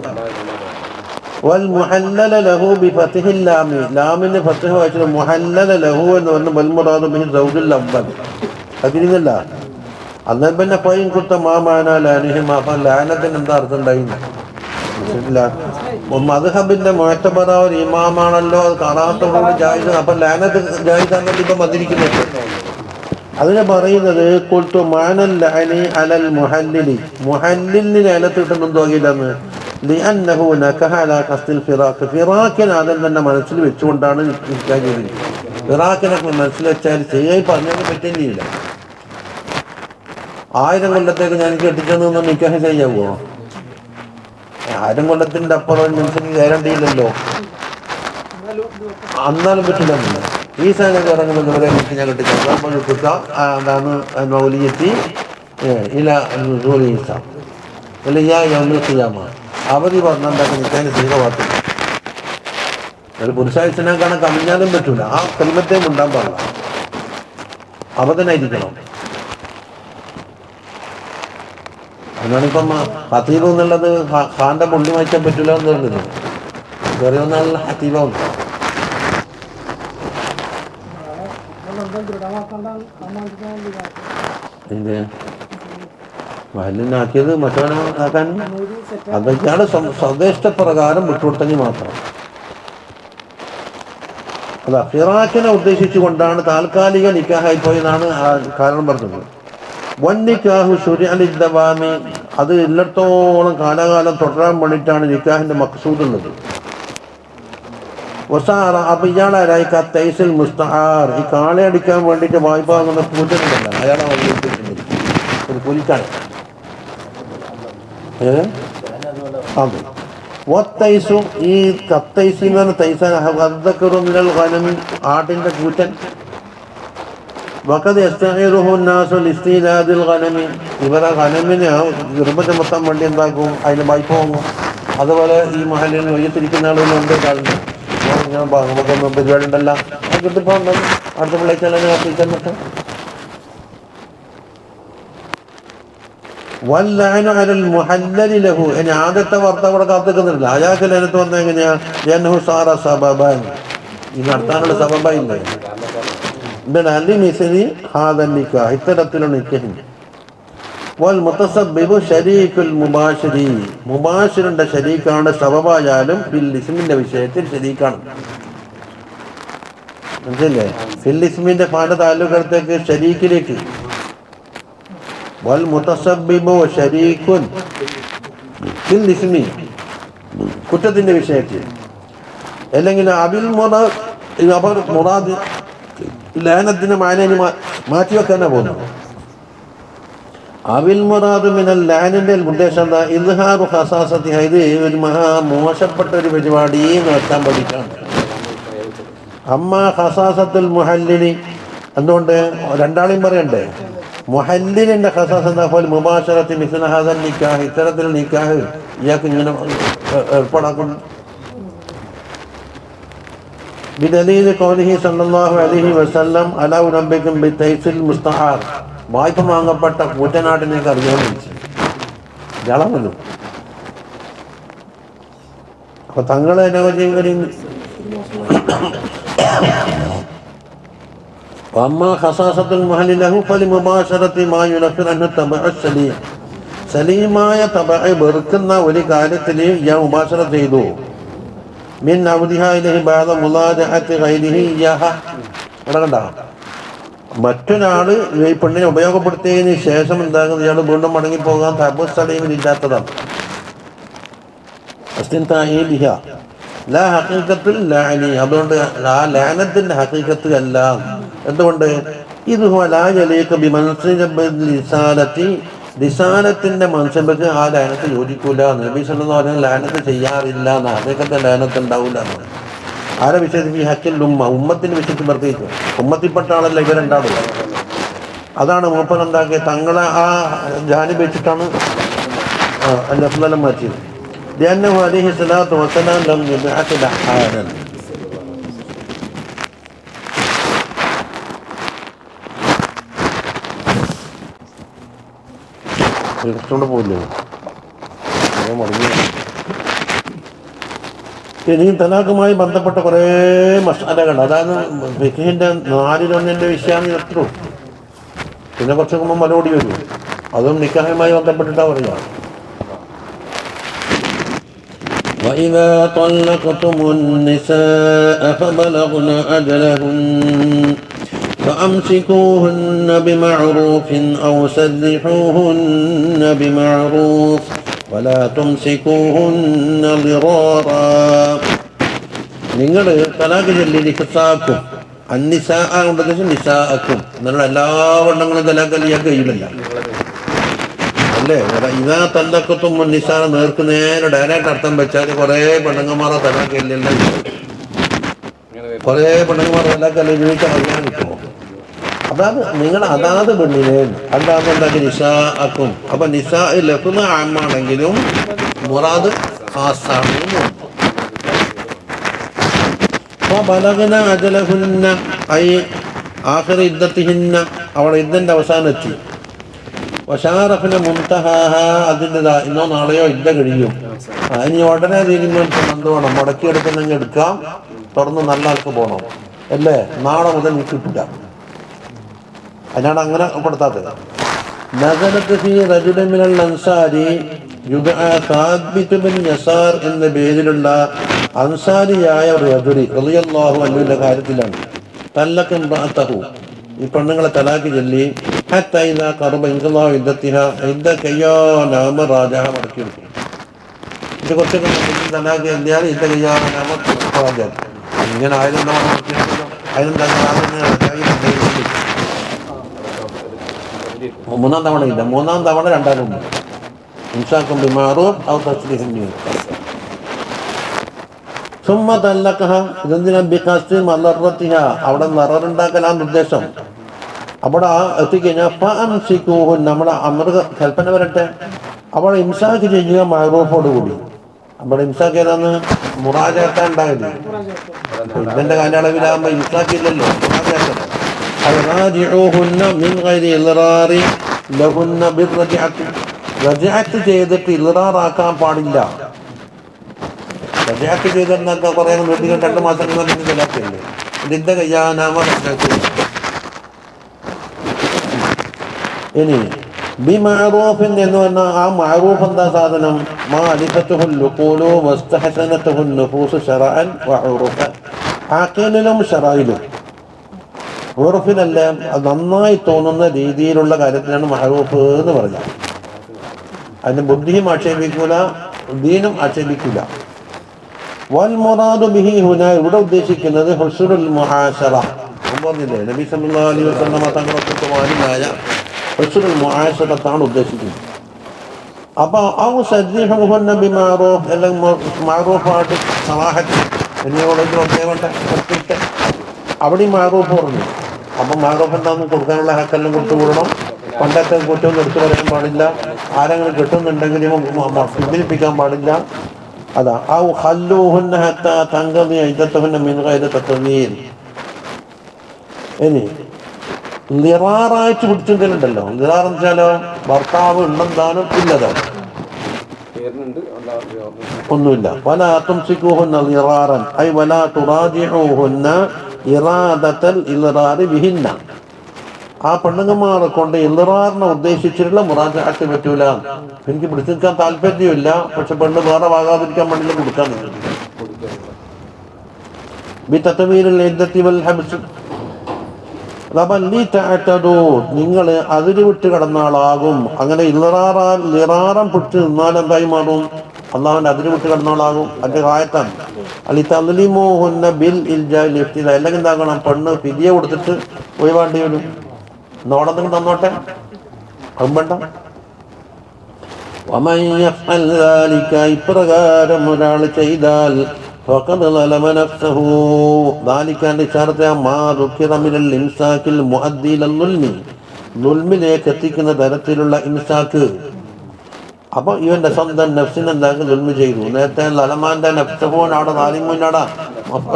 വൽ മുഹല്ലല ലഹു ബി ഫത്ഹിൽ ലാമി, ലാമിന് ഫത്ഹ് വായിച്ചത് മുഹല്ലല ലഹു എന്ന് പറഞ്ഞു. വൽ മുറാദു ബിഹി സൗജുൽ അവ്വൽ, അതിരില്ല. അന്നേരം പിന്നെ പയ്യൻ കുത്ത മാമാന ലാനിഹിമ, അപ്പൊ ലാനത്തിന് എന്താ അർത്ഥം ഉണ്ടായിരുന്നു? മദ്ഹബിന്റെ മുഅ്തബറ ഒരു ഇമാമാണല്ലോ, അത് കറാഹത്തോടുകൂടി ജായിസ്. അപ്പൊ ലാനത്ത് ജായിസാന്നല്ലോ ഇപ്പൊ വന്നിരിക്കുന്നത്. അതിനെ പറയുന്നത് ഖുൽതു മാനൽ ലഅനി അലൽ മുഹല്ലിലി, മുഹല്ലിലിന് ലാനത്ത് കിട്ടുന്നുണ്ടോ ഇല്ലെന്ന്. ലിഅന്നഹു നകഹ അലാ ഖസ്ദിൽ ഫിറാഖ്, ഫിറാഖിനെ ആദ്യം തന്നെ മനസ്സിൽ വെച്ചുകൊണ്ടാണ് നിക്കാഹ് ചെയ്തിരിക്കുന്നത്. ഫിറാഖിനെ മനസ്സിൽ വെച്ചാൽ ചെയ്യാൻ പറഞ്ഞതിന് പറ്റുകയില്ല. 1000 കൊല്ലത്തേക്ക് ഞാൻ കെട്ടിച്ചെന്ന് നിക്കാഹ് ചെയ്യാവോ? 1000 കൊല്ലത്തിന്റെ അപ്പുറം മനുഷ്യന് ഗ്യാരണ്ടി ഇല്ലല്ലോ. അന്നാലും പറ്റില്ല. ഈ സാധനം ഇറങ്ങുമ്പോൾ ഇവരെ ഞാൻ കെട്ടിച്ചാൽ എന്താണ് മൗലിയെത്തി ഇല്ല ഈസ അല്ല ചെയ്യാമ അവധി പറഞ്ഞാൽ എന്താക്കി നിൽക്കാൻ സ്ത്രീകളാത്തി ഒരു പുരുഷായുസിനെ കാണാൻ കമിഞ്ഞാലും പറ്റൂല. ആ കലിമത്തെയും ഉണ്ടാൻ പാടില്ല, അവധനായിരിക്കണം. അതിനാണിപ്പം ഹത്തീബ് എന്നുള്ളത് ഖാന്റെ പുള്ളി വായിക്കാൻ പറ്റൂല എന്ന് പറഞ്ഞത്. വേറെ ഒന്നാണല്ലോ ഹത്തീബ ഉണ്ട്. ഇതിന്റെ മഹലിനാക്കിയത് മറ്റവനെ ആക്കാൻ അതൊക്കെയാണ് സ്വദേശപ്രകാരം വിട്ടുകൊടുത്തെങ്കിൽ മാത്രം. അല്ല, ഫിറാഖിനെ ഉദ്ദേശിച്ചുകൊണ്ടാണ് താൽക്കാലിക നിക്കാഹായി പോയെന്നാണ് കാരണം പറഞ്ഞത്. വൻ നിക്കാഹു ശുരിഅലിദ്ദവാമി, അത് എല്ലായിടത്തോളം കാലാകാലം തുടരാൻ വേണ്ടിയിട്ടാണ് നിക്കാഹിന്റെ മഖ്സൂദ് ഉള്ളത്. വസാറ, അപ്പൊ ഇയാളാരായി തൈസിൽ മുസ്തആർ, ഈ കാളെ അടിക്കാൻ വേണ്ടിയിട്ട് വായ്പ വാങ്ങുന്ന പൂജനുണ്ടല്ല, അയാളാണ് ഉദ്ദേശിക്കുന്നത്. ഒരു പുലിക്കാണ് അതെ. വത്തൈസു, ഈ കത്തൈസി എന്ന് പറഞ്ഞ തൈസാൻ ഗനമി, ആട്ടിന്റെ കൂറ്റൻ. വഖദ് യസ്തഈറുഹു അന്നാസു ലിസ്തിലാദിൽ ഗനമി, ഇവരെ ഗനമിനെ ഗർഭ ചുമത്താൻ വേണ്ടി എന്താക്കും, അതിന് വായ്പ വാങ്ങും. അതുപോലെ ഈ മഹലിൽ വയ്യത്തിരിക്കുന്ന ആളുകളുണ്ട്. നമുക്കൊന്നും പരിപാടി ഉണ്ടല്ല, കിട്ടിപ്പോ അടുത്ത പിള്ളേച്ചെല്ലാം കത്തിച്ചെന്നിട്ട് വല്ലഅനു അലൽ മുഹല്ലലി ലഹു. ഇനി ആദ്യത്തെ വാർത്ത അവിടെ കാത്തിക്കുന്നില്ല. അയാൾക്ക് അതിനകത്ത് വന്ന എങ്ങനെയാ യൻഹു സാറ സബബൻ, ഈ നടത്താനുള്ള സബബായില്ലേ. എന്താണ് അലി മിസ്ലി ഹാദൻ നിക്കാഹ്, ഇത്തരത്തിലുള്ള നിക്കാഹ്. വൽ മുതസബ്ബിബു ശരീകുൽ മുബാശിരി, മുബാശിറിന്റെ ശരീക്കാണ് സബബായാലും ഫിൽ ഇസ്മിന്റെ വിഷയത്തിൽ ശരീക്കാണ്. മനസ്സില്ലേ? ഫിൽ ഇസ്മിന്റെ പാഠ താലൂക്കടുത്തേക്ക് ശരീക്കിലേക്ക്. വൽ മുതസബ്ബിബു ശരീകുൻ ഫിൽ ഇസ്മി, കുറ്റത്തിന്റെ വിഷയത്തിൽ. അല്ലെങ്കിൽ അബിൽ മുറാദ് ലാനത്തിന് മാനേന് മാറ്റിവെക്കാനാ പോകുന്നത്. അബിൽ മുറാദ് മിനൽ ലാനിന്റെ ഉദ്ദേശം എന്താ? ഇദ്ഹാറു ഖസാസത്തി, ഇത് ഒരു മഹാ മോശപ്പെട്ട ഒരു പരിപാടി നടത്താൻ പഠിക്കാണ്. അമ്മ ഖസാസത്തുൽ മുഹല്ലിനി, എന്തുകൊണ്ട് രണ്ടാളെയും പറയണ്ടേ? മുഹല്ലിലിന്റെ ഖസാസ് എന്താ? പോലെ മുബാശറത്തി മിസ്ല ഹാദൻ നിക്കാഹ്, ഇത്തരത്തിൽ നിക്കാഹ് ഇയാൾക്ക് ഇങ്ങനെ ഏർപ്പാടാക്കുന്നു. ബിദലീൽ ഖൗലിഹി സല്ലല്ലാഹു അലൈഹി വസല്ലം അലാ ഉനബ്ബികും ബിതൈസിൽ മുസ്തആർ, വായ്പ വാങ്ങപ്പെട്ട കൂറ്റനാട്ടിലേക്ക് അറിയാൻ വിളിച്ചു ജളമല്ലോ. അപ്പൊ തങ്ങളെ സലീമായ തബഅ വെറുക്കുന്ന ഒരു കാര്യത്തിൽ ഞാൻ മുബാശറ ചെയ്തു. മിൻ അവദിഹാ ഇലൈഹി ബഅദ മുലാജഅത്തി ഗൈരിഹി ഇയ്യാഹ, കണ്ടോ? മറ്റൊരാള് ഈ പെണ്ണിനെ ഉപയോഗപ്പെടുത്തിയതിന് ശേഷം എന്താകുന്നത്? ഇയാൾ വീണ്ടും മടങ്ങിപ്പോകാൻ തബസ്സലീമില്ലാത്തതാണ്. അതുകൊണ്ട് ആ ലാനത്തിന്റെ ഹഖീഖത്ത് അല്ല. എന്തുകൊണ്ട്? ഇത് ലിസാനത്തിന്റെ മൻസബക്ക് ആ ലാനത്ത് യോജിക്കൂല. നബി സല്ലല്ലാഹു അലൈഹി വസല്ലം ലാനത്ത് ചെയ്യാറില്ല, ഹഖീഖത്തെ ലാനത്ത് ഉണ്ടാവില്ല എന്നാണ്. ആരെ വിഷയത്തിൽ? ഈ ഹക്കിൽ ഉമ്മത്തിന്റെ വിഷയത്തിൽ പ്രത്യേകിച്ചു. ഉമ്മത്തിൽപ്പെട്ട ആളല്ല ഇവരുണ്ടാവില്ല. അതാണ് മൂപ്പൻ എന്താക്കിയത്? തങ്ങളെ ആ ജാനിബ് വെച്ചിട്ടാണ് അല്ലം മാറ്റിയത്. ലഅന്നഹു അലൈഹി സ്വലാത്തു വസ്സലാം ലം യബ്അത്ത് ലഹാനൻ, ോണ്ട് പോയില്ലേ മടങ്ങി. ഇനി തലാഖുമായി ബന്ധപ്പെട്ട കുറേ മസാലകൾ, അതായത് ഫിഖിന്റെ 4-1 വിഷയമാണ് എത്രൂ. പിന്നെ കുറച്ച് മുമ്പ് മറുപടി വരും, അതും നിക്കാഹുമായി ബന്ധപ്പെട്ടിട്ടാണ് പറയുക. وَإِذَا طَلَّقْتُمُ النِّسَاءَ فَبَلَغْنَ أَجَلَهُنَّ فَأَمْسِكُوهُنَّ بِمَعْرُوفٍ أَوْ سَرِّحُوهُنَّ بِمَعْرُوفٍ وَلَا تُمْسِكُوهُنَّ ضِرَارًا. നിങ്ങൾ തലാഖ് ചൊല്ലി നിസാക്കും, അന്നിസാ ഉണ്ടെന്ന് വെച്ചാൽ നിസാക്കും എന്നുള്ള എല്ലാ വണ്ണങ്ങളും തലാഖ് ചെയ്യാൻ കഴിയില്ല. അല്ലേ? ഇതാ തല്ലക്കത്തും നിസാന നേർക്ക് നേരെ ഡയറക്റ്റ് അർത്ഥം വെച്ചാൽ കുറേ പെണ്ണുങ്ങന്മാരെ തലാക്കല്ലേ, കുറേ പെണ്ണുങ്ങന്മാർ തലാക്കല്ലേ ചോദിച്ചാൽ അറിയാൻ കിട്ടുമോ? അതായത് നിങ്ങൾ അതാത് പെണ്ണിനെ അല്ലാതെ എന്താക്കി നിസാ ആക്കും. അപ്പൊ നിസാ ലഫ്ള് ആമാണെങ്കിലും മുറാദ് ഖാസാണ്. ബലഗന അജലഹുന്ന ഐ ആഖിർ ഇദ്ദത്തിഹിന്ന, അവളെ ഇദ്ദന്റെ അവസാനം എത്തി. വശാറഫിന മുൻതഹാഹ, അതിൻ്റെ ഇന്നോ നാളെയോ ഇദ്ദ കഴിയും. ഇനി ഉടനെ തീരുമാനിച്ച് എന്ത് വേണം, മുടക്കിയെടുക്കുന്നെങ്കിൽ എടുക്കാം, തുറന്ന് നല്ല ആൾക്ക് പോകണം അല്ലേ? നാളെ മുതൽ നീ കിട്ടില്ല. അതിനാണ് അങ്ങനെ പെടുത്താത്തത്. നസലത്ത് ഫീ റജുലിൻ മിനൽ അൻസാരി യുദ്ആ സാബിത് ബിൻ യസാർ എന്ന പേരിലുള്ള അൻസാരിയായ ഒരു റജുലി റളിയല്ലാഹു അൻഹുവിന്റെ കാര്യത്തിലാണ്. തല്ലഖ ഇംറഅതഹു, ഈ പെണ്ണുങ്ങളെ തലാഖ് ചൊല്ലി. ഹത്താ ഇദാ ഖറബ ഇൻഖിളാഉ ഇദ്ദത്തിഹാ, ഇദ്ദ കയ്യാനാമ റാജഹ, മടക്കിയെടുക്കും. ഇത് കുറച്ചൊക്കെ തലാഖ് ചൊല്ലിയാൽ ഇദ്ദ കയ്യാനാമ റാജഹ. ഇങ്ങനെ ആയതെന്താ അതിനെന്താ? മൂന്നാം തവണ ഇല്ല, മൂന്നാം തവണ രണ്ടാലും ഇൻസാക്കും ബിമാറൂഫ് ഔ തസ്രീഹുൻ ബിഇഹ്സാൻ. സുമ്മ തല്ലഖഹ, ഇതെന്തിനാ? ബിഖസ്ദി മളറത്തിഹ, അവിടെ നററുണ്ടാക്കലാണ് ഉദ്ദേശം. അവിടെ എത്തിക്കഴിഞ്ഞാൽ ഫഅംസികൂഹുൻ, നമ്മുടെ അമൃത കൽപ്പന വരട്ടെ. അവിടെ ഇംസാക്ക് ചെയ്യുക മഅറൂഫോട് കൂടി. അവിടെ ഇംസാക്ക് ഏതാന്ന്? മുറാജഅത്ത ഉണ്ടായത്. ഇതിന്റെ കാലയളവിലാകുമ്പോൾ ഇംസാക്ക് ഇല്ലല്ലോ, മുറാജഅത്ത. അൽറാജിഊഹുന്ന മിൻ ഗൈരി ഇൽറാറി ലഹുന്ന ബിർറജഅത്തി, റജഅത്ത് ചെയ്തിട്ട് ഇൽറാറാക്കാൻ പാടില്ല. റജഅത്ത് ചെയ്തെന്നൊക്കെ കുറേ വീട്ടിൽ 2 മാസം തലാഖല്ലേ. ഇതിന്റെ കയ്യാനാമ റജഅത്ത്. ഇനി ബിമഅറൂഫിൻ എന്ന് പറഞ്ഞാൽ ആ മഅറൂഫ് എന്താ സാധനം? മാ അലിഫത്തുഹുൽ ലുഖൂലു വസ്തഹസനത്തുഹുൻ നുഫൂസ് ശറഅൻ വഉറുഫൻ. അഖീലിലും ശറഇലും ഉറുഫിനെല്ലാം നന്നായി തോന്നുന്ന രീതിയിലുള്ള കാര്യത്തിനാണ് മഅറൂഫ് എന്ന് പറഞ്ഞത്. അതിന് ബുദ്ധിയും ആക്ഷേപിക്കൂല, ദീനും ആക്ഷേപിക്കൂല. വൽ മുറാദു ബിഹി ഹുന, ഇവിടെ ഉദ്ദേശിക്കുന്നത് ഹുസ്നുൽ മുആശറ. പറഞ്ഞില്ലേ, നബി സല്ലല്ലാഹു അലൈഹി വസല്ലം തങ്ങളൊക്കെ മാനിയായ ഹുസ്നുൽ മുആശറത്താണ് ഉദ്ദേശിക്കുന്നത്. അപ്പോൾ ഔ സദ്ദിഹുഹുന്ന ബിമഅറൂഫ്, അല്ലെങ്കിൽ മഅറൂഫായിട്ട് സലാഹത്ത് എന്നിവ അവിടെ മഅറൂഫ് പറഞ്ഞു. അപ്പം മഅറൂഫ് എന്താണെന്ന് കൊടുക്കാനുള്ള ഹക്കെല്ലാം കൊടുത്തുകൂടണം. പണ്ടൊക്കെ കുറ്റമൊന്നും എടുത്തു പറയാൻ പാടില്ല. ആരെങ്കിലും കിട്ടുന്നുണ്ടെങ്കിൽ പിന്തിരിപ്പിക്കാൻ പാടില്ല. അതാ ഔ ഖല്ലൂഹുന്ന ഹത്താ തൻഖദി ഇദ്ദത്തുഹുന്ന മിൻ ഗൈരി തത്വീൽ. ഇനി ലിറാറായിട്ട് പിടിച്ചെങ്കിലുണ്ടല്ലോ, ലിറാറെന്ന് വെച്ചാലോ ഭർത്താവ് ഉണ്ടെന്താനും ഇല്ലതാണ്, ഒന്നുമില്ല. വലാ തുംസികൂഹുന്ന ലിറാറൻ ഐ വലാ തുറാജിഊഹുന്ന ഇറാദത്തൽ ഇൽറാറി ബിഹിന്ന. ആ പെണ്ണുങ്ങന്മാരെ കൊണ്ട് ഇൽറാറിനെ ഉദ്ദേശിച്ചിട്ടുള്ള മുറാജഅത്ത് പറ്റൂല. എനിക്ക് പിടിച്ചു നിൽക്കാൻ താല്പര്യമില്ല, പക്ഷെ പെണ്ണ് വേറെ വാങ്ങാതിരിക്കാൻ വേണ്ടി കൊടുക്കാൻ ബിതത്വീലിൽ ഇദ്ദത്തി വൽ ഹബ്സ്. നിങ്ങൾ അതിര് വിട്ട് കിടന്ന ആളാകും. അങ്ങനെ ലിറാറം പിടിച്ച് നിന്നാൽ എന്തായി മാറും? അള്ളാഹുവിന്റെ അതിര് വിട്ട് കിടന്ന ആളാകും. അതിന്റെ കായത്താണ് അലി തദ്ലിമൂഹുന്ന ബിൽ ഇൽജാഇൽ ഇഫ്തിദാ. അല്ലെങ്കിൽ എന്താക്കണം, പെണ്ണ് ഫിദിയ കൊടുത്തിട്ട് ഒഴിവാണ്ടി വരും. നോടെന്തെങ്കിലും തന്നോട്ടെ, അതും വേണ്ട. വമൻ യഫ്അൽ ദാലിക, ഇപ്രകാരം ഒരാൾ ചെയ്താൽ ഫഖദ് ളലമ നഫ്സഹു. ദാലിക്കാന്റെ ഇശാറത്തെ മാ ദുഖിറ മിനൽ ഇംസാക്കിൽ മുഅദ്ദി ഇലൽ ളുൽമി, ളുൽമിലേക്ക് എത്തിക്കുന്ന തരത്തിലുള്ള ഇംസാക്ക്. അപ്പൊ ഇവന്റെ സ്വന്തം നഫ്സിനെ എന്താക്കി ളുൽമി ചെയ്തു. നേരത്തെ ലലമാന്റെ നഫ്സഹുൻ അവിടെ ദാലിമുന്നടാ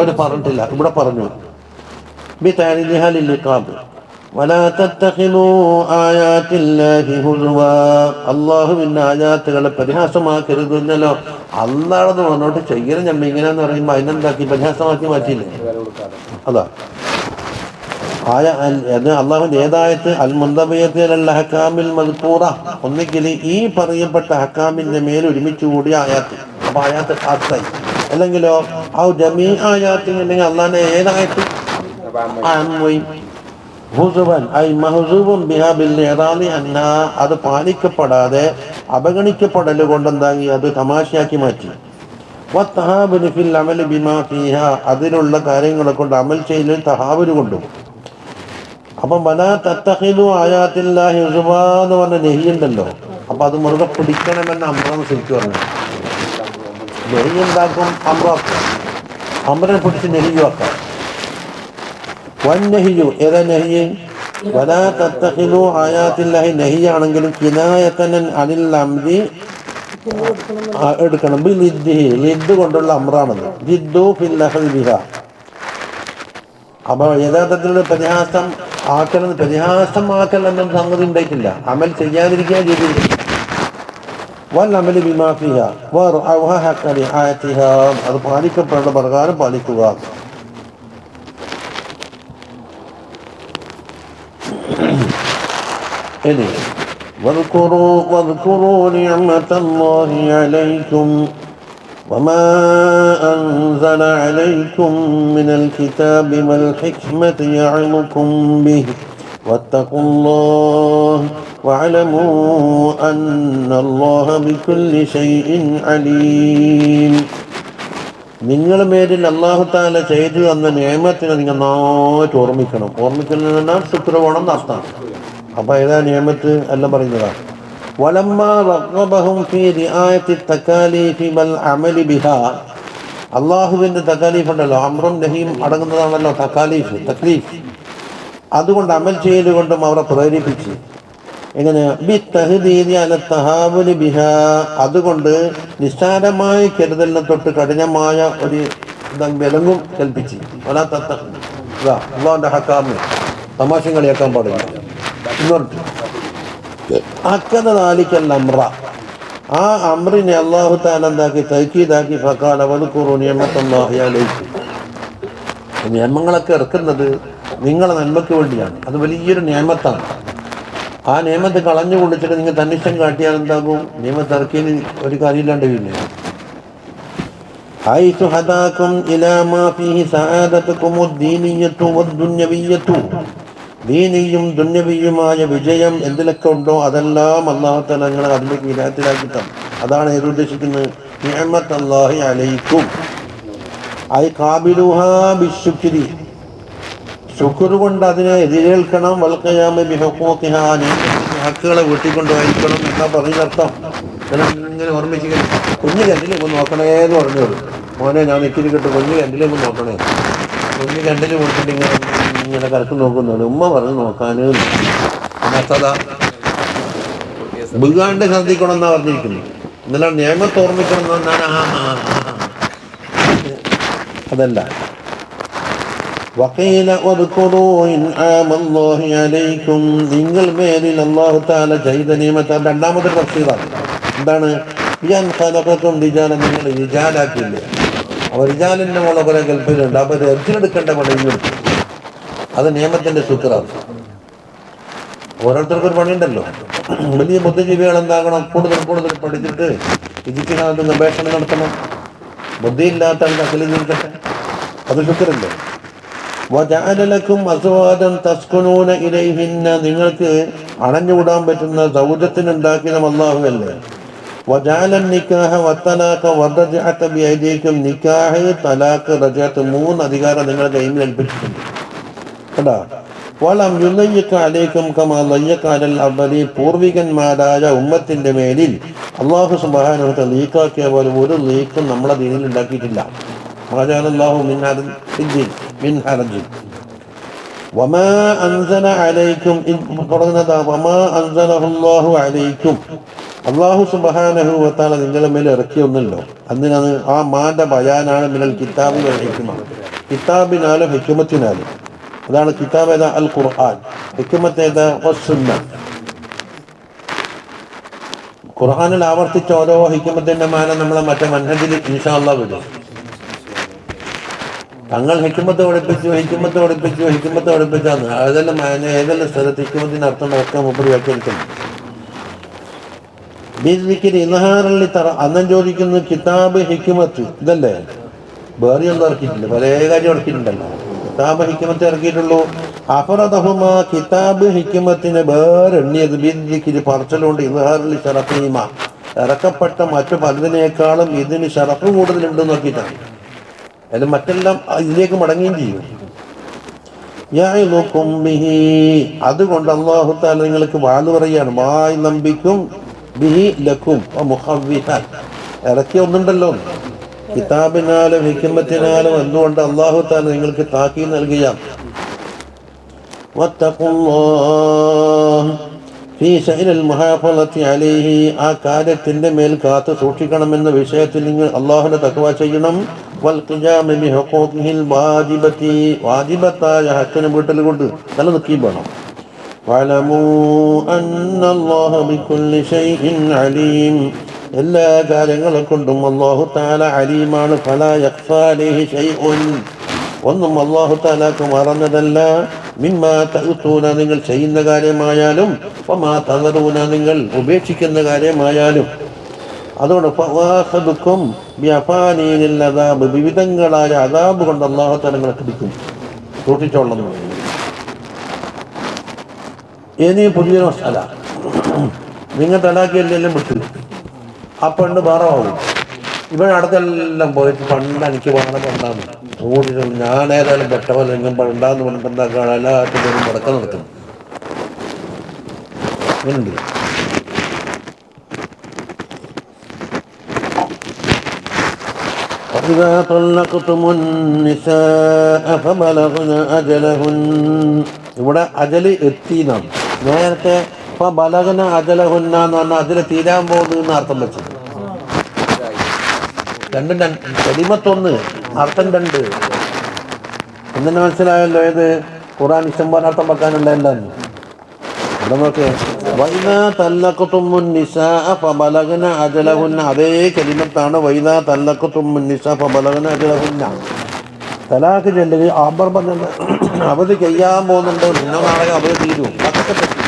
അവർ പറഞ്ഞിട്ടില്ല, ഇവിടെ പറഞ്ഞു. ബിതഅരിദിഹ ലിൽഇഖാബ് വലാ തത്തഖിലൂ ആയാത്തില്ലാഹി ഹുസ്വാ. അല്ലാഹുവിന്റെ ആയാത്തുകളെ പരിഹാസമാക്കരുതെന്നല്ലോ അല്ലാഹ് പറഞ്ഞോട്ട് ചെയ്യണം. നമ്മൾ ഇങ്ങനെയെന്ന് പറയുമ്പോൾ അതിനെന്താക്കി പരിഹാസമാക്കി മാറ്റിയില്ലേ? അതാ അള്ളാഹുവിന്റെ ഏതായത്ത് അൽ മുന്തബിയത്തിൽ ഹക്കാമിൽ മദ്കൂറ, ഒന്നിക്കൽ ഈ പറയപ്പെട്ട ഹക്കാമിന്റെ മേൽ ഒരുമിച്ച് കൂടിയ ആയാത്ത്. അപ്പൊ ആയാത്ത് ഖാസായി. അല്ലെങ്കിലോ ഔ ജമീ ആയാത്ത്, അല്ലെങ്കിൽ അള്ളാഹിന്റെ ഏതായത്ത് ഹുസുബൻ ഐ മഹ്സൂബുൻ ബിഹാ ബിൽ ഇറാദി അന്നാ, അത് പാലിക്കപ്പെടാതെ അവഗണിക്കപ്പെടൽ കൊണ്ടെന്താക്കി അത് തമാശയാക്കി മാറ്റി. വത്തഹാബുൻ ഫിൽ അമൽ ബിമാ ഫീഹാ, അതിലുള്ള കാര്യങ്ങളെ കൊണ്ട് അമൽ ചെയ്യൽ തഹാബുന് കൊണ്ടും. അപ്പം വലാ തത്തഖിലു ആയാത്തില്ലാഹി ഹുസുബാ എന്ന് പറഞ്ഞ നെഹിയുണ്ടല്ലോ. അപ്പൊ അപ്പൊ അത് മുറുകെ പിടിക്കണമെന്ന് അമ്രാന്ന് ശരിക്കും പറഞ്ഞു. നെഹി എന്താക്കും? അമ്രാക്കും. അമ്രനെ പിടിച്ച് നെഹിയുവാക്കാം. വന്നഹിയു ഏതാ നെഹിയ്? വലാ തത്തഖിദു ആയാത്തില്ലാഹി നെഹിയാണെങ്കിലും കിനായത്തൻ അനിൽ അംരി എടുക്കണം. ലിദ് കൊണ്ടുള്ള അമ്രാണത്. ജിദ്ദു ഫിൽ അഖ്ദി ബിഹാ. അപ്പൊ യഥാർത്ഥത്തിലുള്ള പരിഹാസം പരിഹാസമാക്കൽ എന്നൊരു സംഗതി ഉണ്ടായിട്ടില്ല. അമൽ ചെയ്യാതിരിക്കുക ചെയ്തിരിക്കുക. വൽ അമലി ബിമാ ഫിഹാ വറഅഹ ഹഖ റിആയതിഹാ. അത് പാലിക്കപ്പെടേണ്ട പ്രകാരം പാലിക്കുക. ഇനി واذكروا نعمة الله عليكم وما أنزل عليكم من الكتاب والحكمة يعظكم به واتقوا الله واعلموا أن الله بكل شيء عليم. നിങ്ങളുടെ മേലിൽ അല്ലാഹു തആല ചെയ്തു തന്ന നിഅമത്തിനെ നിങ്ങൾ നന്നായിട്ട് ഓർമ്മിക്കണം. ഓർമ്മിക്കുന്നതിനാ ശുക്ർ വേണം എന്നർത്ഥം. അപ്പൊ ഏതാ നിഅമത്ത് എല്ലാം പറയുന്നതാണ്. വലമ്മാ റഗ്ബഹും ഫീ റിആയത്തി തകാലീഫി വൽ അമലി ബിഹാ. അല്ലാഹുവിന്റെ തകാലീഫ് ഉണ്ടല്ലോ, അമ്റും നഹിയും അടങ്ങുന്നതാണല്ലോ തക്ലീഫ്. അതുകൊണ്ട് അമൽ ചെയ്തുകൊണ്ടും അവരെ പ്രേരിപ്പിച്ചു. എങ്ങനെ? ബിത്തഹ്ദീദി അല തഹാവുലി ബിഹാ. അതുകൊണ്ട് നിസ്സാരമായ കരുതലിനെ തൊട്ട് കഠിനമായ ഒരു വിലങ്ങും കൽപ്പിച്ചു. അള്ളാഹുവിന്റെ ഹക്കാമ് തമാശം കളിയാക്കാൻ പാടില്ല എന്ന് പറഞ്ഞിട്ട് അക്കദാലിക്കൽ അമ്ര. ആ അമ്രിനെ അല്ലാഹു തആല എന്താക്കി? തഅക്കീദാക്കി. ഫഖാല വദ്കുറു നിഅമത്തല്ലാഹി അലൈക്കും. നിയമങ്ങളൊക്കെ ഇറക്കുന്നത് നിങ്ങളെ നന്മയ്ക്ക് വേണ്ടിയാണ്. അത് വലിയൊരു നിയമത്താണ്. ആ നിയമത്തെ കളഞ്ഞു കൊണ്ടിട്ട് നിങ്ങൾ തന്നിഷ്ടം കാട്ടിയാൽ എന്താകും? നിയമത്തെ ഇറക്കിയതിന് ഒരു കാര്യമില്ലാണ്ട് പിന്നെ ഹൈസു ഹദാകും ഇലാ മാ ഫീഹി സആദതുകും ദീനിയ്യതു വദ്ദുന്യവിയ്യതു. ദീനിയും ദുന്യവിയുമായ വിജയം എന്തിലൊക്കെ ഉണ്ടോ അതെല്ലാം അല്ലാഹു തആല നിങ്ങളെ അതിലേക്ക് വിലായത്തിലാക്കി തന്നു. അതാണ് ഏത് ഉദ്ദേശിക്കുന്നത്? നിഅമത്തല്ലാഹി അലൈക്കും ഐ ഖാബിലുഹാ ബിശ്ശുക്രി. ശുക്ർ കൊണ്ട് അതിനെ എതിരേൽക്കണം. വൽഖിയാമ ബിഹുഖൂഖിഹാ. ഹക്കുകളെ വീട്ടിക്കൊണ്ടുപോയിരിക്കണം എന്നാ പറഞ്ഞർത്ഥം. ഇങ്ങനെ ഓർമ്മിച്ച് കുഞ്ഞു കണ്ടിലേക്ക് നോക്കണേന്ന് പറഞ്ഞോളൂ. മോനെ ഞാൻ നെറ്റിൽ കിട്ടും, കുഞ്ഞു കണ്ടിലേക്ക് നോക്കണേ. കുഞ്ഞു കണ്ടിൽ കൊടുത്തിട്ട് ഇങ്ങനെ കറക്ക് നോക്കുന്നുണ്ട്. ഉമ്മ പറഞ്ഞ് നോക്കാന് വീകാണ്ട് ശ്രദ്ധിക്കണം എന്നാ പറഞ്ഞിരിക്കുന്നു. ഇന്നലെ നിയമത്തെ ഓർമ്മിക്കണം എന്നാണ്. അതല്ല. വഖീല വദ്കുറൂ ഇൻആമല്ലാഹി അലൈക്കും. നിങ്ങൾ മേലിൽ അല്ലാഹു തആല ചെയ്ത നിയമത്തെ രണ്ടാമത്തെ തഫ്സീറാണ്. എന്താണ്? ഞാൻ ഖലഖതും റിജാലൻ. നിങ്ങൾ റിജാലാക്കില്ലേ? അവർ റിജാലിന്റെ മോളെ കുറെ കൽപ്പനയുണ്ട്. അപ്പൊ രജിലെടുക്കേണ്ട പണിയും അത് നിയമത്തിന്റെ ശുക്രാണ്. ഓരോരുത്തർക്കൊരു പണിയുണ്ടല്ലോ. വലിയ ബുദ്ധിജീവികൾ എന്താകണം? കൂടുതൽ പഠിച്ചിട്ട് ഇജിത്തിനാഥ് ഗവേഷണം നടത്തണം. ബുദ്ധിയില്ലാത്ത അക്കലിൽ നിൽക്കട്ടെ. അത് ശുക്രല്ലേ? വജഅലലക്കും അസ്വാദൻ തസ്കുനൂന ഇലൈഹിന്ന. നിങ്ങൾക്ക് അണഞ്ഞുകൂടാൻ പറ്റുന്ന സൗജത്തിനുണ്ടാക്കിയ അല്ലാഹു അല്ലേ? വജഅലൻ നിക്കാഹ വത്തലാഖ വറജഅത ബിയദീകും. നിക്കാഹ്, തലാഖ്, റജഅത്ത് 3 അധികാരം നിങ്ങളുടെ കയ്യിൽ ഏൽപ്പിച്ചിട്ടുണ്ട്. കേട്ടോ? വലം യുളയ്യിക അലൈക്കും കമാ ലയ്യക അലൽ അവലി. പൂർവികന്മാരായ ഉമ്മത്തിന്റെ മേലിൽ അല്ലാഹു സുബ്ഹാനഹു വ തആല ലീക്കാക്കിയ പോലെ ഒരു ലീക്കും നമ്മളെ ദീനിൽ ഉണ്ടാക്കിയിട്ടില്ല. മാജഅലല്ലാഹു മിൻ ഹറജ് വമാ അൻസല അലൈക്കും. തുടങ്ങുന്നത് വമാ അൻസലഹുല്ലാഹു അലൈക്കും. അല്ലാഹു സുബ്ഹാനഹു വ തആല നിങ്ങളുടെ മേൽ ഇറക്കിയൊന്നല്ലോ. അതിനാണ് ആ മാന്റെ ബയാനാണ് മിനൽ കിതാബി വൽ ഹിക്മ. കിതാബിനാലും ഹിക്മത്തിനാലും. അതാണ് കിതാബ് ഏതാ? അൽ ഖുർആൻ. ഹിക്മത്ത് ഏതാ? വസ്സുന്ന. ഖുർആനിൽ ആവർത്തിച്ച ഓരോ ഹിക്മത്തിന്റെ മാന നമ്മളെ മറ്റേ മൻഹജിൽ ഇൻഷാ അല്ലാഹ് വിടും. തങ്ങൾ ഹിക്മത്ത് പഠിപ്പിച്ചാന്ന് അതെല്ലാം ഏതെല്ലാം സ്ഥലത്ത് ഹിക്മത്തിന് അർത്ഥം ഒക്കെ മുപ്പത് വ്യാഖ്യാനിക്കുന്നു. അന്നം ചോദിക്കുന്നു കിതാബ് ഹിക്മത്ത് ഇതല്ലേ? വേറെ ഒന്നും ഇറക്കിയിട്ടില്ല. പല കാര്യം ഇറക്കിയിട്ടുണ്ടല്ലോ. കിതാബ് ഹിക്മത്ത് ഇറക്കിയിട്ടുള്ളൂ. അഫറദഹുമ. കിതാബ് ഹിക്മത്തിന് വേറെണ്ണിയത് ബിദ്ദിക്രി പറച്ചലുകൊണ്ട് ഇസ്ഹാറിൽ ശറഫീമ. ഇറക്കപ്പെട്ട മറ്റു പലതിനേക്കാളും ഇതിന് ഷറഫ് കൂടുതലുണ്ടെന്ന് നോക്കിയിട്ടാണ്. അത് മറ്റെല്ലാം ഇതിലേക്ക് മടങ്ങുകയും ചെയ്യും. യഅ്ലുകും ബിഹി. അതുകൊണ്ട് അല്ലാഹു തആല നിങ്ങൾക്ക് വാല് പറയാണ്. വായ് നമ്പിക്കും ബിഹി ലക്കും മുഖവ്വിഹാൻ, ഇറക്കിയ ഒന്നുണ്ടല്ലോ, കിതാബിനാലും ഹിക്മത്തിനാലും എന്തുകൊണ്ട് അല്ലാഹു തആല നിങ്ങൾക്ക് താക്കീത് നൽകിയ വത്തഖുല്ലാഹ് ഫീ ശഅനിൽ മുഹാഫളത്തി അലൈഹി, ആ കാര്യത്തിന്റെ മേൽ കാത്തു സൂക്ഷിക്കണമെന്ന വിഷയത്തിൽ നിങ്ങൾ അല്ലാഹുവിനെ തഖ്വ ചെയ്യണം. വൽ ഖിയാമി ബി ഹുഖൂഖിൽ വാജിബത്തി, വാജിബത്തായ ഹക്കിനെ വീട്ടൽ കൊണ്ട് നിലനിൽക്കുകയും വേണം. വഅലമൂ അന്നല്ലാഹ ബികുല്ലി ശൈഇൻ അലീം, എല്ലാ കാര്യങ്ങളെ കൊണ്ടും അല്ലാഹു തആല അലീമാണ്. ഫലാ യഖ്ഫാ അലൈഹി ശൈഉൻ, ഒന്നും അല്ലാഹു തആലക്ക് മറന്നതല്ല. മിമ്മാ തഅ്തൂന, നിങ്ങൾ ചെയ്യുന്ന കാര്യമായാലും, വമാ തദറൂന, നിങ്ങൾ ഉപേക്ഷിക്കുന്ന കാര്യമായാലും. അതുകൊണ്ട് ഫവാഖദുക്കും ബിഅഫാനീനിൽ അദാബ്, വിവിധങ്ങളായ അദാബ് കൊണ്ട് അല്ലാഹു തആല നിങ്ങളെ പിടിക്കും, സൂക്ഷിച്ചോളണം. ഇനി പുതിയൊരു മസാല, നിങ്ങൾ തലാക്കിയെല്ലാം വിട്ടു, ആ പെണ്ണ് വേറെയാവും. ഇവിടെ അടുത്തെല്ലാം പോയിട്ട് പണ്ട് എനിക്ക് വേണം പണ്ടാന്ന് ഓടിച്ചു, ഞാൻ ഏതായാലും പെട്ടവല്ല എങ്ങും പണ്ടാന്ന് പറഞ്ഞിട്ട് എന്താക്കാണ് എല്ലാത്തിനും മുടക്കം നടക്കുന്നു. അങ്ങനുണ്ട്. وإذا طلقتم النساء فبلغن أجلهن, ഇവിടെ അജല് എത്തിനാണ്. നേരത്തെ ബലഗന അജലഹുന്ന എന്ന് പറഞ്ഞാൽ അജല് തീരാൻ പോകുന്നു അർത്ഥം വെച്ചത്. രണ്ടും കലിമത്തൊന്ന്, അർത്ഥം രണ്ട്. എന്നെ മനസ്സിലായല്ലോ ഏത് ഖുർആൻ ഇഷ്ടംപോലെ അർത്ഥം വെക്കാനുള്ള എന്താണ് ഇവിടെ നോക്ക്. വൈദാ തല്ലഖ്തുമുൻ നിസാഅ ഫബലഗ്ന അജലഹുന്ന, അതേ കലിമത്താണ് വൈദാ തല്ലഖ്തുമുൻ നിസാഅ ഫബലഗ്ന അജലഹുന്ന. തലാഖ് ചൊല്ലുക അവധി ചെയ്യാൻ പോകുന്നുണ്ടോ, ഇന്ന നാളെ അവധി തീരും, അതൊക്കെ പറ്റി.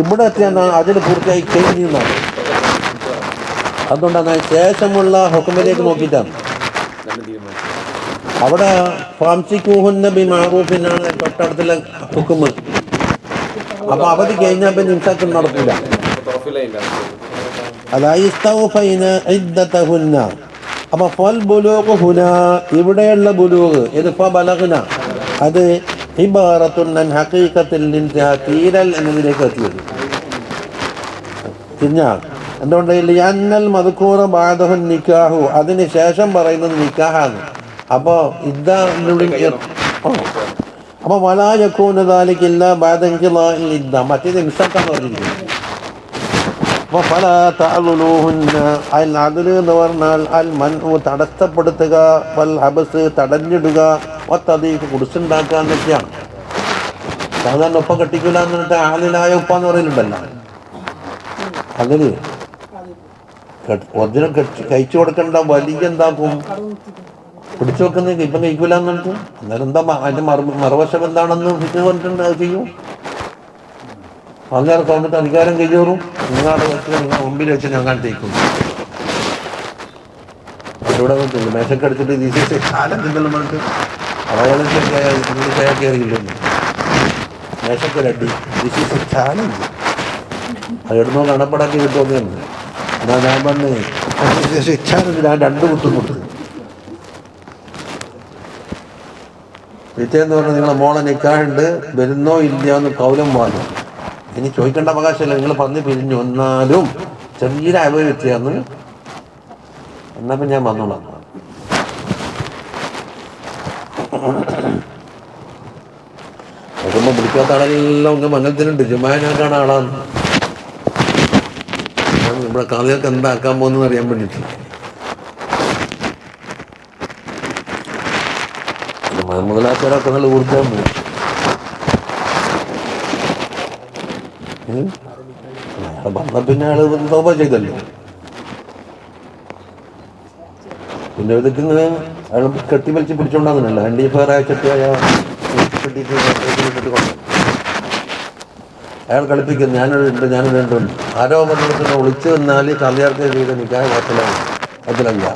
ഇവിടെ എത്തിയാണ് അതിൽ പൂർത്തിയായി കഴിഞ്ഞാണ്. അതുകൊണ്ടാണ് ശേഷമുള്ള ഹുക്മിലേക്ക് നോക്കിയിട്ടാണ്. അവിടെ ഫാംസിക്കൂഹുന്ന ബിമഅറൂഫിനാണ് തൊട്ടടുത്തുള്ള ഹുക്മ്. അപ്പൊ അവധി കഴിഞ്ഞാൽ പിന്നെ ഇൻസാക്ക് നടക്കില്ല. അപ്പൊ ഫൽ ബുലൂഗ് ഹുന, ഇവിടെയുള്ള ബുലൂഗ് ഇത് ഫബലഗ്ന, അത് ഇബാറത്തുൻ അൻ ഹഖീഖത്തിൽ തീരൽ എന്നതിലേക്ക് എത്തിയത്. തിരിഞ്ഞാൽ എന്തുകൊണ്ട് അന്നൽ മദ്കൂറ ബഅദഹു നിക്കാഹു, അതിന് ശേഷം പറയുന്നത് നിക്കാഹാണ്. അപ്പോൾ അപ്പോൾ വലാ യകൂന ദാലിക ഇല്ലാ ബഅദ ഇൻഖിളാഇൽ ഇദ്ദ, മറ്റേത് ഇൻസാക്കാന്ന് പറഞ്ഞിരിക്കുന്നു. അപ്പോൾ ഫലാ തഅളുലൂഹുന്ന, അൽ അദ്ലു എന്ന് പറഞ്ഞാൽ അൽ മൻഉ തടസ്സപ്പെടുത്തുക, വൽ ഹബ്സ് തടഞ്ഞിടുക, വത്തദീഖ് കുടിച്ചുണ്ടാക്കുക എന്നൊക്കെയാണ്. സാധാരണ ഉപ്പ കെട്ടിക്കില്ല എന്ന് പറഞ്ഞിട്ട് ആലിലായ ഉപ്പ എന്ന് പറയുന്നുണ്ടല്ലോ, അതിന് ഒന്നിനും കഴിച്ചു കൊടുക്കേണ്ട വലിയ എന്താക്കും പിടിച്ചു വെക്കുന്നത് ഇപ്പം കഴിക്കൂല എന്ന് പറഞ്ഞിട്ട്. അന്നേരം എന്താ അതിൻ്റെ മറുവശം എന്താണെന്ന് ഫിക്ർ പറഞ്ഞിട്ടുണ്ട്, അത് ചെയ്യും. അങ്ങനെ തോന്നിട്ട് അധികാരം കയ്യേറും, നിങ്ങളുടെ വെച്ച് നിങ്ങൾ മുമ്പിൽ വെച്ച് ഞാൻ തേക്കുന്നു. അതിലൂടെ മേശക്കടിച്ചിട്ട് ദിശ കാലം എന്തെങ്കിലും പറഞ്ഞിട്ട് അയാളെ കയറിയില്ലല്ലോ, മേശക്കൊരടി ദിശ ചാലഞ്ച് അത് ഇടുന്നോ കണപ്പടാക്കി കിട്ടുമെന്നുണ്ട്. എന്നാൽ ഞാൻ പറഞ്ഞ് ശിക്ഷാനൊരു ഞാൻ 2 കുത്തും കൊടുത്തു. പിറ്റേന്ന് പറഞ്ഞാൽ നിങ്ങളെ മോളെ നിക്കാഹുണ്ട്, വരുന്നോ ഇല്ലയോ എന്ന് കൗലം വാങ്ങും. ഇനി ചോദിക്കേണ്ട അവകാശമില്ല, നിങ്ങൾ പറഞ്ഞ് പിരിഞ്ഞു. എന്നാലും ചെറിയൊരു അയവ് വ്യക്തിയാന്ന്, എന്നപ്പം ഞാൻ വന്നോളാം. നോക്കുമ്പോൾ വിളിക്കാത്ത ആളെല്ലാം ഒന്ന് മംഗലത്തിനുണ്ട്, ജുമാനാക്കാണ് ആളാണ്. നമ്മുടെ കാതികൾക്ക് എന്താക്കാൻ പോകുന്നതെന്ന് അറിയാൻ വേണ്ടിയിട്ട്. മുതലാക്കാരൊക്കെ നല്ല ഊർജ്ജം പോകും. വന്ന പിന്നെ ആള് തോപ ചെയ്തല്ലോ. പിന്നെ ഇതൊക്കെ അയാൾ കെട്ടിവലിച്ച് പിടിച്ചോണ്ടാകുന്നല്ലോ, ഹണ്ടീഫാറായ ചെട്ടിയായ കെട്ടിട്ട് കൊണ്ട് അയാൾ കളിപ്പിക്കുന്നു. ഞാനൊരുണ്ട് ആരോ പറഞ്ഞിട്ട് ഒളിച്ചു വന്നാൽ കല്യാർക്ക് ചെയ്ത് നിൽക്കാൻ അതിലല്ല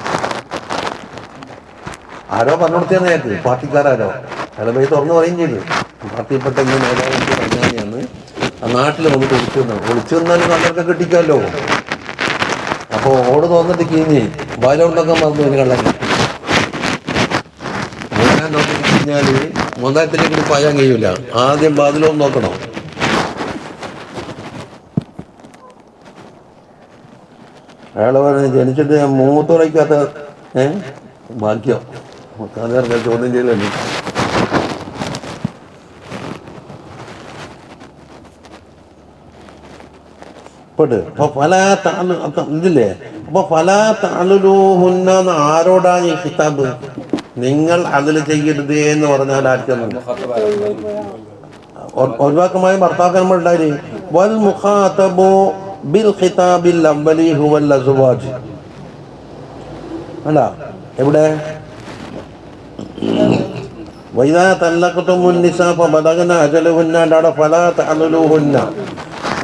ആരോ പറഞ്ഞുകൊടുത്തേ നേരത്തെ പാർട്ടിക്കാരോ അയാൾ പോയി തുറന്നു പറയും ചെയ്തു. പാർട്ടിപ്പെട്ട ഇങ്ങനെ നേതാവ് പറഞ്ഞാണ് ആ നാട്ടിൽ വന്നിട്ട് ഒളിച്ചു വന്നാൽ കല്ലൊക്കെ കെട്ടിക്കാമല്ലോ. അപ്പോൾ ഓട് തോന്നിട്ട് കീഞ്ഞ് ബാലോണ്ടൊക്കെ മറന്നു ഇനി കള്ളൻ ഞാൻ നോക്കിട്ട് കഴിഞ്ഞാൽ മൊതായത്തിലേക്ക് പായാൻ കഴിയൂല. ആദ്യം ബാതിലൊന്ന് നോക്കണം. അയാൾ പറഞ്ഞ് ജനിച്ചിട്ട് ഞാൻ മൂത്തുറയ്ക്കാത്ത ഭാഗ്യം ചോദ്യം ചെയ്യലല്ലേ. ഇതില്ലേ അപ്പൊ ഫലാ തഅലുലൂഹുന്ന ആരോടാണ് ഈ ഖിതാബ്? നിങ്ങൾ അതിൽ ചെയ്യരുത് എന്ന് പറഞ്ഞാൽ ആർക്കും ഒഴിവാക്കമായ ഭർത്താക്കന്മാർ ഉണ്ടായി. വൽ മുഖാതബു ബിൽ ഖിതാബിൽ അവ്വലി ഹുവൽ അസ്വാജ്. അല്ല എവിടെ വൈദാ തല്ലഖ്തുമുൻ നിസാ ഫബലഗ്ന അജലഹുന്ന അവിടെ ഫലാ തഅലുലൂഹുന്ന.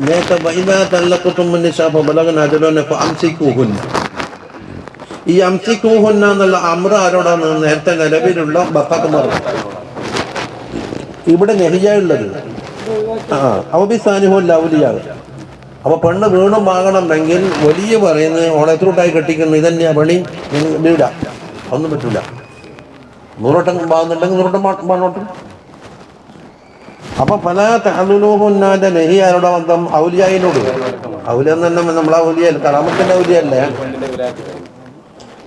നേരത്തെ വൈദാ തല്ലഖ്തുമുൻ നിസാ ഫബലഗ്ന അജലഹുന്ന ഫഅംസികൂഹുന്ന. ഈ അംസികൂഹുന്ന എന്നുള്ള അമ്ര ആരോടാണ്? നേരത്തെ നിലവിലുള്ള ഭർത്താക്കന്മാർ. ഇവിടെ നെഹിയ ഉള്ളത്. അവബിസാനിഹുൽ ഔലിയാ. അപ്പൊ പെണ്ണ് വീണും വാങ്ങണമെങ്കിൽ വലിയ പറയുന്നത് ഓളെ എത്രൂട്ടായി കെട്ടിക്കുന്നു, ഇതന്നെയാ പണി, വീട ഒന്നും പറ്റൂല. 100 വട്ടം വാങ്ങുന്നുണ്ടെങ്കിൽ 100 വട്ടം വാങ്ങോട്ടും. അപ്പൊ പല തഅലുലൂഹുന്നാന്റെ നെഹി ആരോടെ ബന്ധം? ഔലിയായിനോട്. ഔലിയ തന്നെ നമ്മളെ ഔലിയ കറാമത്തിന്റെ ഔലിയല്ലേ.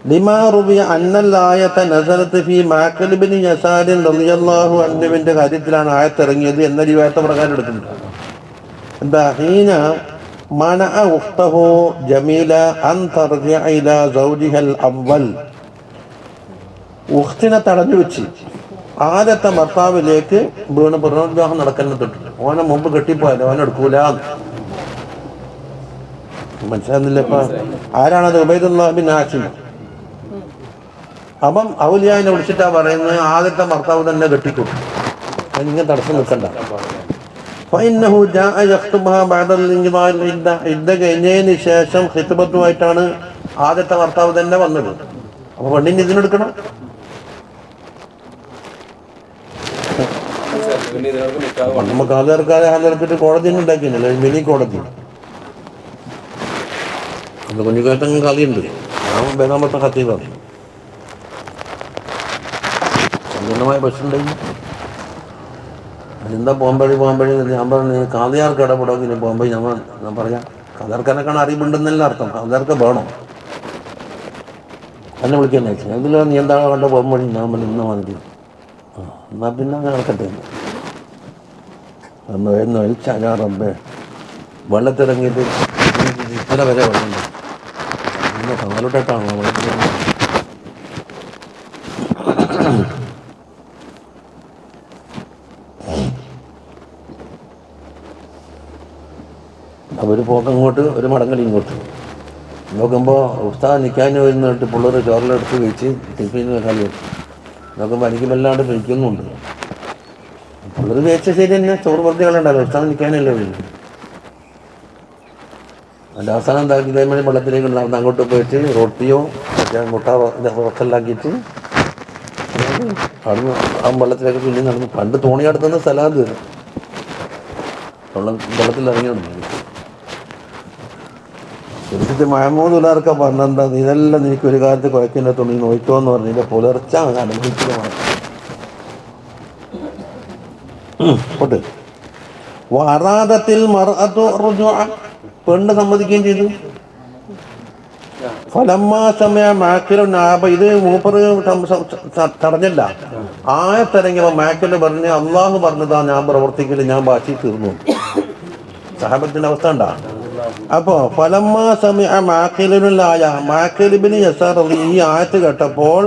ലിമാ റുവിയ അന്നൽ ആയത നസലത് ഫീ മാഖൽ ഇബ്നു യസാർ റളിയല്ലാഹു അൻഹുവിന്റെ കാര്യത്തിലാണ് ആയത്ത് ഇറങ്ങിയത് എന്ന റിവായത്ത് പ്രകാരം എടുക്കുന്നുണ്ട്. എന്താ? ഹീന മനഅ ഉഖ്തഹു ജമീല അൻ തർജിഅ ഇലാ സൗജിഹൽ അവ്വൽ. ഉഖ്തിനെ തടഞ്ഞു വെച്ച് ആദ്യത്തെ ഭർത്താവിലേക്ക് വീണ് പുനർവിവാഹം നടക്കുന്നത്. ഓനെ മുമ്പ് കെട്ടിപ്പോയാലോ ഓനെ എടുക്കൂല. മനസ്സിലാകുന്നില്ല ഇപ്പൊ? ആരാണത്? ഉബൈദുല്ലാഹ് ബിൻ ഹാഷിം. അപ്പം ഔലിയാനെ വിളിച്ചിട്ടാ പറയുന്നത് ആദ്യത്തെ ഭർത്താവ് തന്നെ കെട്ടിക്കൊടുക്കും, അതിനിങ്ങനെ തടസ്സം നിൽക്കണ്ട. ഇദ്ദ കഴിഞ്ഞതിന് ശേഷം ഖിത്ബത്തുമായിട്ടാണ് ആദ്യത്തെ ഭർത്താവ് തന്നെ വന്നത്. അപ്പൊ പെണ്ണിന് ഇതിനെടുക്കണം. നമുക്ക് ആധാർക്കാരെ ഹാജരാക്കിയിട്ട് കോടതി ഉണ്ടാക്കിയില്ല, മിനി കോടതി. അത് കുഞ്ഞുകാറ്റങ്ങൾ കളിയുണ്ട്. ഞാൻ ബേനാമത്തെ ഖത്തീബാണ്. സമ്പൂർണ്ണമായ ബസ്സുണ്ടെങ്കിൽ അതെന്താ പോകുമ്പോഴേ ഞാൻ പറഞ്ഞു കാതയാർക്ക് ഇടപെടുമെങ്കിൽ പോകുമ്പോൾ ഞാൻ പറയാം കാതയാർക്കാനൊക്കെയാണ് അറിവുണ്ടെന്നല്ല അർത്ഥം. കാതയാർക്ക് വേണം എന്നെ വിളിക്കാൻ അയച്ചു. അതിൽ നീ എന്താണ് കണ്ട പോകുമ്പോഴേ ഞാൻ പറഞ്ഞു ഇന്ന മതി. എന്നാൽ പിന്നെ അങ്ങനെ നടക്കട്ടെ എന്ന് വലിച്ചാ ഞാൻ റബ്ബേ വെള്ളത്തിറങ്ങിയിട്ട് ഇത്ര വരെ വെള്ളം ഇന്ന് കാലോട്ടാണോ വെള്ളത്തിറങ്ങി. ഒരു പോക്കങ്ങോട്ട് ഒരു മടങ്ങൽ ഇങ്ങോട്ട് നോക്കുമ്പോൾ ഉസ്താദ് നിൽക്കാൻ വരുന്നിട്ട് പിള്ളേർ ചോറിലെടുത്ത് കഴിച്ച് ടിഫിന് കളി വെച്ചു നോക്കുമ്പോൾ എനിക്ക് വല്ലാണ്ട് കഴിക്കുന്നുണ്ട്. പിള്ളേർ കഴിച്ച ശരി തന്നെ, ചോറ് വെറുതെ കളുണ്ടല്ലോ, ഉസ്താദ് നിൽക്കാനല്ലേ വരുന്നത്. അതിൻ്റെ അവസാനം എന്താക്കി ഇതേമാതിരി വെള്ളത്തിലേക്ക് നടന്ന് അങ്ങോട്ട് പോയിട്ട് റൊട്ടിയോ മുട്ട പുറത്തെല്ലാക്കിയിട്ട് അവിടുന്ന് ആ വെള്ളത്തിലേക്ക് പിന്നെ നടന്ന് പണ്ട് തോണി അടുത്തുന്ന സ്ഥലം അത് വെള്ളത്തിൽ ഇറങ്ങിയുണ്ട്. എന്നിട്ട് മഹമ്മൂദ് ഉലാർക്ക പറഞ്ഞെന്താ ഇതെല്ലാം നിനക്ക് ഒരു കാലത്ത് കുഴക്കിൻ്റെ തുണി നോക്കിക്കോ എന്ന് പറഞ്ഞില്ല. പുലർച്ച അനുഭവിച്ചതാണ്. വറാദത്തിൽ പെണ്ണ് സമ്മതിക്കുകയും ചെയ്തു. ഫലമ്മാ സമയ മാക്കിലും ഇത് മൂപ്പറ് തടഞ്ഞല്ല. ആയത്തിറങ്ങിയപ്പോൾ മാക്കിൽ പറഞ്ഞ് അള്ളാഹു പറഞ്ഞതാ ഞാൻ പ്രവർത്തിക്കല്, ഞാൻ ബാക്കി തീർന്നു. സഹാബത്തിന്റെ അവസ്ഥ ഉണ്ടാ. അപ്പോ ഫലമ്മാ സമയ മാക്കിലിനുള്ളായ മാക്കിൽ ഇബ്നു യസാർ ഈ ആയത്ത് കേട്ടപ്പോൾ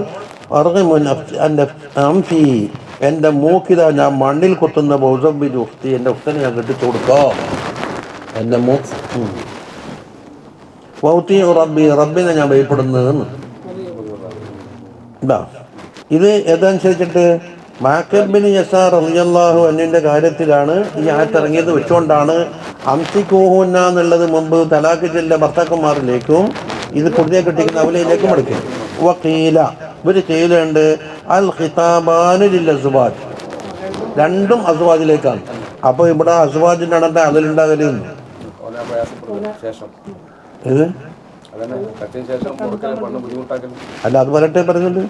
എന്റെ മൂക്കിത ഞാൻ മണ്ണിൽ കുത്തുന്ന ബൗസബിൽ ഉഫ്തി, എന്റെ ഉഫ്തനെ ഞാൻ കെട്ടിച്ചു കൊടുക്കോ. എന്റെ വൗത്തി റബ്ബി, റബ്ബിനെ ഞാൻ ഭയപ്പെടുന്നതെന്ന്. ഇതാ ഇത് ഏതനുസരിച്ചിട്ട് മാക്കിൽ ഇബ്നു യസാർ റളിയല്ലാഹു അൻഹുവിന്റെ കാര്യത്തിലാണ് ഈ ആയത്തിറങ്ങിയത്. വെച്ചുകൊണ്ടാണ് അംസികൂഹുന്ന എന്നുള്ളത് മുമ്പ് തലാഖ് ചെല്ല ഭർത്താക്കന്മാരിലേക്കും ഇത് കുട്ടിയെ കെട്ടിക്കുന്ന അവലയിലേക്കും എടുക്കും. വഖീല ഒരു കീലുണ്ട് അൽ ഖിതാബാനു ലിൽ അസ്വാജ്, രണ്ടും അസ്വാജിലേക്കാണ്. അപ്പോൾ ഇവിടെ അസ്വാജിന്റെ അണത്തെ അതിലുണ്ടാകല് അല്ല, അത് വരട്ടെ പറയുന്നുണ്ട്.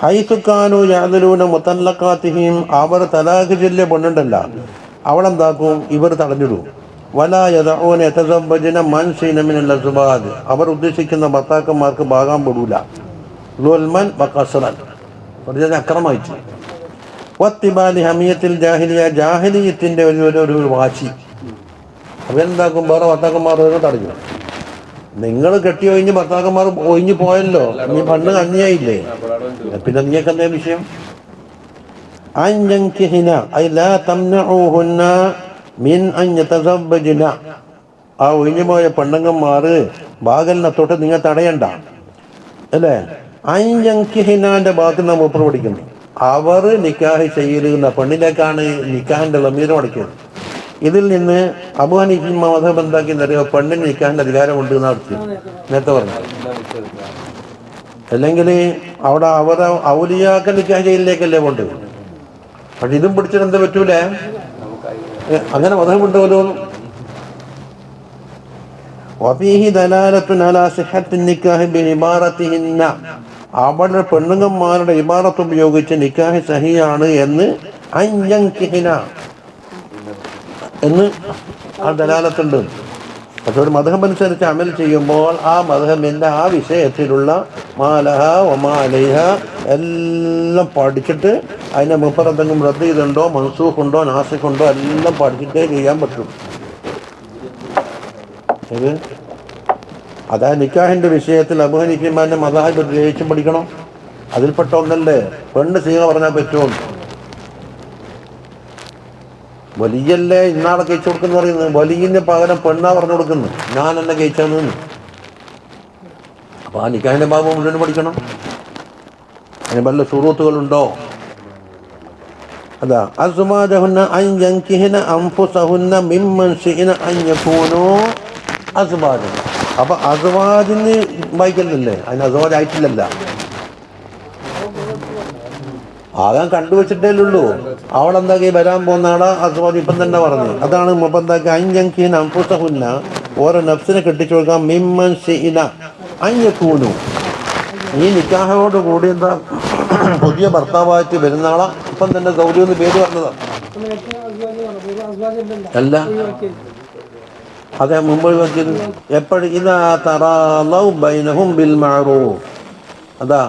ഹൈസുക്കാനു യാദലൂന മുത്തല്ലഖാതിഹിം, അവർ തലാഖ് ചെല്ലിയ പെണ്ണുണ്ടല്ല അവളെന്താക്കും, ഇവർ തടഞ്ഞിടും. വലാ യദഊന യതസവ്വജന മൻ ശീന മിനൽ അസ്വാജ്, അവർ ഉദ്ദേശിക്കുന്ന ഭർത്താക്കന്മാർക്ക് ഭാഗം പെടൂല. ളുൽമൻ വഖസ്റൻ, പറഞ്ഞ അക്രമമായിട്ട്. വത്തിബാലി ഹമിയത്തിൽ ജാഹിലിയ, ജാഹിലിയത്തിന്റെ ഒരു വാശി. അവരെന്താക്കും, വേറെ ഭർത്താക്കന്മാർ തടഞ്ഞു. നിങ്ങൾ കെട്ടി ഒഴിഞ്ഞ് ഭർത്താക്കന്മാർ ഒഴിഞ്ഞു പോയല്ലോ, നീ പണ്ട് കന്നിയായില്ലേ, പിന്നെ നീയൊക്കെ എന്താ വിഷയം? അൻയൻകിഹിന ഐ ലാ തംനഊഹുന്ന മിൻ അൻ യതസവ്വജ്ന, ആ ഒഴിഞ്ഞു പോയ പെണ്ണുങ്ങന്മാർ ഭാഗലിനെ തൊട്ട് നിങ്ങൾ തടയണ്ട അല്ലേ. അൻയൻകിഹിനാന്റെ ഭാഗത്ത് നാം മൂപ്പർ പഠിക്കുന്നു. അവർ നിക്കാഹ് ചെയ്യലുന്ന പെണ്ണിലേക്കാണ് നിക്കാഹിന്റെ ലമീർ പഠിക്കുന്നത്. ഇതിൽ നിന്ന് അബൂ ഹനീഫ മദ്ഹബ് എന്താക്കി എന്നറിയോ, പെണ്ണിന് നിക്കാഹിന്റെ അധികാരമുണ്ട് എന്ന് നടത്തി നേരത്തെ പറഞ്ഞു. അല്ലെങ്കിൽ അവിടെ അവരെ ഔലിയാക്ക നിക്കാഹ് ചെയ്യലിലേക്കല്ലേ കൊണ്ട്. പക്ഷെ ഇതും പിടിച്ചിട്ട് എന്താ പറ്റൂലേ, അങ്ങനെ മദ്ഹബുണ്ട് ഓരോന്നും. വഫീഹി ദലാലത്തുൻ അലാ സിഹ്ഹത്തി നിക്കാഹി ബിഇബാറത്തിഹിന്ന, അവരുടെ പെണ്ണുങ്ങന്മാരുടെ ഇബാറത്ത് ഉപയോഗിച്ച് നിക്കാഹ് സഹിയാണ് എന്ന് അൻയൻകിഹിന എന്ന് ആ ദലാലത്തുണ്ട്. പക്ഷെ ഒരു മദ്ഹബ് അനുസരിച്ച് അമൽ ചെയ്യുമ്പോൾ ആ മദ്ഹബിന്റെ ആ വിഷയത്തിലുള്ള മാലഹ ഒമാലഹ എല്ലാം പഠിച്ചിട്ട് അതിനെ മുപ്പർ എന്തെങ്കിലും റദ്ദ് ചെയ്തുണ്ടോ, മൻസൂഖ് ഉണ്ടോ, നാസിഖ് ഉണ്ടോ എല്ലാം പഠിച്ചിട്ടേ ചെയ്യാൻ പറ്റും. ഇത് അതായത് നിക്കാഹിന്റെ വിഷയത്തിൽ അബൂ ഹനീഫയുടെ മദ്ഹബ് ഗ്രഹിച്ചും പഠിക്കണം. അതിൽപ്പെട്ട ഒന്നല്ലേ പെണ്ണ് സീഗ പറഞ്ഞാൽ പറ്റുമോ. വലിയല്ലേ ഇന്നാളെ കഴിച്ചു കൊടുക്കുന്ന പറയുന്നത്, വലിയന് പകരം പെണ്ണാ പറഞ്ഞു കൊടുക്കുന്നു, ഞാൻ എന്നെ കഴിച്ചതെന്ന്. അപ്പൊ ആ നിക്കാഹിന്റെ ഭാഗം മുഴുവൻ പഠിക്കണം. അതിന് വല്ല ശുറൂത്തുകളുണ്ടോ? അതാ അസ്വാജഹുന്ന അൻ യൻകിഹിന അൻഫുസഹുന്ന മിമ്മൻ ശിഇന അൻ യകൂനു അസ്വാജൻ. അപ്പൊ അസ്വാജിന് വായിക്കലില്ലേ, അതിന് അസ്വാജ് ആയിട്ടില്ലല്ല, ആകാൻ കണ്ടുവച്ചിട്ടേ ഉള്ളൂ. അവളെന്താക്കി വരാൻ പോകുന്ന ആളാ അസ്വാജ് ഇപ്പം തന്നെ പറഞ്ഞു. അതാണ് മുപ്പന്താക്കി അൻയൻകിഹിന അൻഫുസഹുന്ന, ഓരോ നഫ്സിനെ കെട്ടിച്ചു കൊടുക്കാം. മിമ്മൻ ശിഇന അൻ യകൂനു, ഈ നിക്കാഹോട് കൂടി എന്താ പുതിയ ഭർത്താവായിട്ട് വരുന്ന ആളാ ഇപ്പം തന്നെ സൗദി എന്ന് പേര് പറഞ്ഞതാ അല്ല, അതെ മുമ്പ് എപ്പോഴും ഇതാ തറാലൗ ബൈനഹും ബിൽ മഅറൂഫ്. അതാ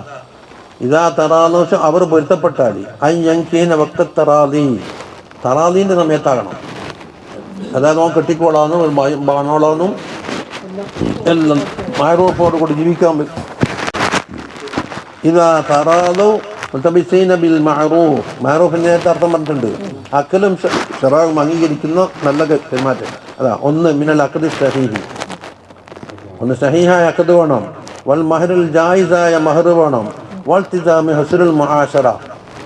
ഇതാ തറാലോ, അവർ പൊരുത്തപ്പെട്ടാൽ അൻയൻകിഹിന വഖ്ത തറാദി, തറാദീന്റെ സമയത്താകണം. അതായത് നോൻ കെട്ടിക്കോളാന്നും ബാണോളാന്നും എല്ലാം മഅറൂഫോട് കൂടി ജീവിക്കാൻ പറ്റും. ഇതാ തറാലൗ മുതബിസീന ബിൽ മഅറൂഫ്, മഅറൂഫിന്റെ അർത്ഥം പറഞ്ഞിട്ടുണ്ട്, അക്കലും ശറാഉം അംഗീകരിക്കുന്ന നല്ല പെരുമാറ്റം. അതാ ഒന്ന് മിനൽ അഖദി സഹീഹി, ഒന്ന് സഹീഹായ അഖദ് വേണം. വൽ മഹറുൽ ജായിസായ മഹർ വേണം. വൽതിസാമി ഹുസ്നുൽ മുആശറ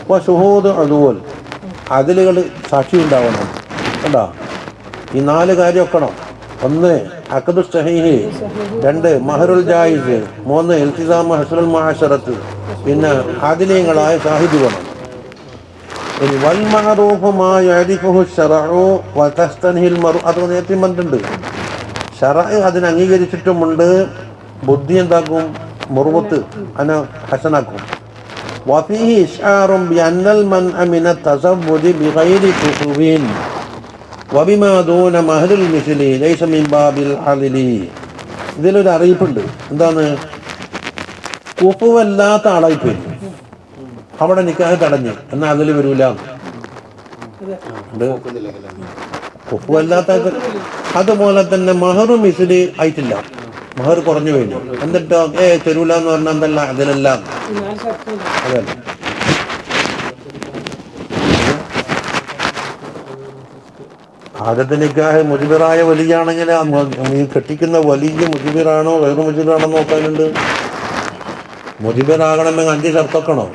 വശുഹൂദ് ഉദൂൽ, അതിലുകൾ സാക്ഷി ഉണ്ടാവണം. കണ്ടോ, ഈ 4 കാര്യം വെക്കണം. 1 അഖദു സഹീഹ്, 2 മഹറുൽ ജായിസ്, 3 ഇൽതിസാമു ഹുസ്നുൽ മുആശറത്ത്, പിന്നെ ആദിലീങ്ങളായ സാഹിബ് വേണം. ഇനി വൽ മഅറൂഫു മാ യഅരിഫുഹു ശറഉ വതസ്തൻഹിൽ മർഉ, അത് നേരത്തെ പറഞ്ഞിട്ടുണ്ട്. ശറഅ് അതിനെ അംഗീകരിച്ചിട്ടുമുണ്ട്, ബുദ്ധി എന്താക്കും, മുറുവത്ത് അതിനെ ഹസനാക്കും. വഫീഹി ഇശ്ആറും ബിഅന്നൽ മൻഅ മിന തസവ്വുജി ബിഗൈരി കുസുബിൻ വബിമാ ദൂന മഹ്റുൽ മിസ്ലി ലൈസ മിൻ ബാബിൽ അദ്ലി. ഇതിലൊരു അറിയിപ്പുണ്ട്. എന്താണ്? കുഫുവല്ലാത്ത ആളായിപ്പോയി അവിടെ നിക്കാഹ് തടഞ്ഞ്, എന്നാൽ അതിൽ വരൂല. കുഫുവല്ലാത്ത, അതുപോലെ തന്നെ മഹറു മിസ്ലി ആയിട്ടില്ല, മഹർ കുറഞ്ഞു കഴിഞ്ഞു, എന്നിട്ടോ തരൂല എന്ന് പറഞ്ഞാൽ എന്തല്ല, അതിലെല്ലാം അതെ. ആദ്യത്തെ നിക്കാഹ് മുജിബിറായ വലിയാണെങ്കിൽ നീ കെട്ടിക്കുന്ന വലിയ മുജിബിറാണോ വേറെ മുജിബിറാണോ നോക്കാനുണ്ട്. മുജിബിറാകണമെങ്കിൽ 5 ഷർത്തക്കണോ,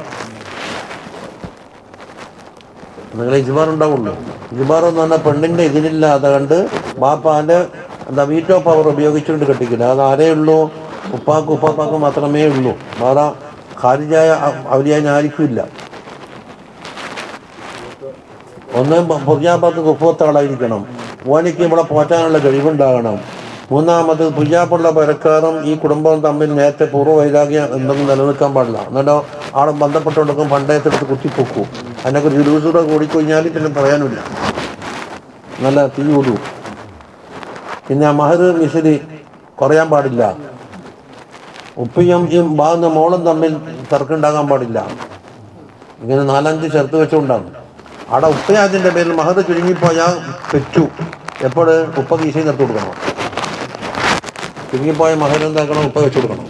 നിങ്ങൾ ഇജ്ബാർ ഉണ്ടാവുള്ളൂ. ഇജ്ബാർ എന്ന് പറഞ്ഞാൽ പെണ്ണിൻ്റെ ഇതിലില്ലാതെ കണ്ട് ബാപ്പാൻ്റെ എന്താ വീറ്റോ പവർ ഉപയോഗിച്ചുകൊണ്ട് കെട്ടിക്കില്ല. അത് ആരേ ഉള്ളൂ, ഉപ്പാക്കും ഉപ്പാപ്പാക്കും മാത്രമേ ഉള്ളൂ, വേറെ ഖാരിജായ ഔലിയായ ആർക്കുമില്ല. ഒന്ന് പുയ്യാപ്പക്ക് കുഫത്ത് ആളായിരിക്കണം, ഓനിക്ക് ഇവിടെ പോറ്റാനുള്ള കഴിവുണ്ടാകണം. 3ാമത് പുയ്യാപ്പുള്ള പരക്കാരും ഈ കുടുംബവും തമ്മിൽ നേരത്തെ പൂർവ്വ വൈരാഗ്യം എന്തെങ്കിലും നിലനിൽക്കാൻ പാടില്ല. എന്നാലോ ആളെ ബന്ധപ്പെട്ടുകൊടുക്കും പണ്ടയത്തെടുത്ത് കുത്തിപ്പൊക്കും. അതിനൊക്കെ ജുലൂസൂടെ കൂടിക്കഴിഞ്ഞാൽ പിന്നെ പറയാനില്ല, നല്ല തീ ഊതും. പിന്നെ മഹർ മിസ്രി കുറയാൻ പാടില്ല. ഉപ്പയും ഭാഗന്ന മോളും തമ്മിൽ തർക്കമുണ്ടാകാൻ പാടില്ല. ഇങ്ങനെ 4-5 ഷർത്ത് വെച്ചുകൊണ്ടാണ്. അവിടെ ഉപ്പയാതിൻ്റെ പേരിൽ മഹർ ചുരുങ്ങിപ്പോയാൽ പെറ്റു. എപ്പോൾ ഉപ്പ കീശയിൽ നിർത്തി കൊടുക്കണം. ചുരുങ്ങിപ്പോയ മഹർ എന്താക്കണം? ഉപ്പ വെച്ചു കൊടുക്കണം.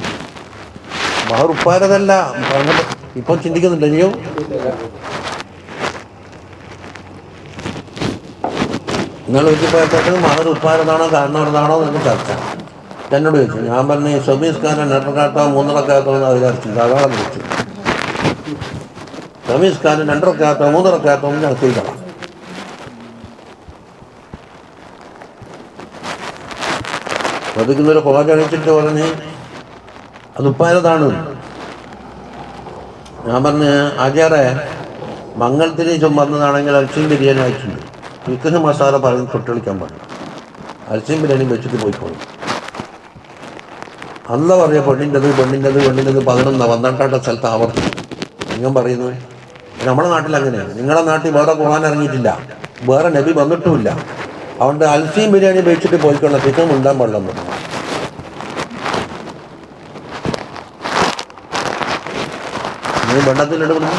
മഹർ ഉപ്പാരതല്ല. ഇപ്പം ചിന്തിക്കുന്നുണ്ട് ഇനിയോ? നിങ്ങൾ വീട്ടിൽ പോയപ്പോഴത്തേക്കും മഹർ ഉപ്പാരതാണോ കാരണവരതാണോ എന്ന് ചർച്ച എന്നോട് ചോദിച്ചു. ഞാൻ പറഞ്ഞു ഷമീസ്ഖാനെ 2 റക്അത്തോ 3 റക്അത്തോ എന്ന് വിചാരിച്ചു. അതാണ് വിളിച്ചു. ഷമീസ്ഖാന് 2 റക്അത്തോ 3 റക്അത്തോ എന്ന് നടത്തിയിട്ടാണ്. പതുക്കുന്നൊരു കോഴ അണിച്ചിട്ട് പറഞ്ഞ് അത് ഉപ്പാരതാണ്. ഞാൻ പറഞ്ഞ് ആചാരെ മംഗളത്തിന് വന്നതാണെങ്കിൽ അൽച്ചിയും ബിരിയാണി അയച്ചിട്ടുണ്ട്. ചിക്കൻ മസാല പറഞ്ഞ് തൊട്ടളിക്കാൻ പാടില്ല. അൽച്ചിയും ബിരിയാണി വെച്ചിട്ട് പോയിക്കോളും. അല്ല പറയാ പെണ്ണിൻ്റെത് 11-12 സ്ഥലത്ത് ആവർത്തിച്ചു. നിങ്ങൾ പറയുന്നത് നമ്മുടെ നാട്ടിൽ അങ്ങനെയാണ്. നിങ്ങളുടെ നാട്ടിൽ വേറെ ഖുർആൻ ഇറങ്ങിയിട്ടില്ല, വേറെ നബി വന്നിട്ടുമില്ല. അതുകൊണ്ട് അൽസിയും ബിരിയാണി വെച്ചിട്ട് പോയിക്കൊള്ള ചിക്കൻ ഉണ്ടാൻ പാടില്ല. നീ വെള്ളത്തിലിടപെടുന്നു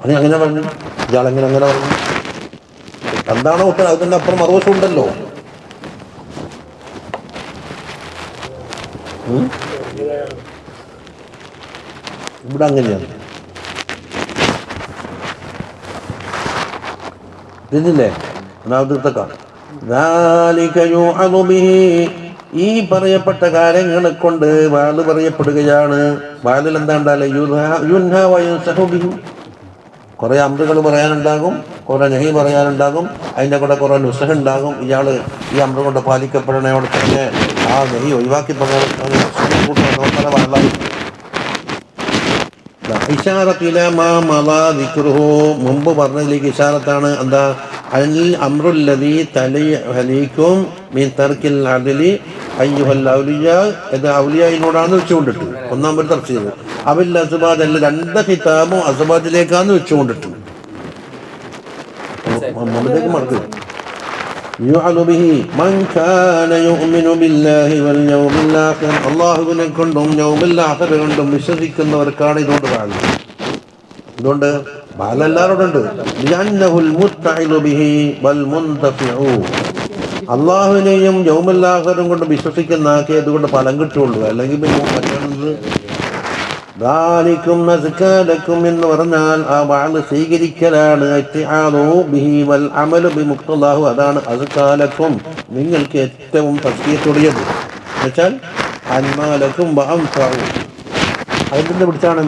അത് അങ്ങനെ പറഞ്ഞു. ഇയാളെങ്ങനെ അങ്ങനെ പറഞ്ഞു? എന്താണോ ഉത്തരം അതിൻ്റെ അപ്പുറം മറുവശം ഉണ്ടല്ലോ. ഇവിടെ അങ്ങനെയാണ്. ഇതില്ലേ ഈ പറയപ്പെട്ട കാര്യങ്ങളെ കൊണ്ട് വാല് പറയപ്പെടുകയാണ്. വാലിൽ എന്താണ്ടാല് കുറെ അമ്രുകൾ പറയാനുണ്ടാകും, കുറെ നെഹി പറയാനുണ്ടാകും, അതിൻ്റെ കൂടെ കുറെ നുസഹ ഉണ്ടാകും. ഇയാള് ഈ അമ്രു കൊണ്ട് പാലിക്കപ്പെടണയോടെ തന്നെ ആ നെഹി ഒഴിവാക്കി പറയാൻ മുമ്പ് പറഞ്ഞതിലേക്ക് ഇഷാറത്താണ്. എന്താ അമ്രുല്ലദീ തലീക്കും മിൻ തർക്കിൽ അദ്ലി അയ്യുഹൽ ഔലിയാ. ഇത് ഔലിയായിനോടാണ് വെച്ചുകൊണ്ടിട്ട് ഒന്നാമത് തഫ്സീർ. അബിൽ അസ്ബാദ് അല്ല 2 കിതാബും അസ്ബാദിലേക്കാണ് വെച്ചുകൊണ്ടിട്ട്. മുഹമ്മദിലേക്ക് മറക്കും. അള്ളാഹുവിനെ കൊണ്ടും യൗമിൽ ആഖിർ കൊണ്ടും വിശ്വസിക്കുന്നവർക്കാണ് ഇതുകൊണ്ട് വാഴുന്നത്. ഇതുകൊണ്ട് ബാലെല്ലാവരോടുണ്ട്. അള്ളാഹുവിനെയും യൗമുൽ ആഖിറും കൊണ്ട് വിശ്വസിക്കുന്ന ആക്കിയത് കൊണ്ട് ഫലം കിട്ടുള്ളൂ. അല്ലെങ്കിൽ പിന്നെ മറ്റൊന്നത് ദാലിക്കും നസ്കാലക്കും എന്ന് പറഞ്ഞാൽ ആ വാള് സ്വീകരിക്കലാണ്. അതാണ് അസ്കാലക്കും നിങ്ങൾക്ക് ഏറ്റവും തസ്കിയത്തുടിയത് എന്നുവെച്ചാൽ അന്മാലക്കും അതിൻ്റെ പിടിച്ചാണ്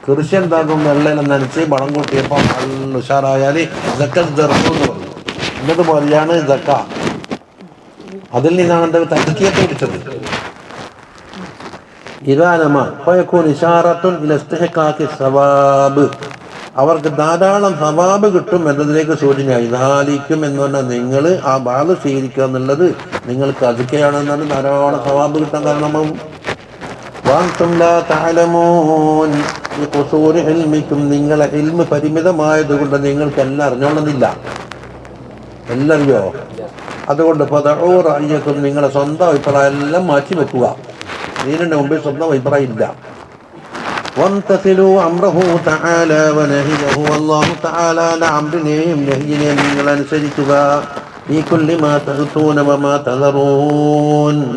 കൃഷി എന്താകും വെള്ളയിൽ നനച്ച് വളം കൂട്ടിയപ്പോൾ നല്ല ഉഷാറായാൽ എന്ന് പറഞ്ഞു. എന്നതുപോലെയാണ് സക്ക. അതിൽ നിന്നാണ് എന്താ തസ്കിയത്ത് പിടിച്ചത്. അവർക്ക് ധാരാളം സവാബ് കിട്ടും എന്നതിലേക്ക് സൂചനയായി. ധാലിക്കും എന്ന് പറഞ്ഞാൽ നിങ്ങൾ ആ ബാധ സ്വീകരിക്കുക എന്നുള്ളത് നിങ്ങൾക്ക് അധികയാണെന്നാണ് ധാരാളം സവാബ് കിട്ടാൻ കാരണമാവും. നിങ്ങളെ ഇൽമ് പരിമിതമായത് കൊണ്ട് നിങ്ങൾക്ക് എല്ലാം അറിഞ്ഞോളുന്നില്ല. എല്ലാം അറിയോ? അതുകൊണ്ട് പദഊറയ്യക്കും നിങ്ങളെ സ്വന്തം അഭിപ്രായം എല്ലാം മാറ്റി വെക്കുക. ദീനിന്റെ മുമ്പിൽ സ്വന്തം അഭിപ്രായം ഇല്ല. അല്ലാഹു തആലയുടെ അംറിനെയും നഹിയിനെയും നിങ്ങൾ അനുസരിക്കുക.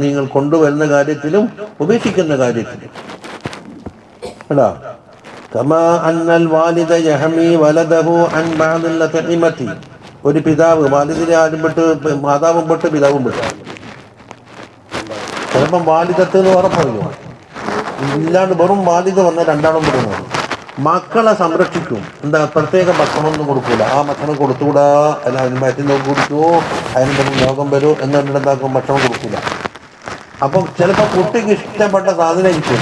നിങ്ങൾ കൊണ്ടുവരുന്ന കാര്യത്തിലും ഉപേക്ഷിക്കുന്ന കാര്യത്തിലും. ഒരു പിതാവ് വാലിദിനെ ആരും വിട്ട് മാതാവും വിട്ട് പിതാവും വിട്ട് ചിലപ്പം വാലിദത്ത് എന്ന് ഉറപ്പറിയോ ഇല്ലാണ്ട് വെറും വാലിദ വന്ന രണ്ടാളും വിടുന്നു. മക്കളെ സംരക്ഷിക്കും. എന്താ പ്രത്യേക ഭക്ഷണമൊന്നും കൊടുക്കൂല. ആ ഭക്ഷണം കൊടുത്തുകൂടാ, അല്ല അതിന് മരുന്ന് നോക്കി കുടിക്കുമോ, അതിന് രോഗം വരുമോ എന്നുണ്ടാക്കും ഭക്ഷണം കൊടുക്കൂല. അപ്പം ചിലപ്പോൾ കുട്ടിക്ക് ഇഷ്ടപ്പെട്ട സാധനം ഇരിക്കും,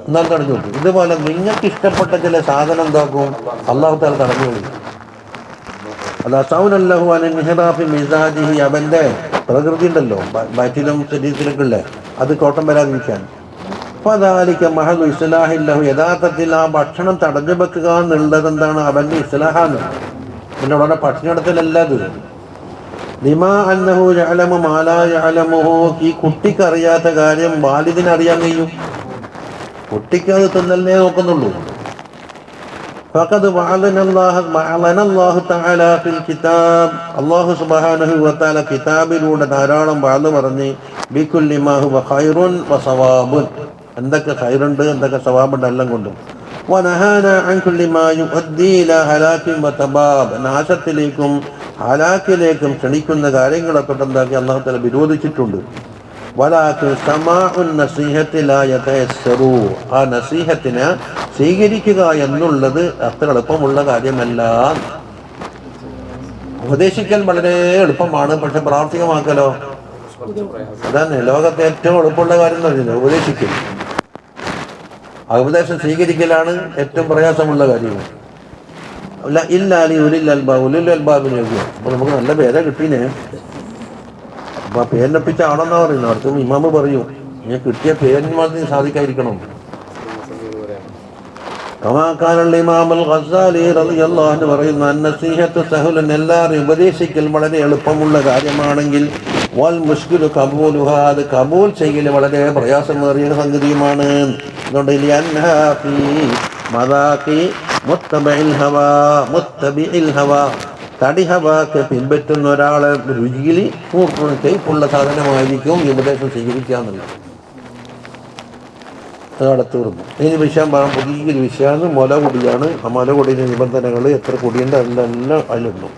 എന്നാൽ തടഞ്ഞു വെക്കും. ഇതുപോലെ നിങ്ങൾക്ക് ഇഷ്ടപ്പെട്ട ചില സാധനം എന്താക്കും അള്ളാഹു തആല തടഞ്ഞു കൊടുക്കും. അവന്റെ പ്രകൃതി ഉണ്ടല്ലോ, വയറ്റിലും ശരീരത്തിലൊക്കെ ഉള്ള അത് കോട്ടം വരാതിരിക്കാൻ. യഥാർത്ഥത്തിൽ ആ ഭക്ഷണം തടഞ്ഞു വെക്കുക എന്നുള്ളത് എന്താണ്? അവന്റെ ഇസ്ലാഹാണ്. പിന്നെ വളരെ ഭക്ഷണത്തിലല്ല അത്. ലിമാ അന്നഹു യഅലമു മാ ലാ യഅലമുഹു, ഈ കുട്ടിക്ക് അറിയാത്ത കാര്യം വാലിദിന് അറിയാൻ കഴിയും. കുട്ടിക്ക് അത് തിന്നലിനെ നോക്കുന്നുള്ളൂ. ഫഖദ് വഅലനല്ലാഹു തആല ഫിൽ കിതാബ്, അല്ലാഹു സുബ്ഹാനഹു വ തആല കിതാബിലൂടെ ധാരാളം വഅദ് പറഞ്ഞ് ബികുല്ലി മാ ഹുവ ഖൈറുൻ വ സവാബുൻ, എന്തൊക്കെ ഖൈറുണ്ട് എന്തൊക്കെ സവാബുണ്ട് എല്ലാം കൊണ്ടും. വനഹാന അൻ കുല്ലി മാ യുഅദ്ദി ഇലാ ഹലാകിൻ വ തബാബ്, നാശത്തിലേക്കും ഹലാക്കിലേക്കും ക്ഷണിക്കുന്ന കാര്യങ്ങളെ തൊട്ടെന്താക്കി അല്ലാഹു തആല വിരോധിച്ചിട്ടുണ്ട്. വലാകിൻ സമാഉൻ നസീഹത്തി ലാ യതയസ്സറു, ആ നസീഹത്തിനെ സ്വീകരിക്കുക എന്നുള്ളത് അത്ര എളുപ്പമുള്ള കാര്യമല്ല. ഉപദേശിക്കൽ വളരെ എളുപ്പമാണ്, പക്ഷെ പ്രാവർത്തികമാക്കലോ അതാണ് ലോകത്തെ ഏറ്റവും എളുപ്പമുള്ള കാര്യം എന്ന് പറയുന്നത്, ഉപദേശിക്കൽ. ആ ഉപദേശം സ്വീകരിക്കലാണ് ഏറ്റവും പ്രയാസമുള്ള കാര്യം. ഉലുൽ അൽബാബിന് യോഗ്യം. അപ്പൊ നമുക്ക് നല്ല പേര കിട്ടീനെ. അപ്പൊ ആ പേരിനൊപ്പിച്ച ആണെന്നാ പറയുന്നത്. അടുത്തും ഇമാമ് പറയൂ, ഞാൻ കിട്ടിയ പേരിന് സാധിക്കാതിരിക്കണം. പറയുന്ന എല്ലാവരും ഉപദേശിക്കൽ വളരെ എളുപ്പമുള്ള കാര്യമാണെങ്കിൽ വൽ മുഷ്കിലു ഖബൂലുഹ, അത് കബൂൽ ചെയ്യൽ വളരെ പ്രയാസമേറിയ സംഗതിയുമാണ്. തടിഹവാക്ക് പിൻപറ്റുന്ന ഒരാളെ രുചിയിൽ കൈപ്പുള്ള സാധനമായിരിക്കും ഈ ഉപദേശം സ്വീകരിക്കാന്നുള്ളത്. അതവിടെ തീർന്നു. ഇനി വിഷയം പറയാൻ പുതിയൊരു വിഷയമാണ് മുല കുടിയാണ്. ആ മുല കുടിയുടെ നിബന്ധനകൾ എത്ര കുടിയുണ്ട് അതിലെല്ലാം അതിലുണ്ടോ.